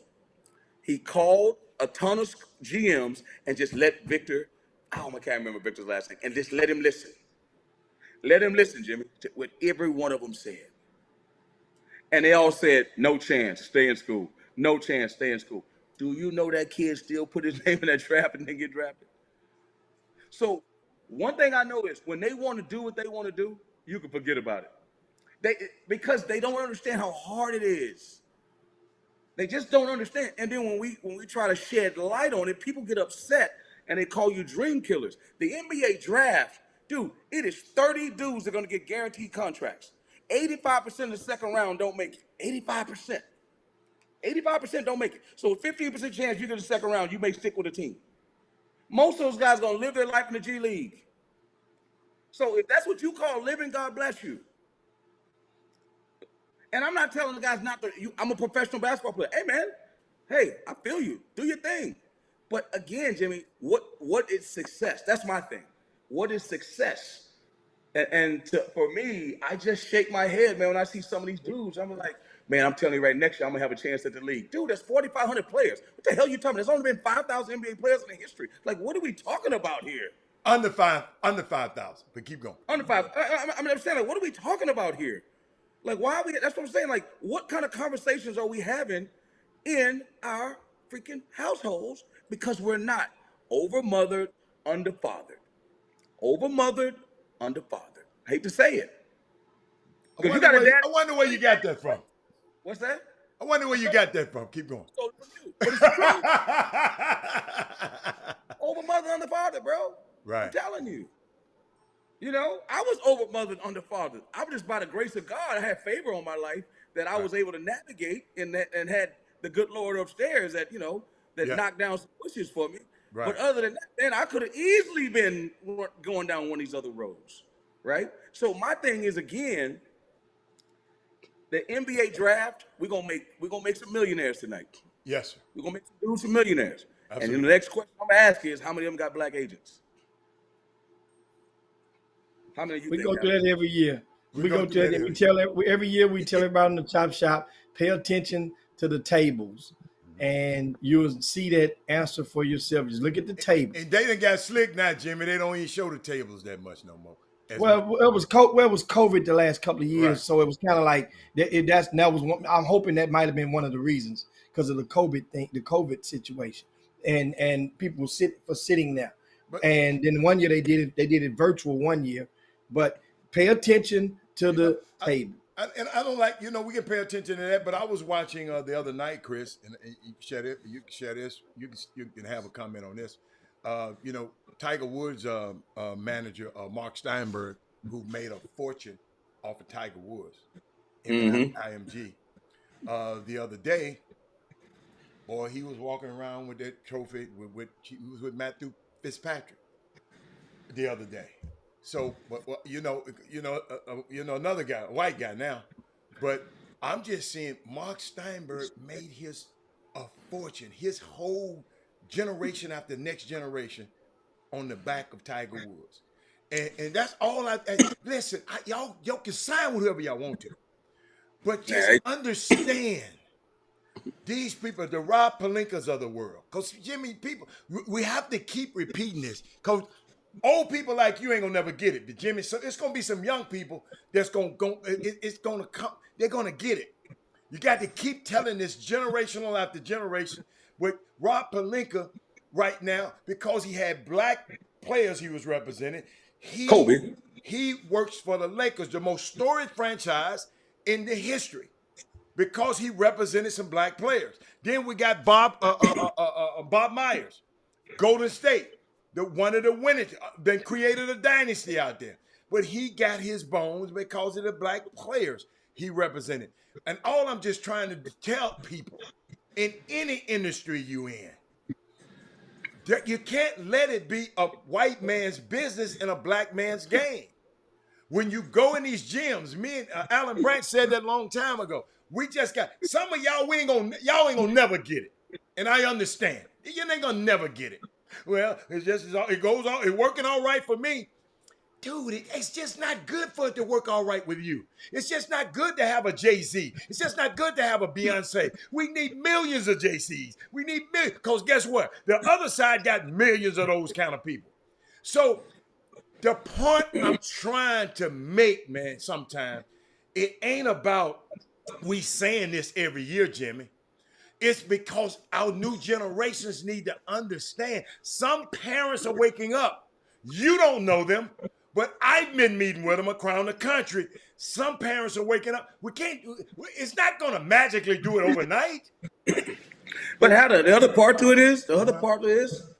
He called a ton of GMs and just let Victor. I can't remember Victor's last name, and just let him listen. Let him listen, Jimmy, to what every one of them said. And they all said, no chance, stay in school. No chance, stay in school. Do you know that kid still put his name in that draft and then get drafted? So one thing I know is when they want to do what they want to do, you can forget about it. Because they don't understand how hard it is. They just don't understand. And then when we try to shed light on it, people get upset and they call you dream killers. The NBA draft, dude, it is 30 dudes that are going to get guaranteed contracts. 85% of the second round don't make it. 85%. 85% don't make it. So 15% chance you get the second round, you may stick with a team. Most of those guys are going to live their life in the G League. So if that's what you call living, God bless you. And I'm not telling the guys not to. I'm a professional basketball player. Hey, man. Hey, I feel you. Do your thing. But again, Jimmy, what is success? That's my thing. What is success? For me, I just shake my head, man, when I see some of these dudes. I'm like, man, I'm telling you right next year, I'm going to have a chance at the league. Dude, there's 4,500 players. What the hell are you talking about? There's only been 5,000 NBA players in the history. Like, what are we talking about here? Under 5,000. But keep going. Under five. I'm saying, like, what are we talking about here? Like, why are we? That's what I'm saying. Like, what kind of conversations are we having in our freaking households? Because we're not overmothered, underfathered. Overmothered, underfathered. I hate to say it. I Because you got a dad. wonder where you got that from. What's that? I wonder where you Okay? got that from. Keep going. Stole it from you. But it's the truth. Over mother, under father, bro. I'm Right. telling you. You know, I was over mothered, under fathered. I was just by the grace of God, I had favor on my life that I Right. was able to navigate and had the good Lord upstairs that, that Yeah. knocked down some bushes for me. But Right. other than that, man, I could have easily been going down one of these other roads. Right? So my thing is, again, the NBA draft, we're gonna make some millionaires tonight. Yes, sir. We're gonna make some dudes some millionaires. And then the Absolutely. next question I'm gonna ask is, how many of them got black agents? How many of you We think go got through it? that every year. We We go go through through that it. We every tell every year. We tell year. everybody in the chop shop, pay attention to the tables, and you'll see that answer for yourself. Just look at the tables. And they done got slick now, Jimmy. They don't even show the tables that much no more. As much. Well, it was COVID the last couple of Right. years, so it was kind of like that was one. I'm hoping that might have been one of the reasons because of the COVID thing, the COVID situation, and people sitting there. But And then one year they did it virtual one year, but pay attention to you know, the table. and I don't like, we can pay attention to that. But I was watching the other night, Chris, and you can share it. You can share this. You can have a comment on this. Tiger Woods' manager, Mark Steinberg, who made a fortune off of Tiger Woods, him and Mm-hmm. IMG. The other day, boy, he was walking around with that trophy he was with Matthew Fitzpatrick the other day. So, but well, another guy, a white guy now, but I'm just saying, Mark Steinberg made a fortune, his whole generation after next generation on the back of Tiger Woods, and that's all listen. Y'all can sign with whoever y'all want to, but just Yeah, understand these people, the Rob Palinkas of the world. Because, Jimmy, we have to keep repeating this. Because old people like you ain't going to never get it. But, Jimmy, so it's going to be some young people that's going to it's going to come. They're going to get it. You got to keep telling this generational after generation with Rob Palinka right now, because he had black players he was representing. Kobe. He works for the Lakers, the most storied franchise in the history, because he represented some black players. Then we got Bob Myers, Golden State, one of the winners, then created a dynasty out there. But he got his bones because of the black players he represented. And all I'm just trying to tell people, in any industry you in, that you can't let it be a white man's business and a black man's game. When you go in these gyms, me and Alan Branch said that a long time ago. We just got some of y'all. Y'all ain't gonna never get it, and I understand. You ain't gonna never get it. Well, it goes on. It's working all right for me, dude. It's just not good for it to work all right with you. It's just not good to have a Jay-Z. It's just not good to have a Beyonce. We need millions of JCs. We need millions, because guess what? The other side got millions of those kind of people. So the point I'm trying to make, man, sometimes, it ain't about we saying this every year, Jimmy. It's because our new generations need to understand. Some parents are waking up. You don't know them, but I've been meeting with them around the country. Some parents are waking up. It's not going to magically do it overnight. But how the other part to it is,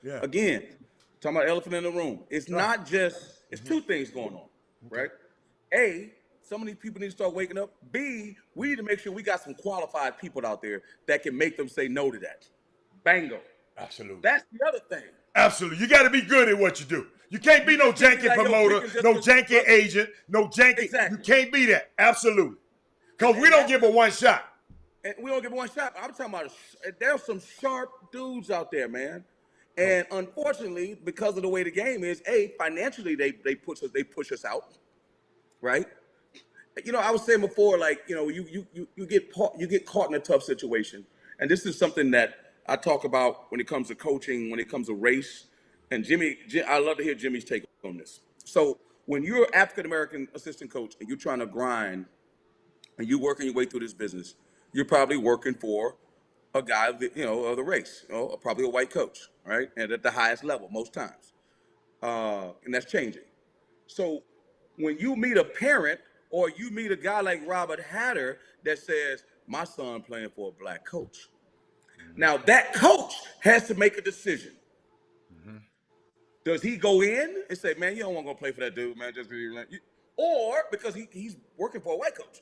Yeah. again, talking about elephant in the room. It's Right. not just, it's two things going on, right? A, some of these people need to start waking up. B, we need to make sure we got some qualified people out there that can make them say no to that. Bango. Absolutely. That's the other thing. Absolutely. You got to be good at what you do. You can't be no can't be janky like, yo, promoter, picking just no for- janky agent, no janky. Exactly. You can't be that. Absolutely. Because we don't give a one shot. And we don't give one shot. I'm talking about there's some sharp dudes out there, man. And unfortunately, because of the way the game is, financially they push us out, right? I was saying before, like, you get caught in a tough situation, and this is something that I talk about when it comes to coaching, when it comes to race. And I love to hear Jimmy's take on this. So when you're an African American assistant coach and you're trying to grind and you're working your way through this business, you're probably working for a guy of the race, probably a white coach, right? And at the highest level most times, and that's changing. So when you meet a parent or you meet a guy like Robert Hatter that says, my son playing for a black coach. Now that coach has to make a decision. Mm-hmm. Does he go in and say, "Man, you don't want to go play for that dude, man, just because or because he's working for a white coach?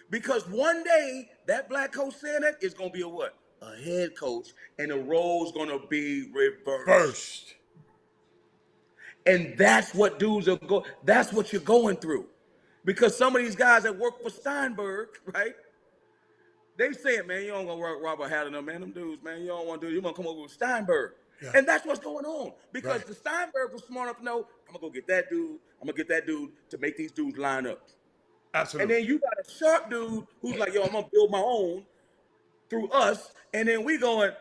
Because one day that black coach saying that is going to be a what? A head coach, and the role's going to be reversed. First. And that's what dudes are go. That's what you're going through, because some of these guys that work for Steinberg, right? They saying, man, you don't gonna work Robert Haddon, man. Them dudes, man, you don't want to do. You want to come over with Steinberg, Yeah. and that's what's going on. Because Right. the Steinberg was smart enough to know, I'm gonna go get that dude. I'm gonna get that dude to make these dudes line up. And Absolutely. then you got a sharp dude who's like, yo, I'm gonna build my own through us, and then we going.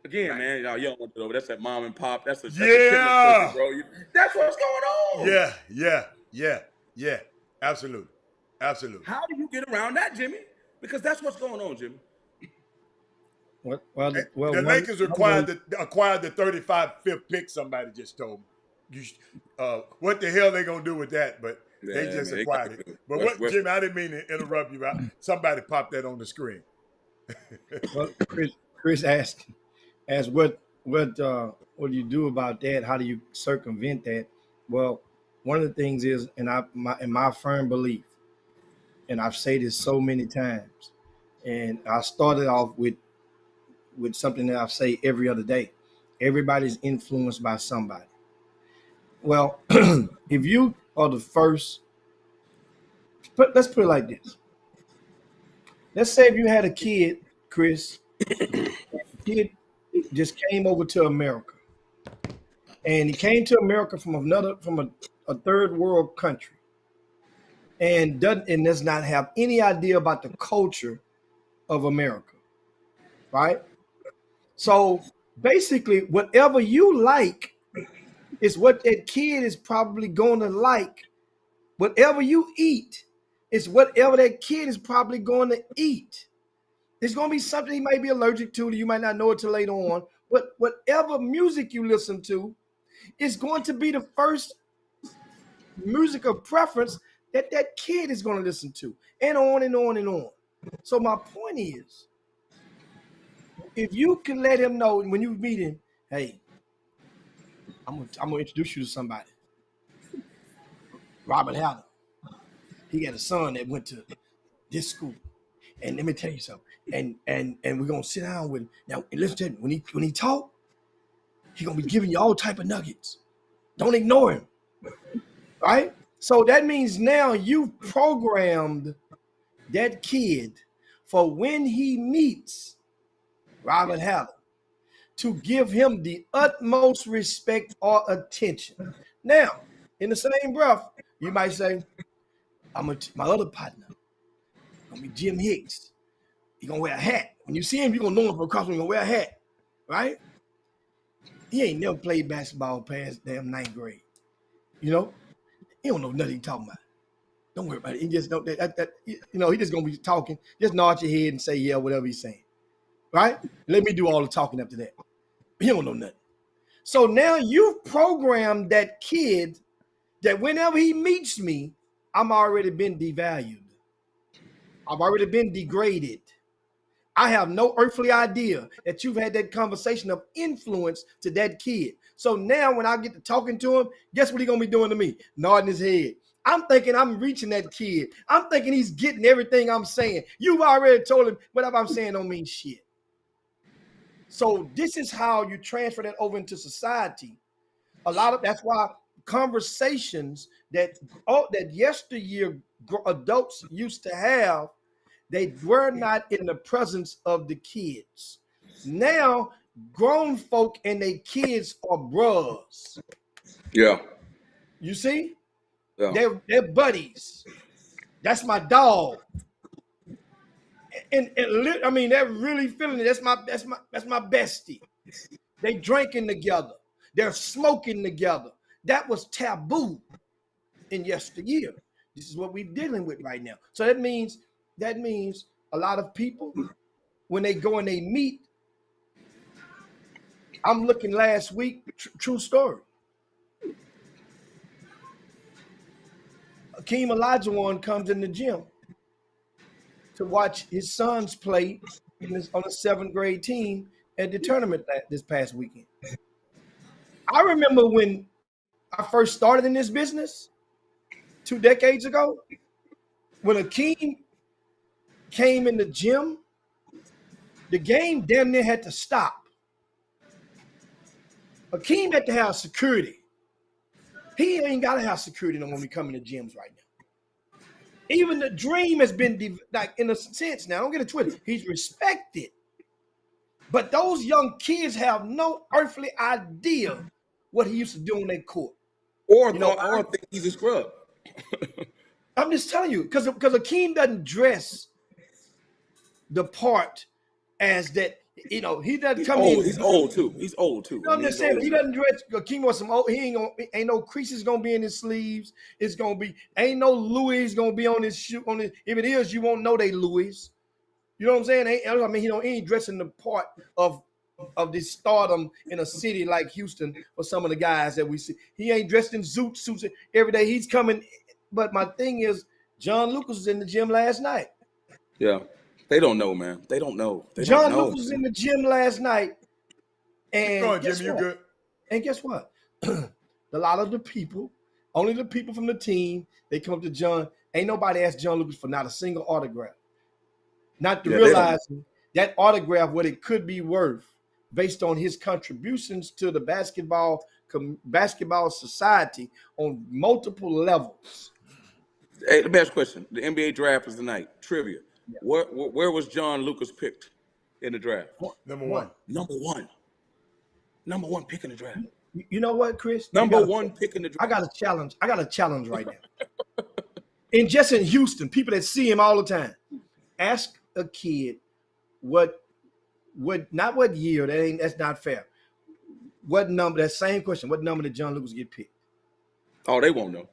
Again, Right. man, you don't want to do it. That's that mom and pop. That's a chipmunk circuit, Yeah. bro. That's what's going on. Yeah. Yeah. Yeah. Yeah. Absolutely. Absolutely. How do you get around that, Jimmy? Because that's what's going on, Jimmy. Well, Eh, well, the Lakers one way, acquired the 35th pick. Somebody just told me. What the hell they gonna do with that? But they Yeah, just man. acquired it. But what, Jimmy? I didn't mean to interrupt you. Somebody popped that on the screen. well, Chris asked what do you do about that? How do you circumvent that? Well, one of the things is, and in my firm belief, and I've said this so many times, and I started off with something that I say every other day. Everybody's influenced by somebody. Well, if you are the first, but let's put it like this. Let's say if you had a kid, Chris, the kid just came over to America, and he came to America from a third world country, and does not have any idea about the culture of America, right? So basically, whatever you like is what that kid is probably going to like. Whatever you eat is whatever that kid is probably going to eat. There's going to be something he might be allergic to that you might not know it till later on. But whatever music you listen to is going to be the first music of preference that that kid is going to listen to, and on and on and on. So my point is, if you can let him know when you meet him, hey, I'm gonna introduce you to somebody, Robert Haddon. He got a son that went to this school, and let me tell you something. And we're gonna sit down with him now. And listen to him when he talk, he gonna be giving you all type of nuggets. Don't ignore him, right? So that means now you've programmed that kid for when he meets Robert Haddon to give him the utmost respect or attention. Now, in the same breath, you might say, my other partner, gonna be Jim Hicks. He gonna wear a hat. When you see him, you're gonna know him from across. He's gonna wear a hat, right? He ain't never played basketball past damn ninth grade. You know, he don't know nothing he talking about. Don't worry about it. He just know that he just gonna be talking. Just nod your head and say yeah, whatever he's saying, right? Let me do all the talking after that. He don't know nothing. So now you've programmed that kid that whenever he meets me, I'm already been devalued. I've already been degraded. I have no earthly idea that you've had that conversation of influence to that kid. So now when I get to talking to him, guess what he's going to be doing to me? Nodding his head. I'm thinking I'm reaching that kid. I'm thinking he's getting everything I'm saying. You've already told him whatever I'm saying don't mean shit. So this is how you transfer that over into society. That's why conversations that yesteryear adults used to have, they were not in the presence of the kids. Now, grown folk and their kids are bros. Yeah. You see? Yeah. They're buddies. That's my dog. And I mean, they're really feeling it. That's my bestie. They drinking together. They're smoking together. That was taboo in yesteryear. This is what we're dealing with right now. So that means a lot of people, when they go and they meet, I'm looking last week, true story. Akeem Olajuwon comes in the gym to watch his sons play on a 7th grade team at the tournament this past weekend. I remember when I first started in this business 2 decades ago, when Akeem came in the gym, the game damn near had to stop. Akeem had to have security. He ain't got to have security no more when we come in the gyms right now. Even the dream has been, like, in a sense now, don't get it twisted, he's respected. But those young kids have no earthly idea what he used to do on that court. Or I think he's a scrub. I'm just telling you, because Akeem doesn't dress the part as that. He doesn't come in. He's old too. He's old too. I'm just saying, he doesn't dress. Akeem wants some old. Ain't no creases gonna be in his sleeves. It's gonna be ain't no Louis gonna be on his shoe. If it is, you won't know they Louis. You know what I'm saying? He ain't dressing the part of this stardom in a city like Houston for some of the guys that we see. He ain't dressed in suits every day. He's coming. But my thing is, John Lucas was in the gym last night. Yeah. They don't know, man. They don't know. John Lucas was in the gym last night. And Go on, Jimmy, you good? And guess what? A lot of the people, only the people from the team, they come up to John. Ain't nobody asked John Lucas for not a single autograph. Not to realizing that autograph, what it could be worth based on his contributions to the basketball society on multiple levels. Hey, the best question. The NBA draft is tonight. Trivia. Yeah. Where was John Lucas picked in the draft? Number one. Number one pick in the draft. You know what, Chris? Number one pick in the draft. I got a challenge right now. And just in Houston, people that see him all the time, ask a kid not what year, that's not fair. What number, that same question, what number did John Lucas get picked? Oh, they won't know.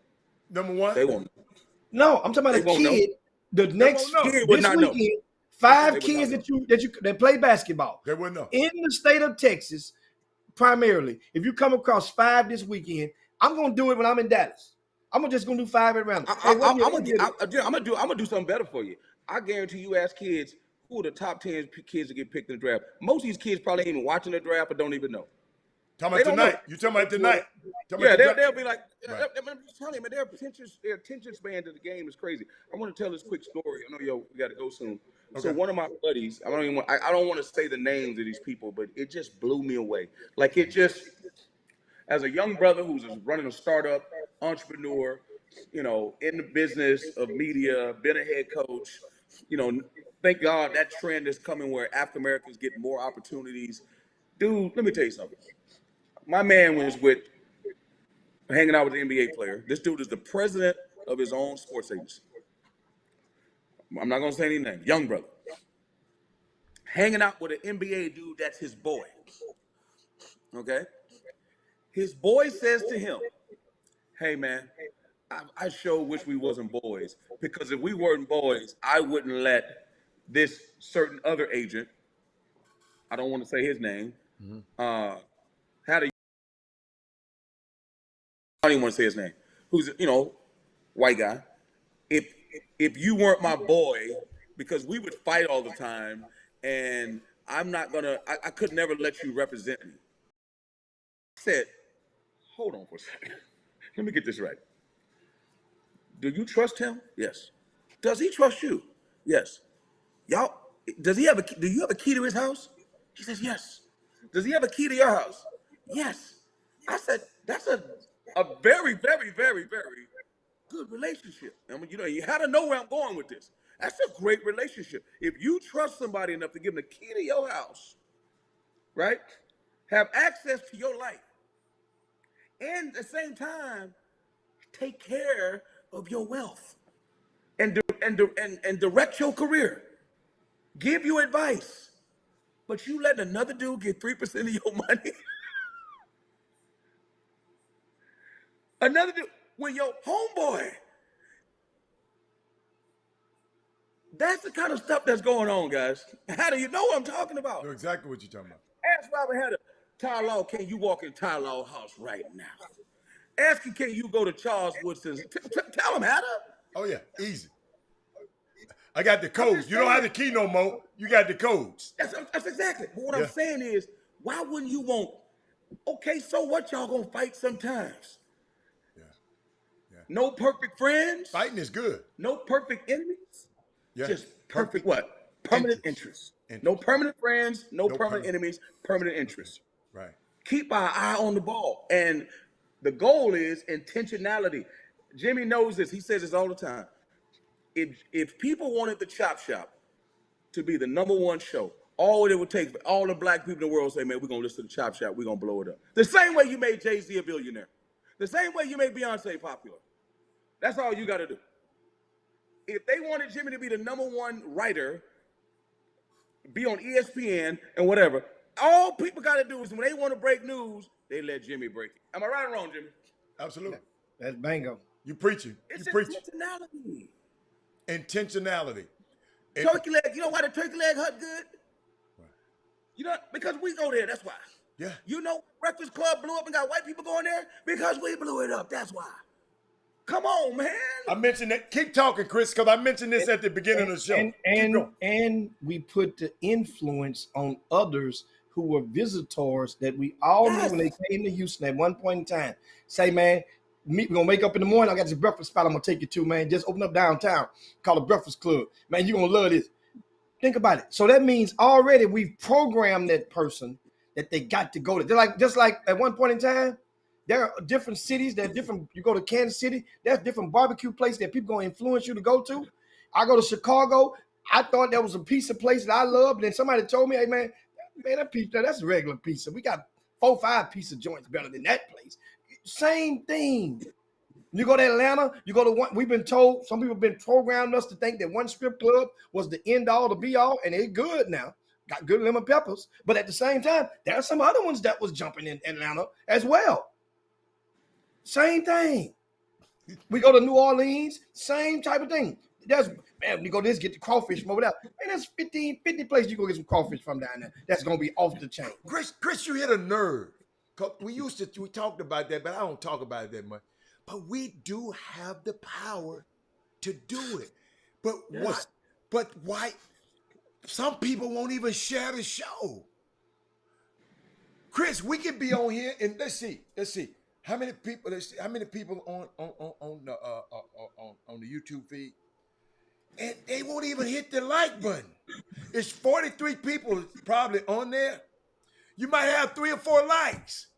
Number one? They won't know. No, I'm talking about a kid. The next this weekend, 5 kids that play basketball. They wouldn't know. In the state of Texas, primarily, if you come across 5 this weekend, I'm gonna do it when I'm in Dallas. I'm just gonna do 5 at random. I'm gonna do something better for you. I guarantee you, ask kids who are the top 10 kids that get picked in the draft. Most of these kids probably ain't even watching the draft or don't even know. Talking about tonight. You talking about tonight? Yeah, they'll be like, right. I'm just telling you, man, their attention span to the game is crazy. I want to tell this quick story. I know, we got to go soon. Okay. So one of my buddies, I don't want to say the names of these people, but it just blew me away. Like, it just, as a young brother who's running a startup, entrepreneur, in the business of media, been a head coach, thank God that trend is coming where African Americans get more opportunities. Dude, let me tell you something. My man was hanging out with an NBA player. This dude is the president of his own sports agency. I'm not going to say any name. Young brother. Hanging out with an NBA dude that's his boy. Okay? His boy says to him, hey, man, I sure wish we wasn't boys. Because if we weren't boys, I wouldn't let this certain other agent, I don't want to say his name, I don't even want to say his name, who's, white guy. If you weren't my boy, because we would fight all the time, and I could never let you represent me. I said, hold on for a second. Let me get this right. Do you trust him? Yes. Does he trust you? Yes. Do you have a key to his house? He says, yes. Does he have a key to your house? Yes. I said, that's a very, very, very, very good relationship. I mean, you had to know where I'm going with this. That's a great relationship. If you trust somebody enough to give them the key to your house, right? Have access to your life, and at the same time, take care of your wealth and direct your career, give you advice, but you letting another dude get 3% of your money? Another dude, when your homeboy. That's the kind of stuff that's going on, guys. How do you know what I'm talking about? I know exactly what you're talking about. Ask Robert Hatter, Ty Law, can you walk in Ty Law's house right now? Ask him, can you go to Charles Woodson's? Tell him, Hatter. Oh, yeah, easy. I got the codes. You don't have the key no more. You got the codes. That's exactly. But what Yeah. I'm saying is, why wouldn't you want? Okay, so what? Y'all gonna fight sometimes. Yeah. Yeah. No perfect friends. Fighting is good. No perfect enemies. Yeah. Just perfect what? Permanent interests. No permanent friends. No permanent enemies. Permanent interests. Right. Keep our eye on the ball, and the goal is intentionality. Jimmy knows this. He says this all the time. If people wanted the Chop Shop to be the #1 show, all it would take for all the black people in the world say, man, we're going to listen to the Chop Shop. We're going to blow it up. The same way you made Jay-Z a billionaire. The same way you made Beyonce popular. That's all you got to do. If they wanted Jimmy to be the #1 writer, be on ESPN and whatever, all people got to do is when they want to break news, they let Jimmy break it. Am I right or wrong, Jimmy? Absolutely. That's bingo. You preaching. It's You preaching. intentionality. Intentionality. Turkey leg. You know why the turkey leg hut good? You know, because we go there. That's why. Yeah. You know, Breakfast Club blew up and got white people going there because we blew it up. That's why. Come on, man. I mentioned that. Keep talking, Chris, because I mentioned this at the beginning of the show. And we put the influence on others who were visitors that we all knew when they came to Houston at one point in time. Say, man, we're gonna wake up in the morning. I got this breakfast spot I'm gonna take you to, man. Just open up downtown, call it Breakfast Club. Man, you're gonna love this. Think about it. So that means already we've programmed that person that they got to go to. They're like, just like at one point in time, there are different cities that different. You go to Kansas City, there's different barbecue places that people gonna influence you to go to. I go to Chicago. I thought there was a pizza place that I loved, and then somebody told me, "Hey, man, that pizza, that's a regular pizza. We got 4, 5 pizza joints better than that place." Same thing. You go to Atlanta, you go to one. We've been told, some people have been programmed us to think that one strip club was the end all, the be all, and it's good now. Got good lemon peppers, but at the same time, there are some other ones that was jumping in Atlanta as well. Same thing. We go to New Orleans, same type of thing. There's, man, we go this, get the crawfish from over there. Man, there's 50 places you go get some crawfish from down there. That's gonna be off the chain. Chris, you hit a nerve. We talked about that, but I don't talk about it that much. But we do have the power to do it. But what? But why? Some people won't even share the show. Chris, we could be on here and let's see. How many people? How many people on the YouTube feed? And they won't even hit the like button. It's 43 people probably on there. You might have 3 or 4 likes.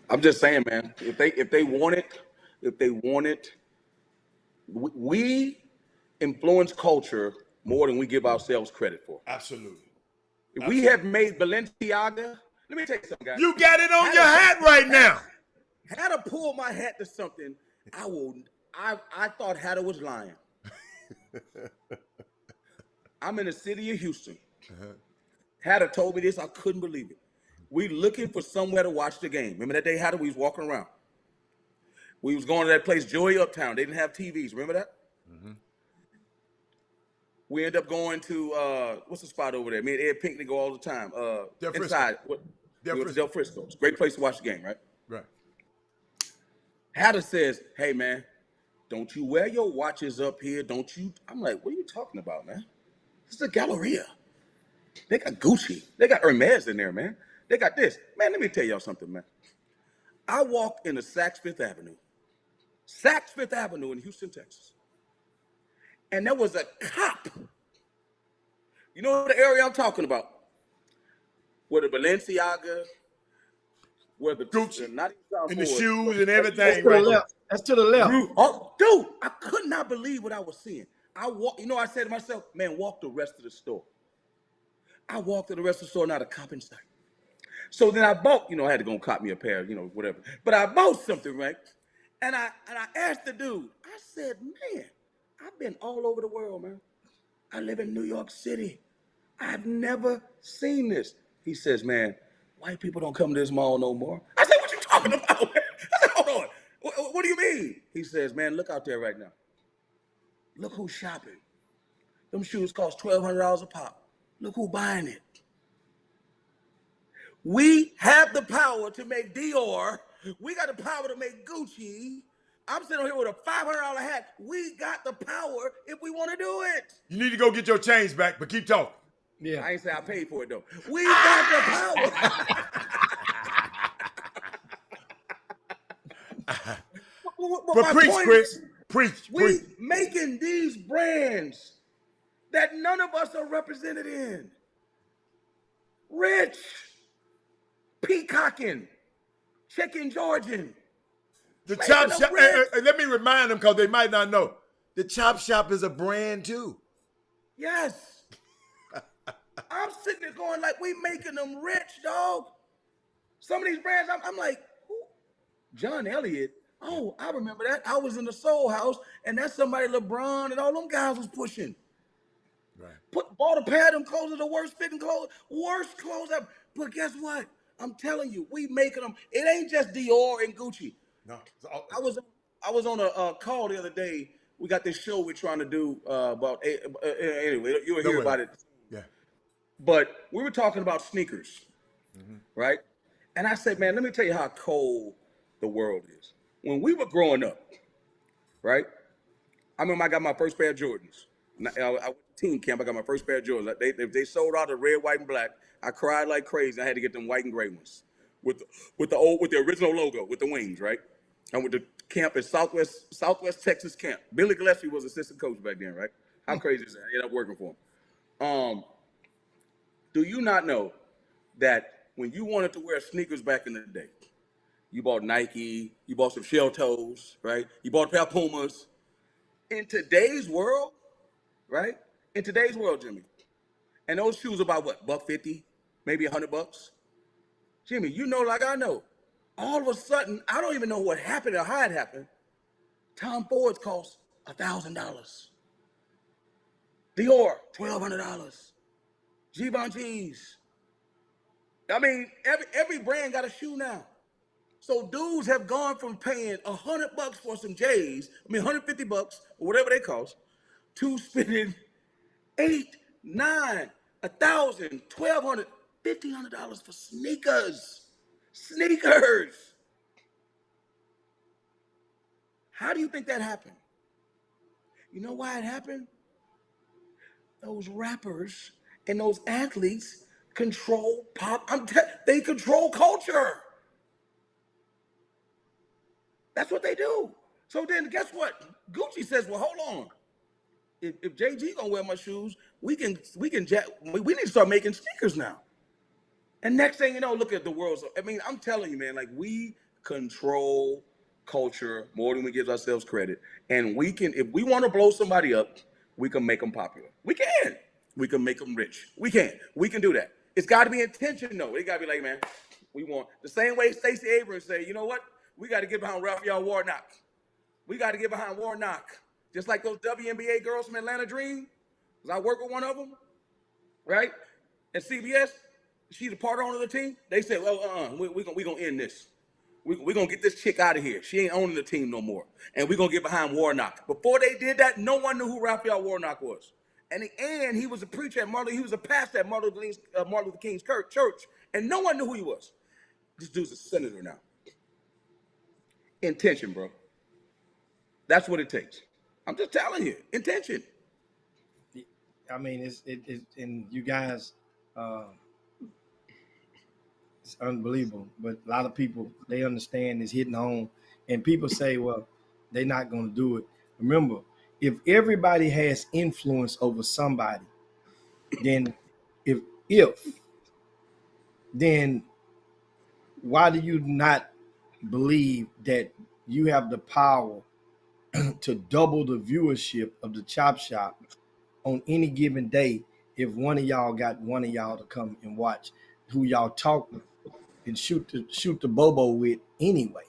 I'm just saying, man. If they want it, we influence culture more than we give ourselves credit for. Absolutely. If we have made Balenciaga, let me tell you something, guys. You got it on your hat right now. Had to pull my hat to something, I thought Hatter was lying. I'm in the city of Houston. Hatter told me this, I couldn't believe it. We looking for somewhere to watch the game. Remember that day, Hatter, we was walking around. We was going to that place, Joey Uptown. They didn't have TVs. Remember that? Mm-hmm. We end up going to, what's the spot over there? Me and Ed Pinckney go all the time. Inside. Del Frisco. It's a great place to watch the game, right? Right. Hatter says, hey, man, don't you wear your watches up here, don't you? I'm like, what are you talking about, man? This is a Galleria. They got Gucci. They got Hermes in there, man. They got this. Man, let me tell y'all something, man. I walked into Saks Fifth Avenue in Houston, Texas. And there was a cop. You know the area I'm talking about? Where the Balenciaga, where the Gucci, not even and the shoes and everything. That's to the left. That's to the left. Oh, dude, I could not believe what I was seeing. I said to myself, man, walk the rest of the store. I walked to the rest of the store, not a cop in sight. So then I bought, I had to go and cop me a pair, whatever. But I bought something, right? And I asked the dude, I said, man, I've been all over the world, man. I live in New York City. I've never seen this. He says, man, white people don't come to this mall no more. I said, what you talking about, man? I said, hold on. What do you mean? He says, man, look out there right now. Look who's shopping. Them shoes cost $1,200 a pop. Look who's buying it. We have the power to make Dior. We got the power to make Gucci. I'm sitting here with a $500 hat. We got the power if we want to do it. You need to go get your change back, but keep talking. Yeah. I ain't say I paid for it though. We got the power. But But my preach, point Chris. is, Preach. we making these brands that none of us are represented in. Rich, peacocking, chicken Georgian. The Making chop them shop. rich. Let me remind them because they might not know. The chop shop is a brand too. Yes. I'm sitting there going like, we making them rich, dog. Some of these brands, I'm like, who? John Elliott. Oh, I remember that. I was in the Soul House, and that's somebody LeBron and all them guys was pushing. Right. Bought a pair of them clothes, the worst fitting clothes, worst clothes ever. But guess what? I'm telling you, we making them. It ain't just Dior and Gucci. No. I was on a call the other day. We got this show we're trying to do about. Anyway, you'll hear about it. Yeah. But we were talking about sneakers, right? And I said, man, let me tell you how cold the world is. When we were growing up, right? I remember I got my first pair of Jordans. I went to team camp. I got my first pair of Jordans. If they sold out the red, white, and black, I cried like crazy. I had to get them white and gray ones with the original logo with the wings, right? I went to camp in Southwest Texas camp. Billy Gillespie was assistant coach back then, right? How crazy is that? I ended up working for him. Do you not know that when you wanted to wear sneakers back in the day, you bought Nike, you bought some shell toes, right? You bought a pair of Pumas. In today's world, right? In today's world, Jimmy, and those shoes are about what, $150, maybe $100. Jimmy, you know, like I know, all of a sudden, I don't even know what happened or how it happened. Tom Fords cost $1,000. Dior, $1,200. Givenchy's. I mean, every brand got a shoe now. So dudes have gone from paying $100 for some J's, $150 or whatever they cost, to spending $8, $9, $1,000, $1,200, $1,500 for sneakers. Sneakers. How do you think that happened? You know why it happened? Those rappers and those athletes control pop. They control culture. That's what they do. So then guess what? Gucci says, well, hold on. If JG gonna wear my shoes, we need to start making sneakers now. And next thing you know, look at the world. I mean, I'm telling you, man, like we control culture more than we give ourselves credit. And we can, if we want to blow somebody up, we can make them popular. We can. We can make them rich. We can. We can do that. It's got to be intention, though. It got to be like, man, we want the same way Stacey Abrams say, you know what? We got to get behind Raphael Warnock. We got to get behind Warnock. Just like those WNBA girls from Atlanta Dream. Because I work with one of them, right? At CBS. She's a part owner of the team. They said, well, we're going to end this. We're going to get this chick out of here. She ain't owning the team no more. And we're going to get behind Warnock. Before they did that, no one knew who Raphael Warnock was. And he was a preacher at Martin. He was a pastor at Martin Luther King's church. And no one knew who he was. This dude's a senator now. Intention, bro. That's what it takes. I'm just telling you. Intention. I mean, it's and you guys, it's unbelievable. But a lot of people, they understand it's hitting home, and people say, well, they're not going to do it. Remember, if everybody has influence over somebody, then then why do you not believe that you have the power to double the viewership of the Chop Shop on any given day if one of y'all got one of y'all to come and watch who y'all talk and shoot the bobo with anyway?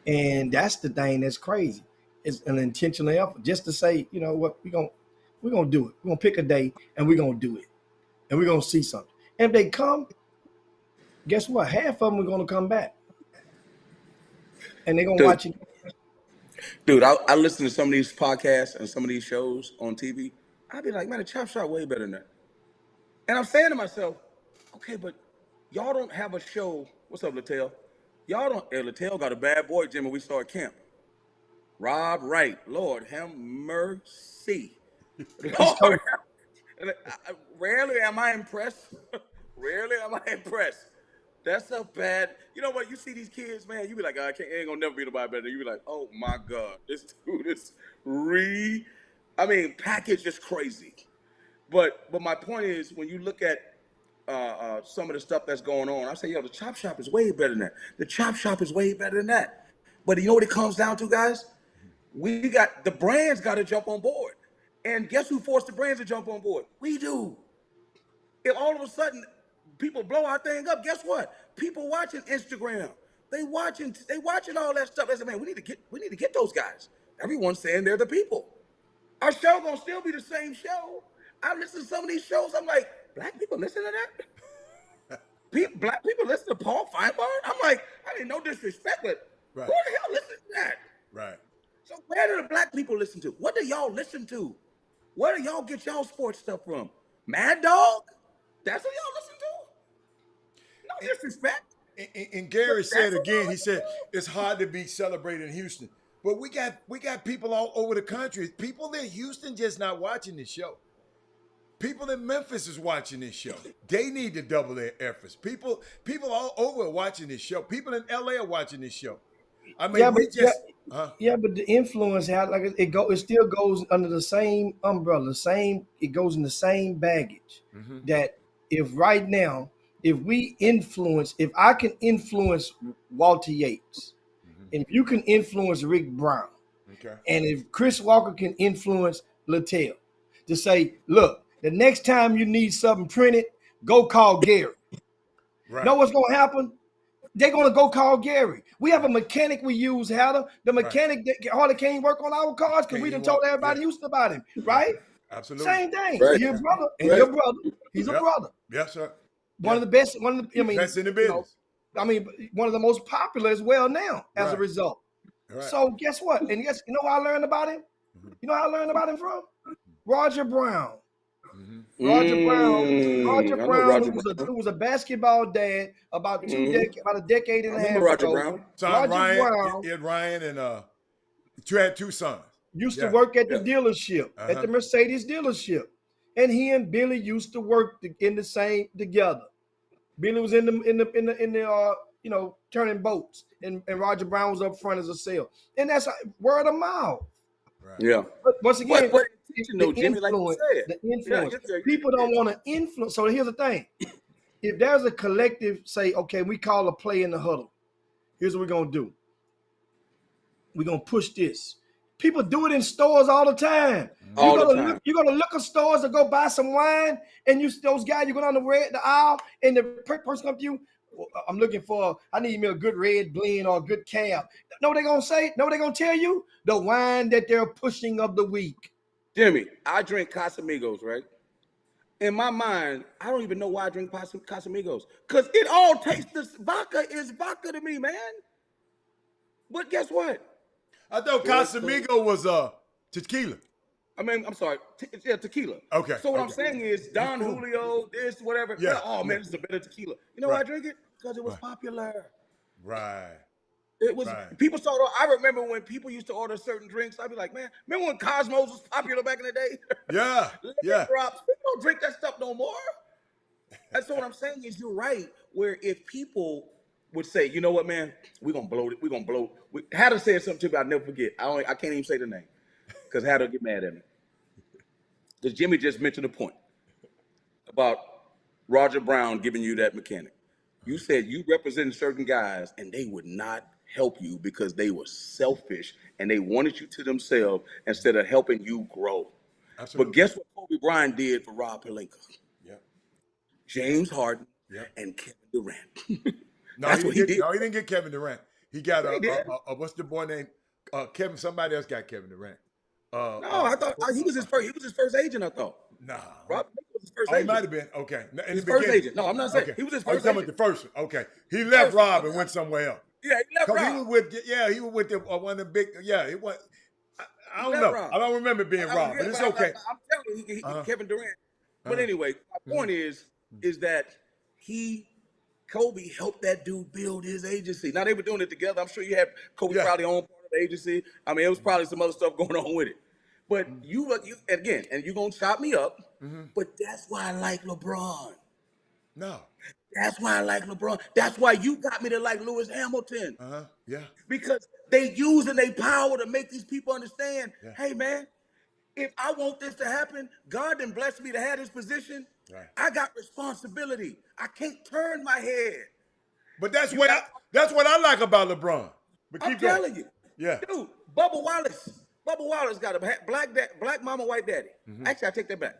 And that's the thing that's crazy. It's an intentional effort just to say, you know what, we're gonna do it. We're gonna pick a day and we're gonna do it. And we're gonna see something. And if they come, guess what? Half of them are gonna come back. And they're gonna Dude, watch it. dude, I listen to some of these podcasts and some of these shows on TV. I'd be like, man, the Chop Shop way better than that. And I'm saying to myself, okay, but y'all don't have a show. What's up, Latel? Y'all don't. Hey, Lattell got a bad boy, Jimmy. We saw at camp. Rob Wright. Lord have mercy. He's Lord, coach. rarely am I impressed. Rarely am I impressed. That's a bad. You know what? You see these kids, man. You be like, I can't. Ain't gonna never be nobody better. You be like, oh my god, this dude is I mean, package is crazy. But my point is, when you look at some of the stuff that's going on, I say, yo, the chop shop is way better than that. The chop shop is way better than that. But you know what it comes down to, guys? We got the brands got to jump on board. And guess who forced the brands to jump on board? We do. If all of a sudden people blow our thing up, guess what? People watching Instagram. They watching all that stuff. They say, man, we need to get those guys. Everyone's saying they're the people. Our show gonna still be the same show. I listen to some of these shows. I'm like, black people listen to that? Black people listen to Paul Feinberg? I'm like, I mean, no disrespect, but Right. who the hell listens to that? Right. So where do the black people listen to? What do y'all listen to? Where do y'all get y'all sports stuff from? Mad Dog? That's what y'all listen to? No disrespect. And Gary But said that's what y'all again, he listen said it's hard to be celebrated in Houston. But we got people all over the country. People in Houston just not watching this show. People in Memphis is watching this show. They need to double their efforts. People all over are watching this show. People in LA are watching this show. I Yeah, mean, but we just yeah, but the influence how like it still goes under the same umbrella, it goes in the same baggage. mm-hmm, That if right now, if I can influence Walter Yates, mm-hmm, and if you can influence Rick Brown, okay, and if Chris Walker can influence Littell to say, look, the next time you need something printed, go call Gary. right, Know what's gonna happen? They're gonna go call Gary. We have a right, mechanic we use, Heather. The right. mechanic that hardly can't work on our cars because Can't we even done told walk. everybody Yeah, in Houston about him, yeah, right? absolutely. Same thing. Right, Your brother and right. your brother, he's a Yep. brother. Yes, sir. One Yeah. of the best, I mean, Best in the you know, business. I mean, one of the most popular as well now as a Right. result. Right. So guess what? And guess you know how I learned about him? Mm-hmm. You know how I learned about him from? Roger Brown. Mm-hmm. Roger Brown. Roger I know Brown, Roger who Brown. was a basketball dad about a decade I and a remember half Roger ago. Brown. Son Roger Ryan, Brown Ed Ryan, and you had two sons. used to Yeah. work at the Yeah. dealership, at Uh-huh. the Mercedes dealership. And he and Billy used to work in the same together. Billy was in the turning boats, and Roger Brown was up front as a sale. And that's word of mouth. Right. Yeah. But once But again, attention the though, Jimmy, like you influence, said. the Yeah, influence. yeah, People yeah. don't want to influence. So here's the thing. If there's a collective, say, okay, we call a play in the huddle. Here's what we're gonna do. We're gonna push this. People do it in stores all the time. All the time. You go to liquor stores to go buy some wine, and those guys, you go down the aisle, and the person comes to you. "Well, I need me a good red blend or a good cab." Know what they gonna say? Know what they gonna tell you? The wine that they're pushing of the week. Jimmy, I drink Casamigos, right? In my mind, I don't even know why I drink Casamigos. Because it all tastes this vodka is vodka to me, man. But guess what? I thought Casamigo was tequila. I mean, I'm sorry, yeah, tequila. Okay. So what I'm Okay. saying is Don Cool. Julio, this, whatever. Yeah. Oh Yeah. man, this is a better tequila. You know why I Right. drink it? Because it was Right. popular. Right. It was Right. people started. I remember when people used to order certain drinks. I'd be like, man, remember when Cosmos was popular back in the day? Yeah. Lemon Yeah. drops. People don't drink that stuff no more. And so what I'm saying is, you're right. Where if people would say, you know what, man, we're gonna blow it. We're gonna blow. Hatter said something to me. I'll never forget. I can't even say the name because Hatter get mad at me. Because Jimmy just mentioned a point about Roger Brown giving you that mechanic. You said you represented certain guys and they would not help you because they were selfish and they wanted you to themselves instead of helping you grow. But Absolutely. guess what Kobe Bryant did for Rob Pelinka? Yep. James Harden Yep. and Kevin Durant. No, That's what he did. No, he didn't get Kevin Durant. He got He did. what's the boy name? Kevin. Somebody else got Kevin Durant. No, I thought he was his first. He was his first agent. I thought. Nah. Rob Pelinka was his first Oh, he agent. might have been. Okay. In His the first beginning. agent. No, I'm not saying Okay. he was his Oh, you first talking about agent. the first one? Okay. He left First, Rob and went somewhere else. Yeah, he left Cause Rob. he was with the one of the big. Yeah, it was. I don't left know. Rob. I don't remember being Rob, but it's okay. I'm telling you, Uh-huh. Kevin Durant. But Uh-huh. anyway, my point is that he Kobe helped that dude build his agency. Now they were doing it together. I'm sure you had Kobe Yeah. probably owned part of the agency. I mean, it was probably some other stuff going on with it. But Mm-hmm. you again, and you're gonna chop me up. Mm-hmm. But that's why I like LeBron. No. That's why I like LeBron. That's why you got me to like Lewis Hamilton. Yeah. Because they using their power to make these people understand, Yeah. hey man, if I want this to happen, God done blessed me to have this position. Right. I got responsibility. I can't turn my head. But that's You what got, I like about LeBron. But I'm keep going. telling you, Yeah. dude, Bubba Wallace got a black mama, white daddy. Actually, I take that back.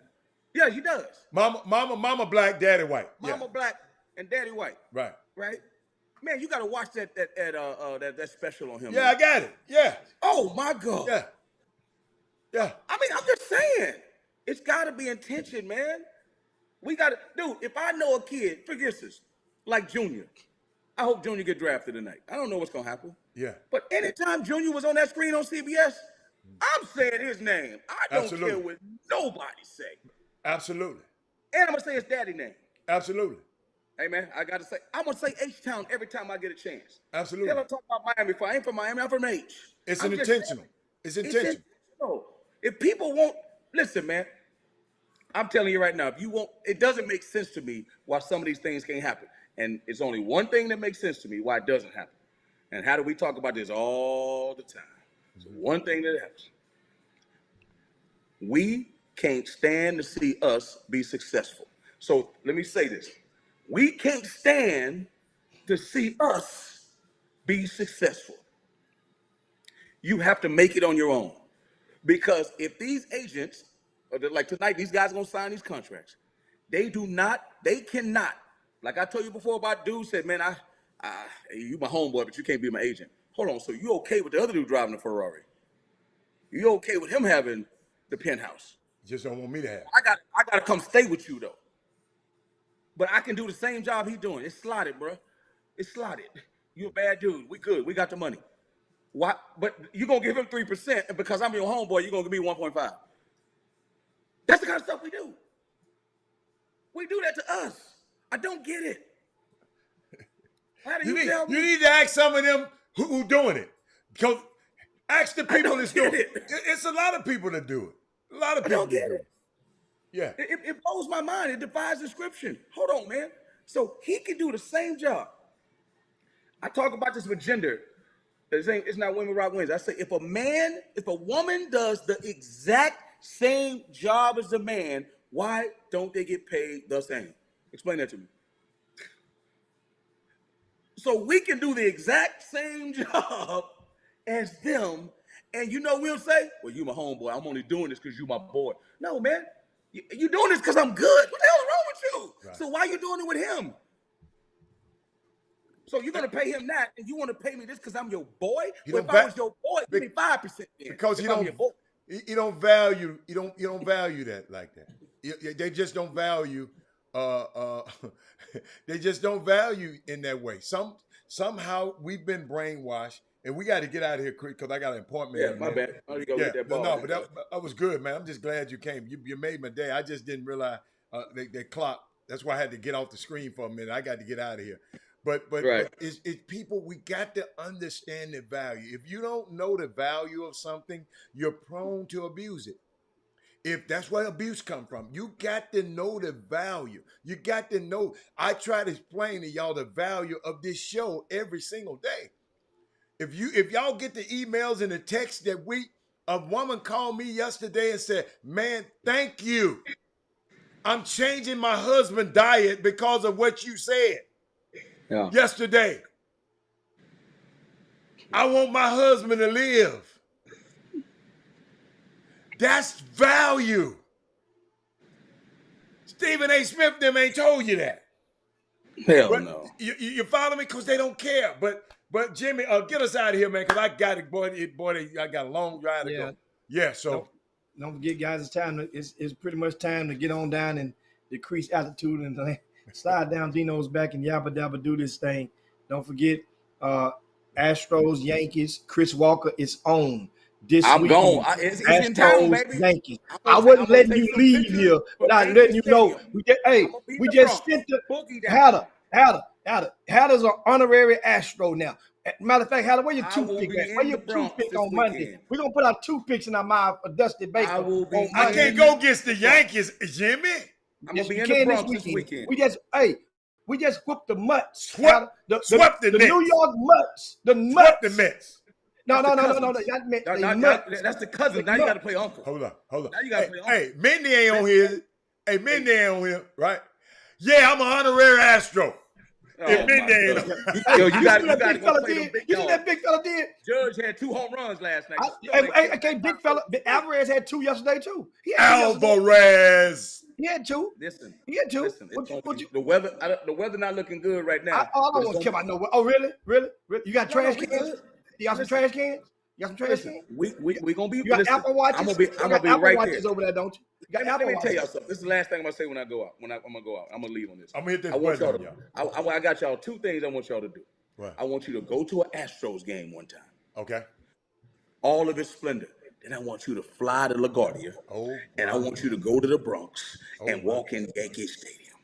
Yeah, he does. Mama black, daddy white. Mama black and daddy white. Right. Right. Man, you got to watch that special on him. Yeah, man. I got it. Yeah. Oh my God. Yeah. Yeah. I mean, I'm just saying, it's got to be intention, man. We got to, dude. If I know a kid, for instance, like Junior, I hope Junior get drafted tonight. I don't know what's gonna happen. Yeah. But anytime Junior was on that screen on CBS, I'm saying his name. I don't Absolutely. care what nobody say. Absolutely. And I'm gonna say his daddy name. Absolutely. Hey man, I'm gonna say H-Town every time I get a chance. Absolutely. They don't talk about Miami. If I ain't from Miami, I'm from H. It's I'm an just intentional. saying, It's intentional. If people won't listen, man, I'm telling you right now, if you won't, it doesn't make sense to me why some of these things can't happen. And it's only one thing that makes sense to me why it doesn't happen. And how do we talk about this all the time? So one thing that happens. We can't stand to see us be successful. So let me say this. We can't stand to see us be successful. You have to make it on your own. Because if these agents, like tonight, these guys are going to sign these contracts. They cannot, like I told you before about dude said, man, you my homeboy, but you can't be my agent. Hold on, so you okay with the other dude driving the Ferrari? You okay with him having the penthouse? You just don't want me to have it. I got to come stay with you, though. But I can do the same job he's doing. It's slotted, bro. It's slotted. You a bad dude. We good. We got the money. Why? But you're going to give him 3%, and because I'm your homeboy, you're going to give me 1.5. That's the kind of stuff we do. We do that to us. I don't get it. How do you tell me? You need to ask some of them who doing it. Because ask the people that's doing it. It's a lot of people that do it. A lot of people I don't get do it. Yeah. It blows my mind. It defies description. Hold on, man. So he can do the same job. I talk about this with gender. It's not women rock wins. I say if a woman does the exact same job as a man, why don't they get paid the same? Explain that to me. So we can do the exact same job as them, and you know we'll say, well, you my homeboy. I'm only doing this because you my boy. No, man. You doing this because I'm good. What the hell is wrong with you? Right. So why you doing it with him? So you're gonna pay him that, and you want to pay me this because I'm your boy? Well, if I was your boy, give me 5%. Because you don't value that like that. They just don't value. They just don't value in that way. Somehow we've been brainwashed, and we got to get out of here quick because I got an appointment. Yeah, my bad. Get that ball. No, but that was good, man. I'm just glad you came. You made my day. I just didn't realize they clock. That's why I had to get off the screen for a minute. I got to get out of here. But right. it's people, we got to understand the value. If you don't know the value of something, you're prone to abuse it. If that's where abuse come from, you got to know the value. You got to know. I try to explain to y'all the value of this show every single day. If y'all get the emails and the texts that a woman called me yesterday and said, man, thank you. I'm changing my husband's diet because of what you said. Yeah. Yesterday. I want my husband to live. That's value. Stephen A. Smith them ain't told you that. Hell no. You follow me? Because they don't care. But Jimmy, get us out of here, man, because I got it, boy. I got a long drive to go. Yeah, so. Don't forget, guys, it's pretty much time to get on down and decrease altitude and slide down Dino's back and yabba dabba do this thing. Don't forget Astros, Yankees, Chris Walker is on this I'm weekend. gone. It's in town, baby. Yankees. I wasn't letting you leave here without letting you know. We just sent the Hatter. Hatters an honorary Astro now. Matter of fact, Hatter, where your I will toothpick be at? Where in your the Bronx toothpick this on Monday? weekend. We're gonna put our toothpicks in our mouth for Dusty Baker. I will be. I can't go against the Yankees, Jimmy. I'm Yes, gonna be you in the can Bronx this this weekend. We just whooped the Mutts. Swept the the Mets. New York Mutts. The Swept Mutts. the Mets. No. That's the Not cousins. Mets. They Now, Mutts. that's the cousins. The Now you got to Mutts. play uncle. Hold on. Now you gotta play Hey, Mindy ain't on here. Hey, Mindy ain't on here, right? Yeah, I'm an honorary Astro. If Mindy ain't on. Yo, you got to big go fella play did. them big You see that dogs. big fella did? Judge had 2 home runs last night. Okay, big fella. Alvarez had 2 yesterday too. He had 2 yesterday. Alvarez. He had 2. Listen, He had 2. listen. The weather not looking good right now. I don't want to care about no. Oh, really? You got trash we cans? good. You got some trash cans? You got some trash Listen, cans? we gonna be. You got listen, Apple Watches? I'm gonna be Apple right Watches there. over there, don't you? You got Let Apple me tell y'all Watches. something. This is the last thing I'm gonna say when I go out. I'm gonna go out. I'm gonna leave on this. I'm gonna hit this I want button y'all on to. I got y'all 2 things I want y'all to do. What? I want you to go to an Astros game one time, Okay. all of its splendor. Then I want you to fly to LaGuardia, Oh, and I want you to go to the Bronx and walk in Yankee Stadium.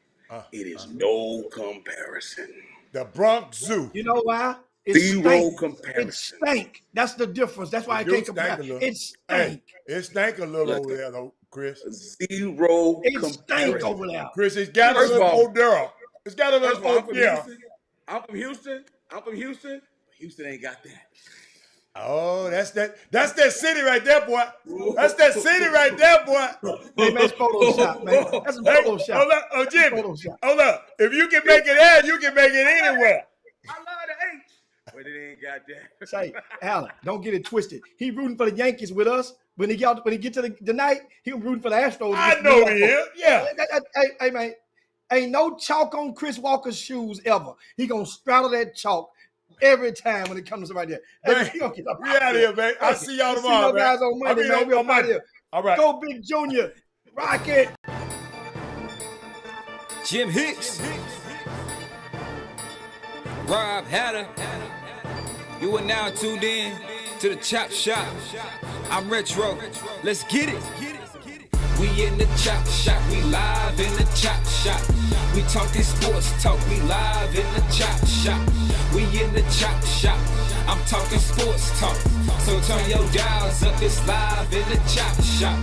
It is no comparison. the Bronx Zoo. You know why? It 0 stank. It comparison. stank. That's the difference. That's why I do can't stank compare. a little. It stank. Hey, it stank a little Listen. over there, though, Chris. 0 It stank comparison. over there. Chris, it's got a First of little all- odor. It's got a First of little all, I'm from odor. Houston. I'm from Houston. But Houston ain't got that. Oh, that's that city right there, boy. That's that city right there, boy. Hey, man, it's Photoshop, man. That's some Hey, Photoshop. hold up, oh Jimmy. Photoshop. Hold up. If you can make it there, you can make it anywhere. I love the H, but it ain't got that. Say, Alan, don't get it twisted. He rooting for the Yankees with us. When he get to the night, he rooting for the Astros. I know he is. Yeah. Hey, man, ain't no chalk on Chris Walker's shoes ever. He gonna straddle that chalk every time when it comes to somebody there. Man, He gonna get up we out of here, man. I'll see y'all See tomorrow, you man. guys on Monday, man. We on up out Monday. here. All right. Go Big Junior. Rock it. Jim Hicks, Rob Hatter. You are now tuned in to the Chop Shop. I'm Retro. Let's get it. We in the Chop Shop. We live in the Chop Shop. We talking sports talk. We live in the Chop Shop. We in the Chop Shop. I'm talking sports talk. So turn your dials up. It's live in the Chop Shop.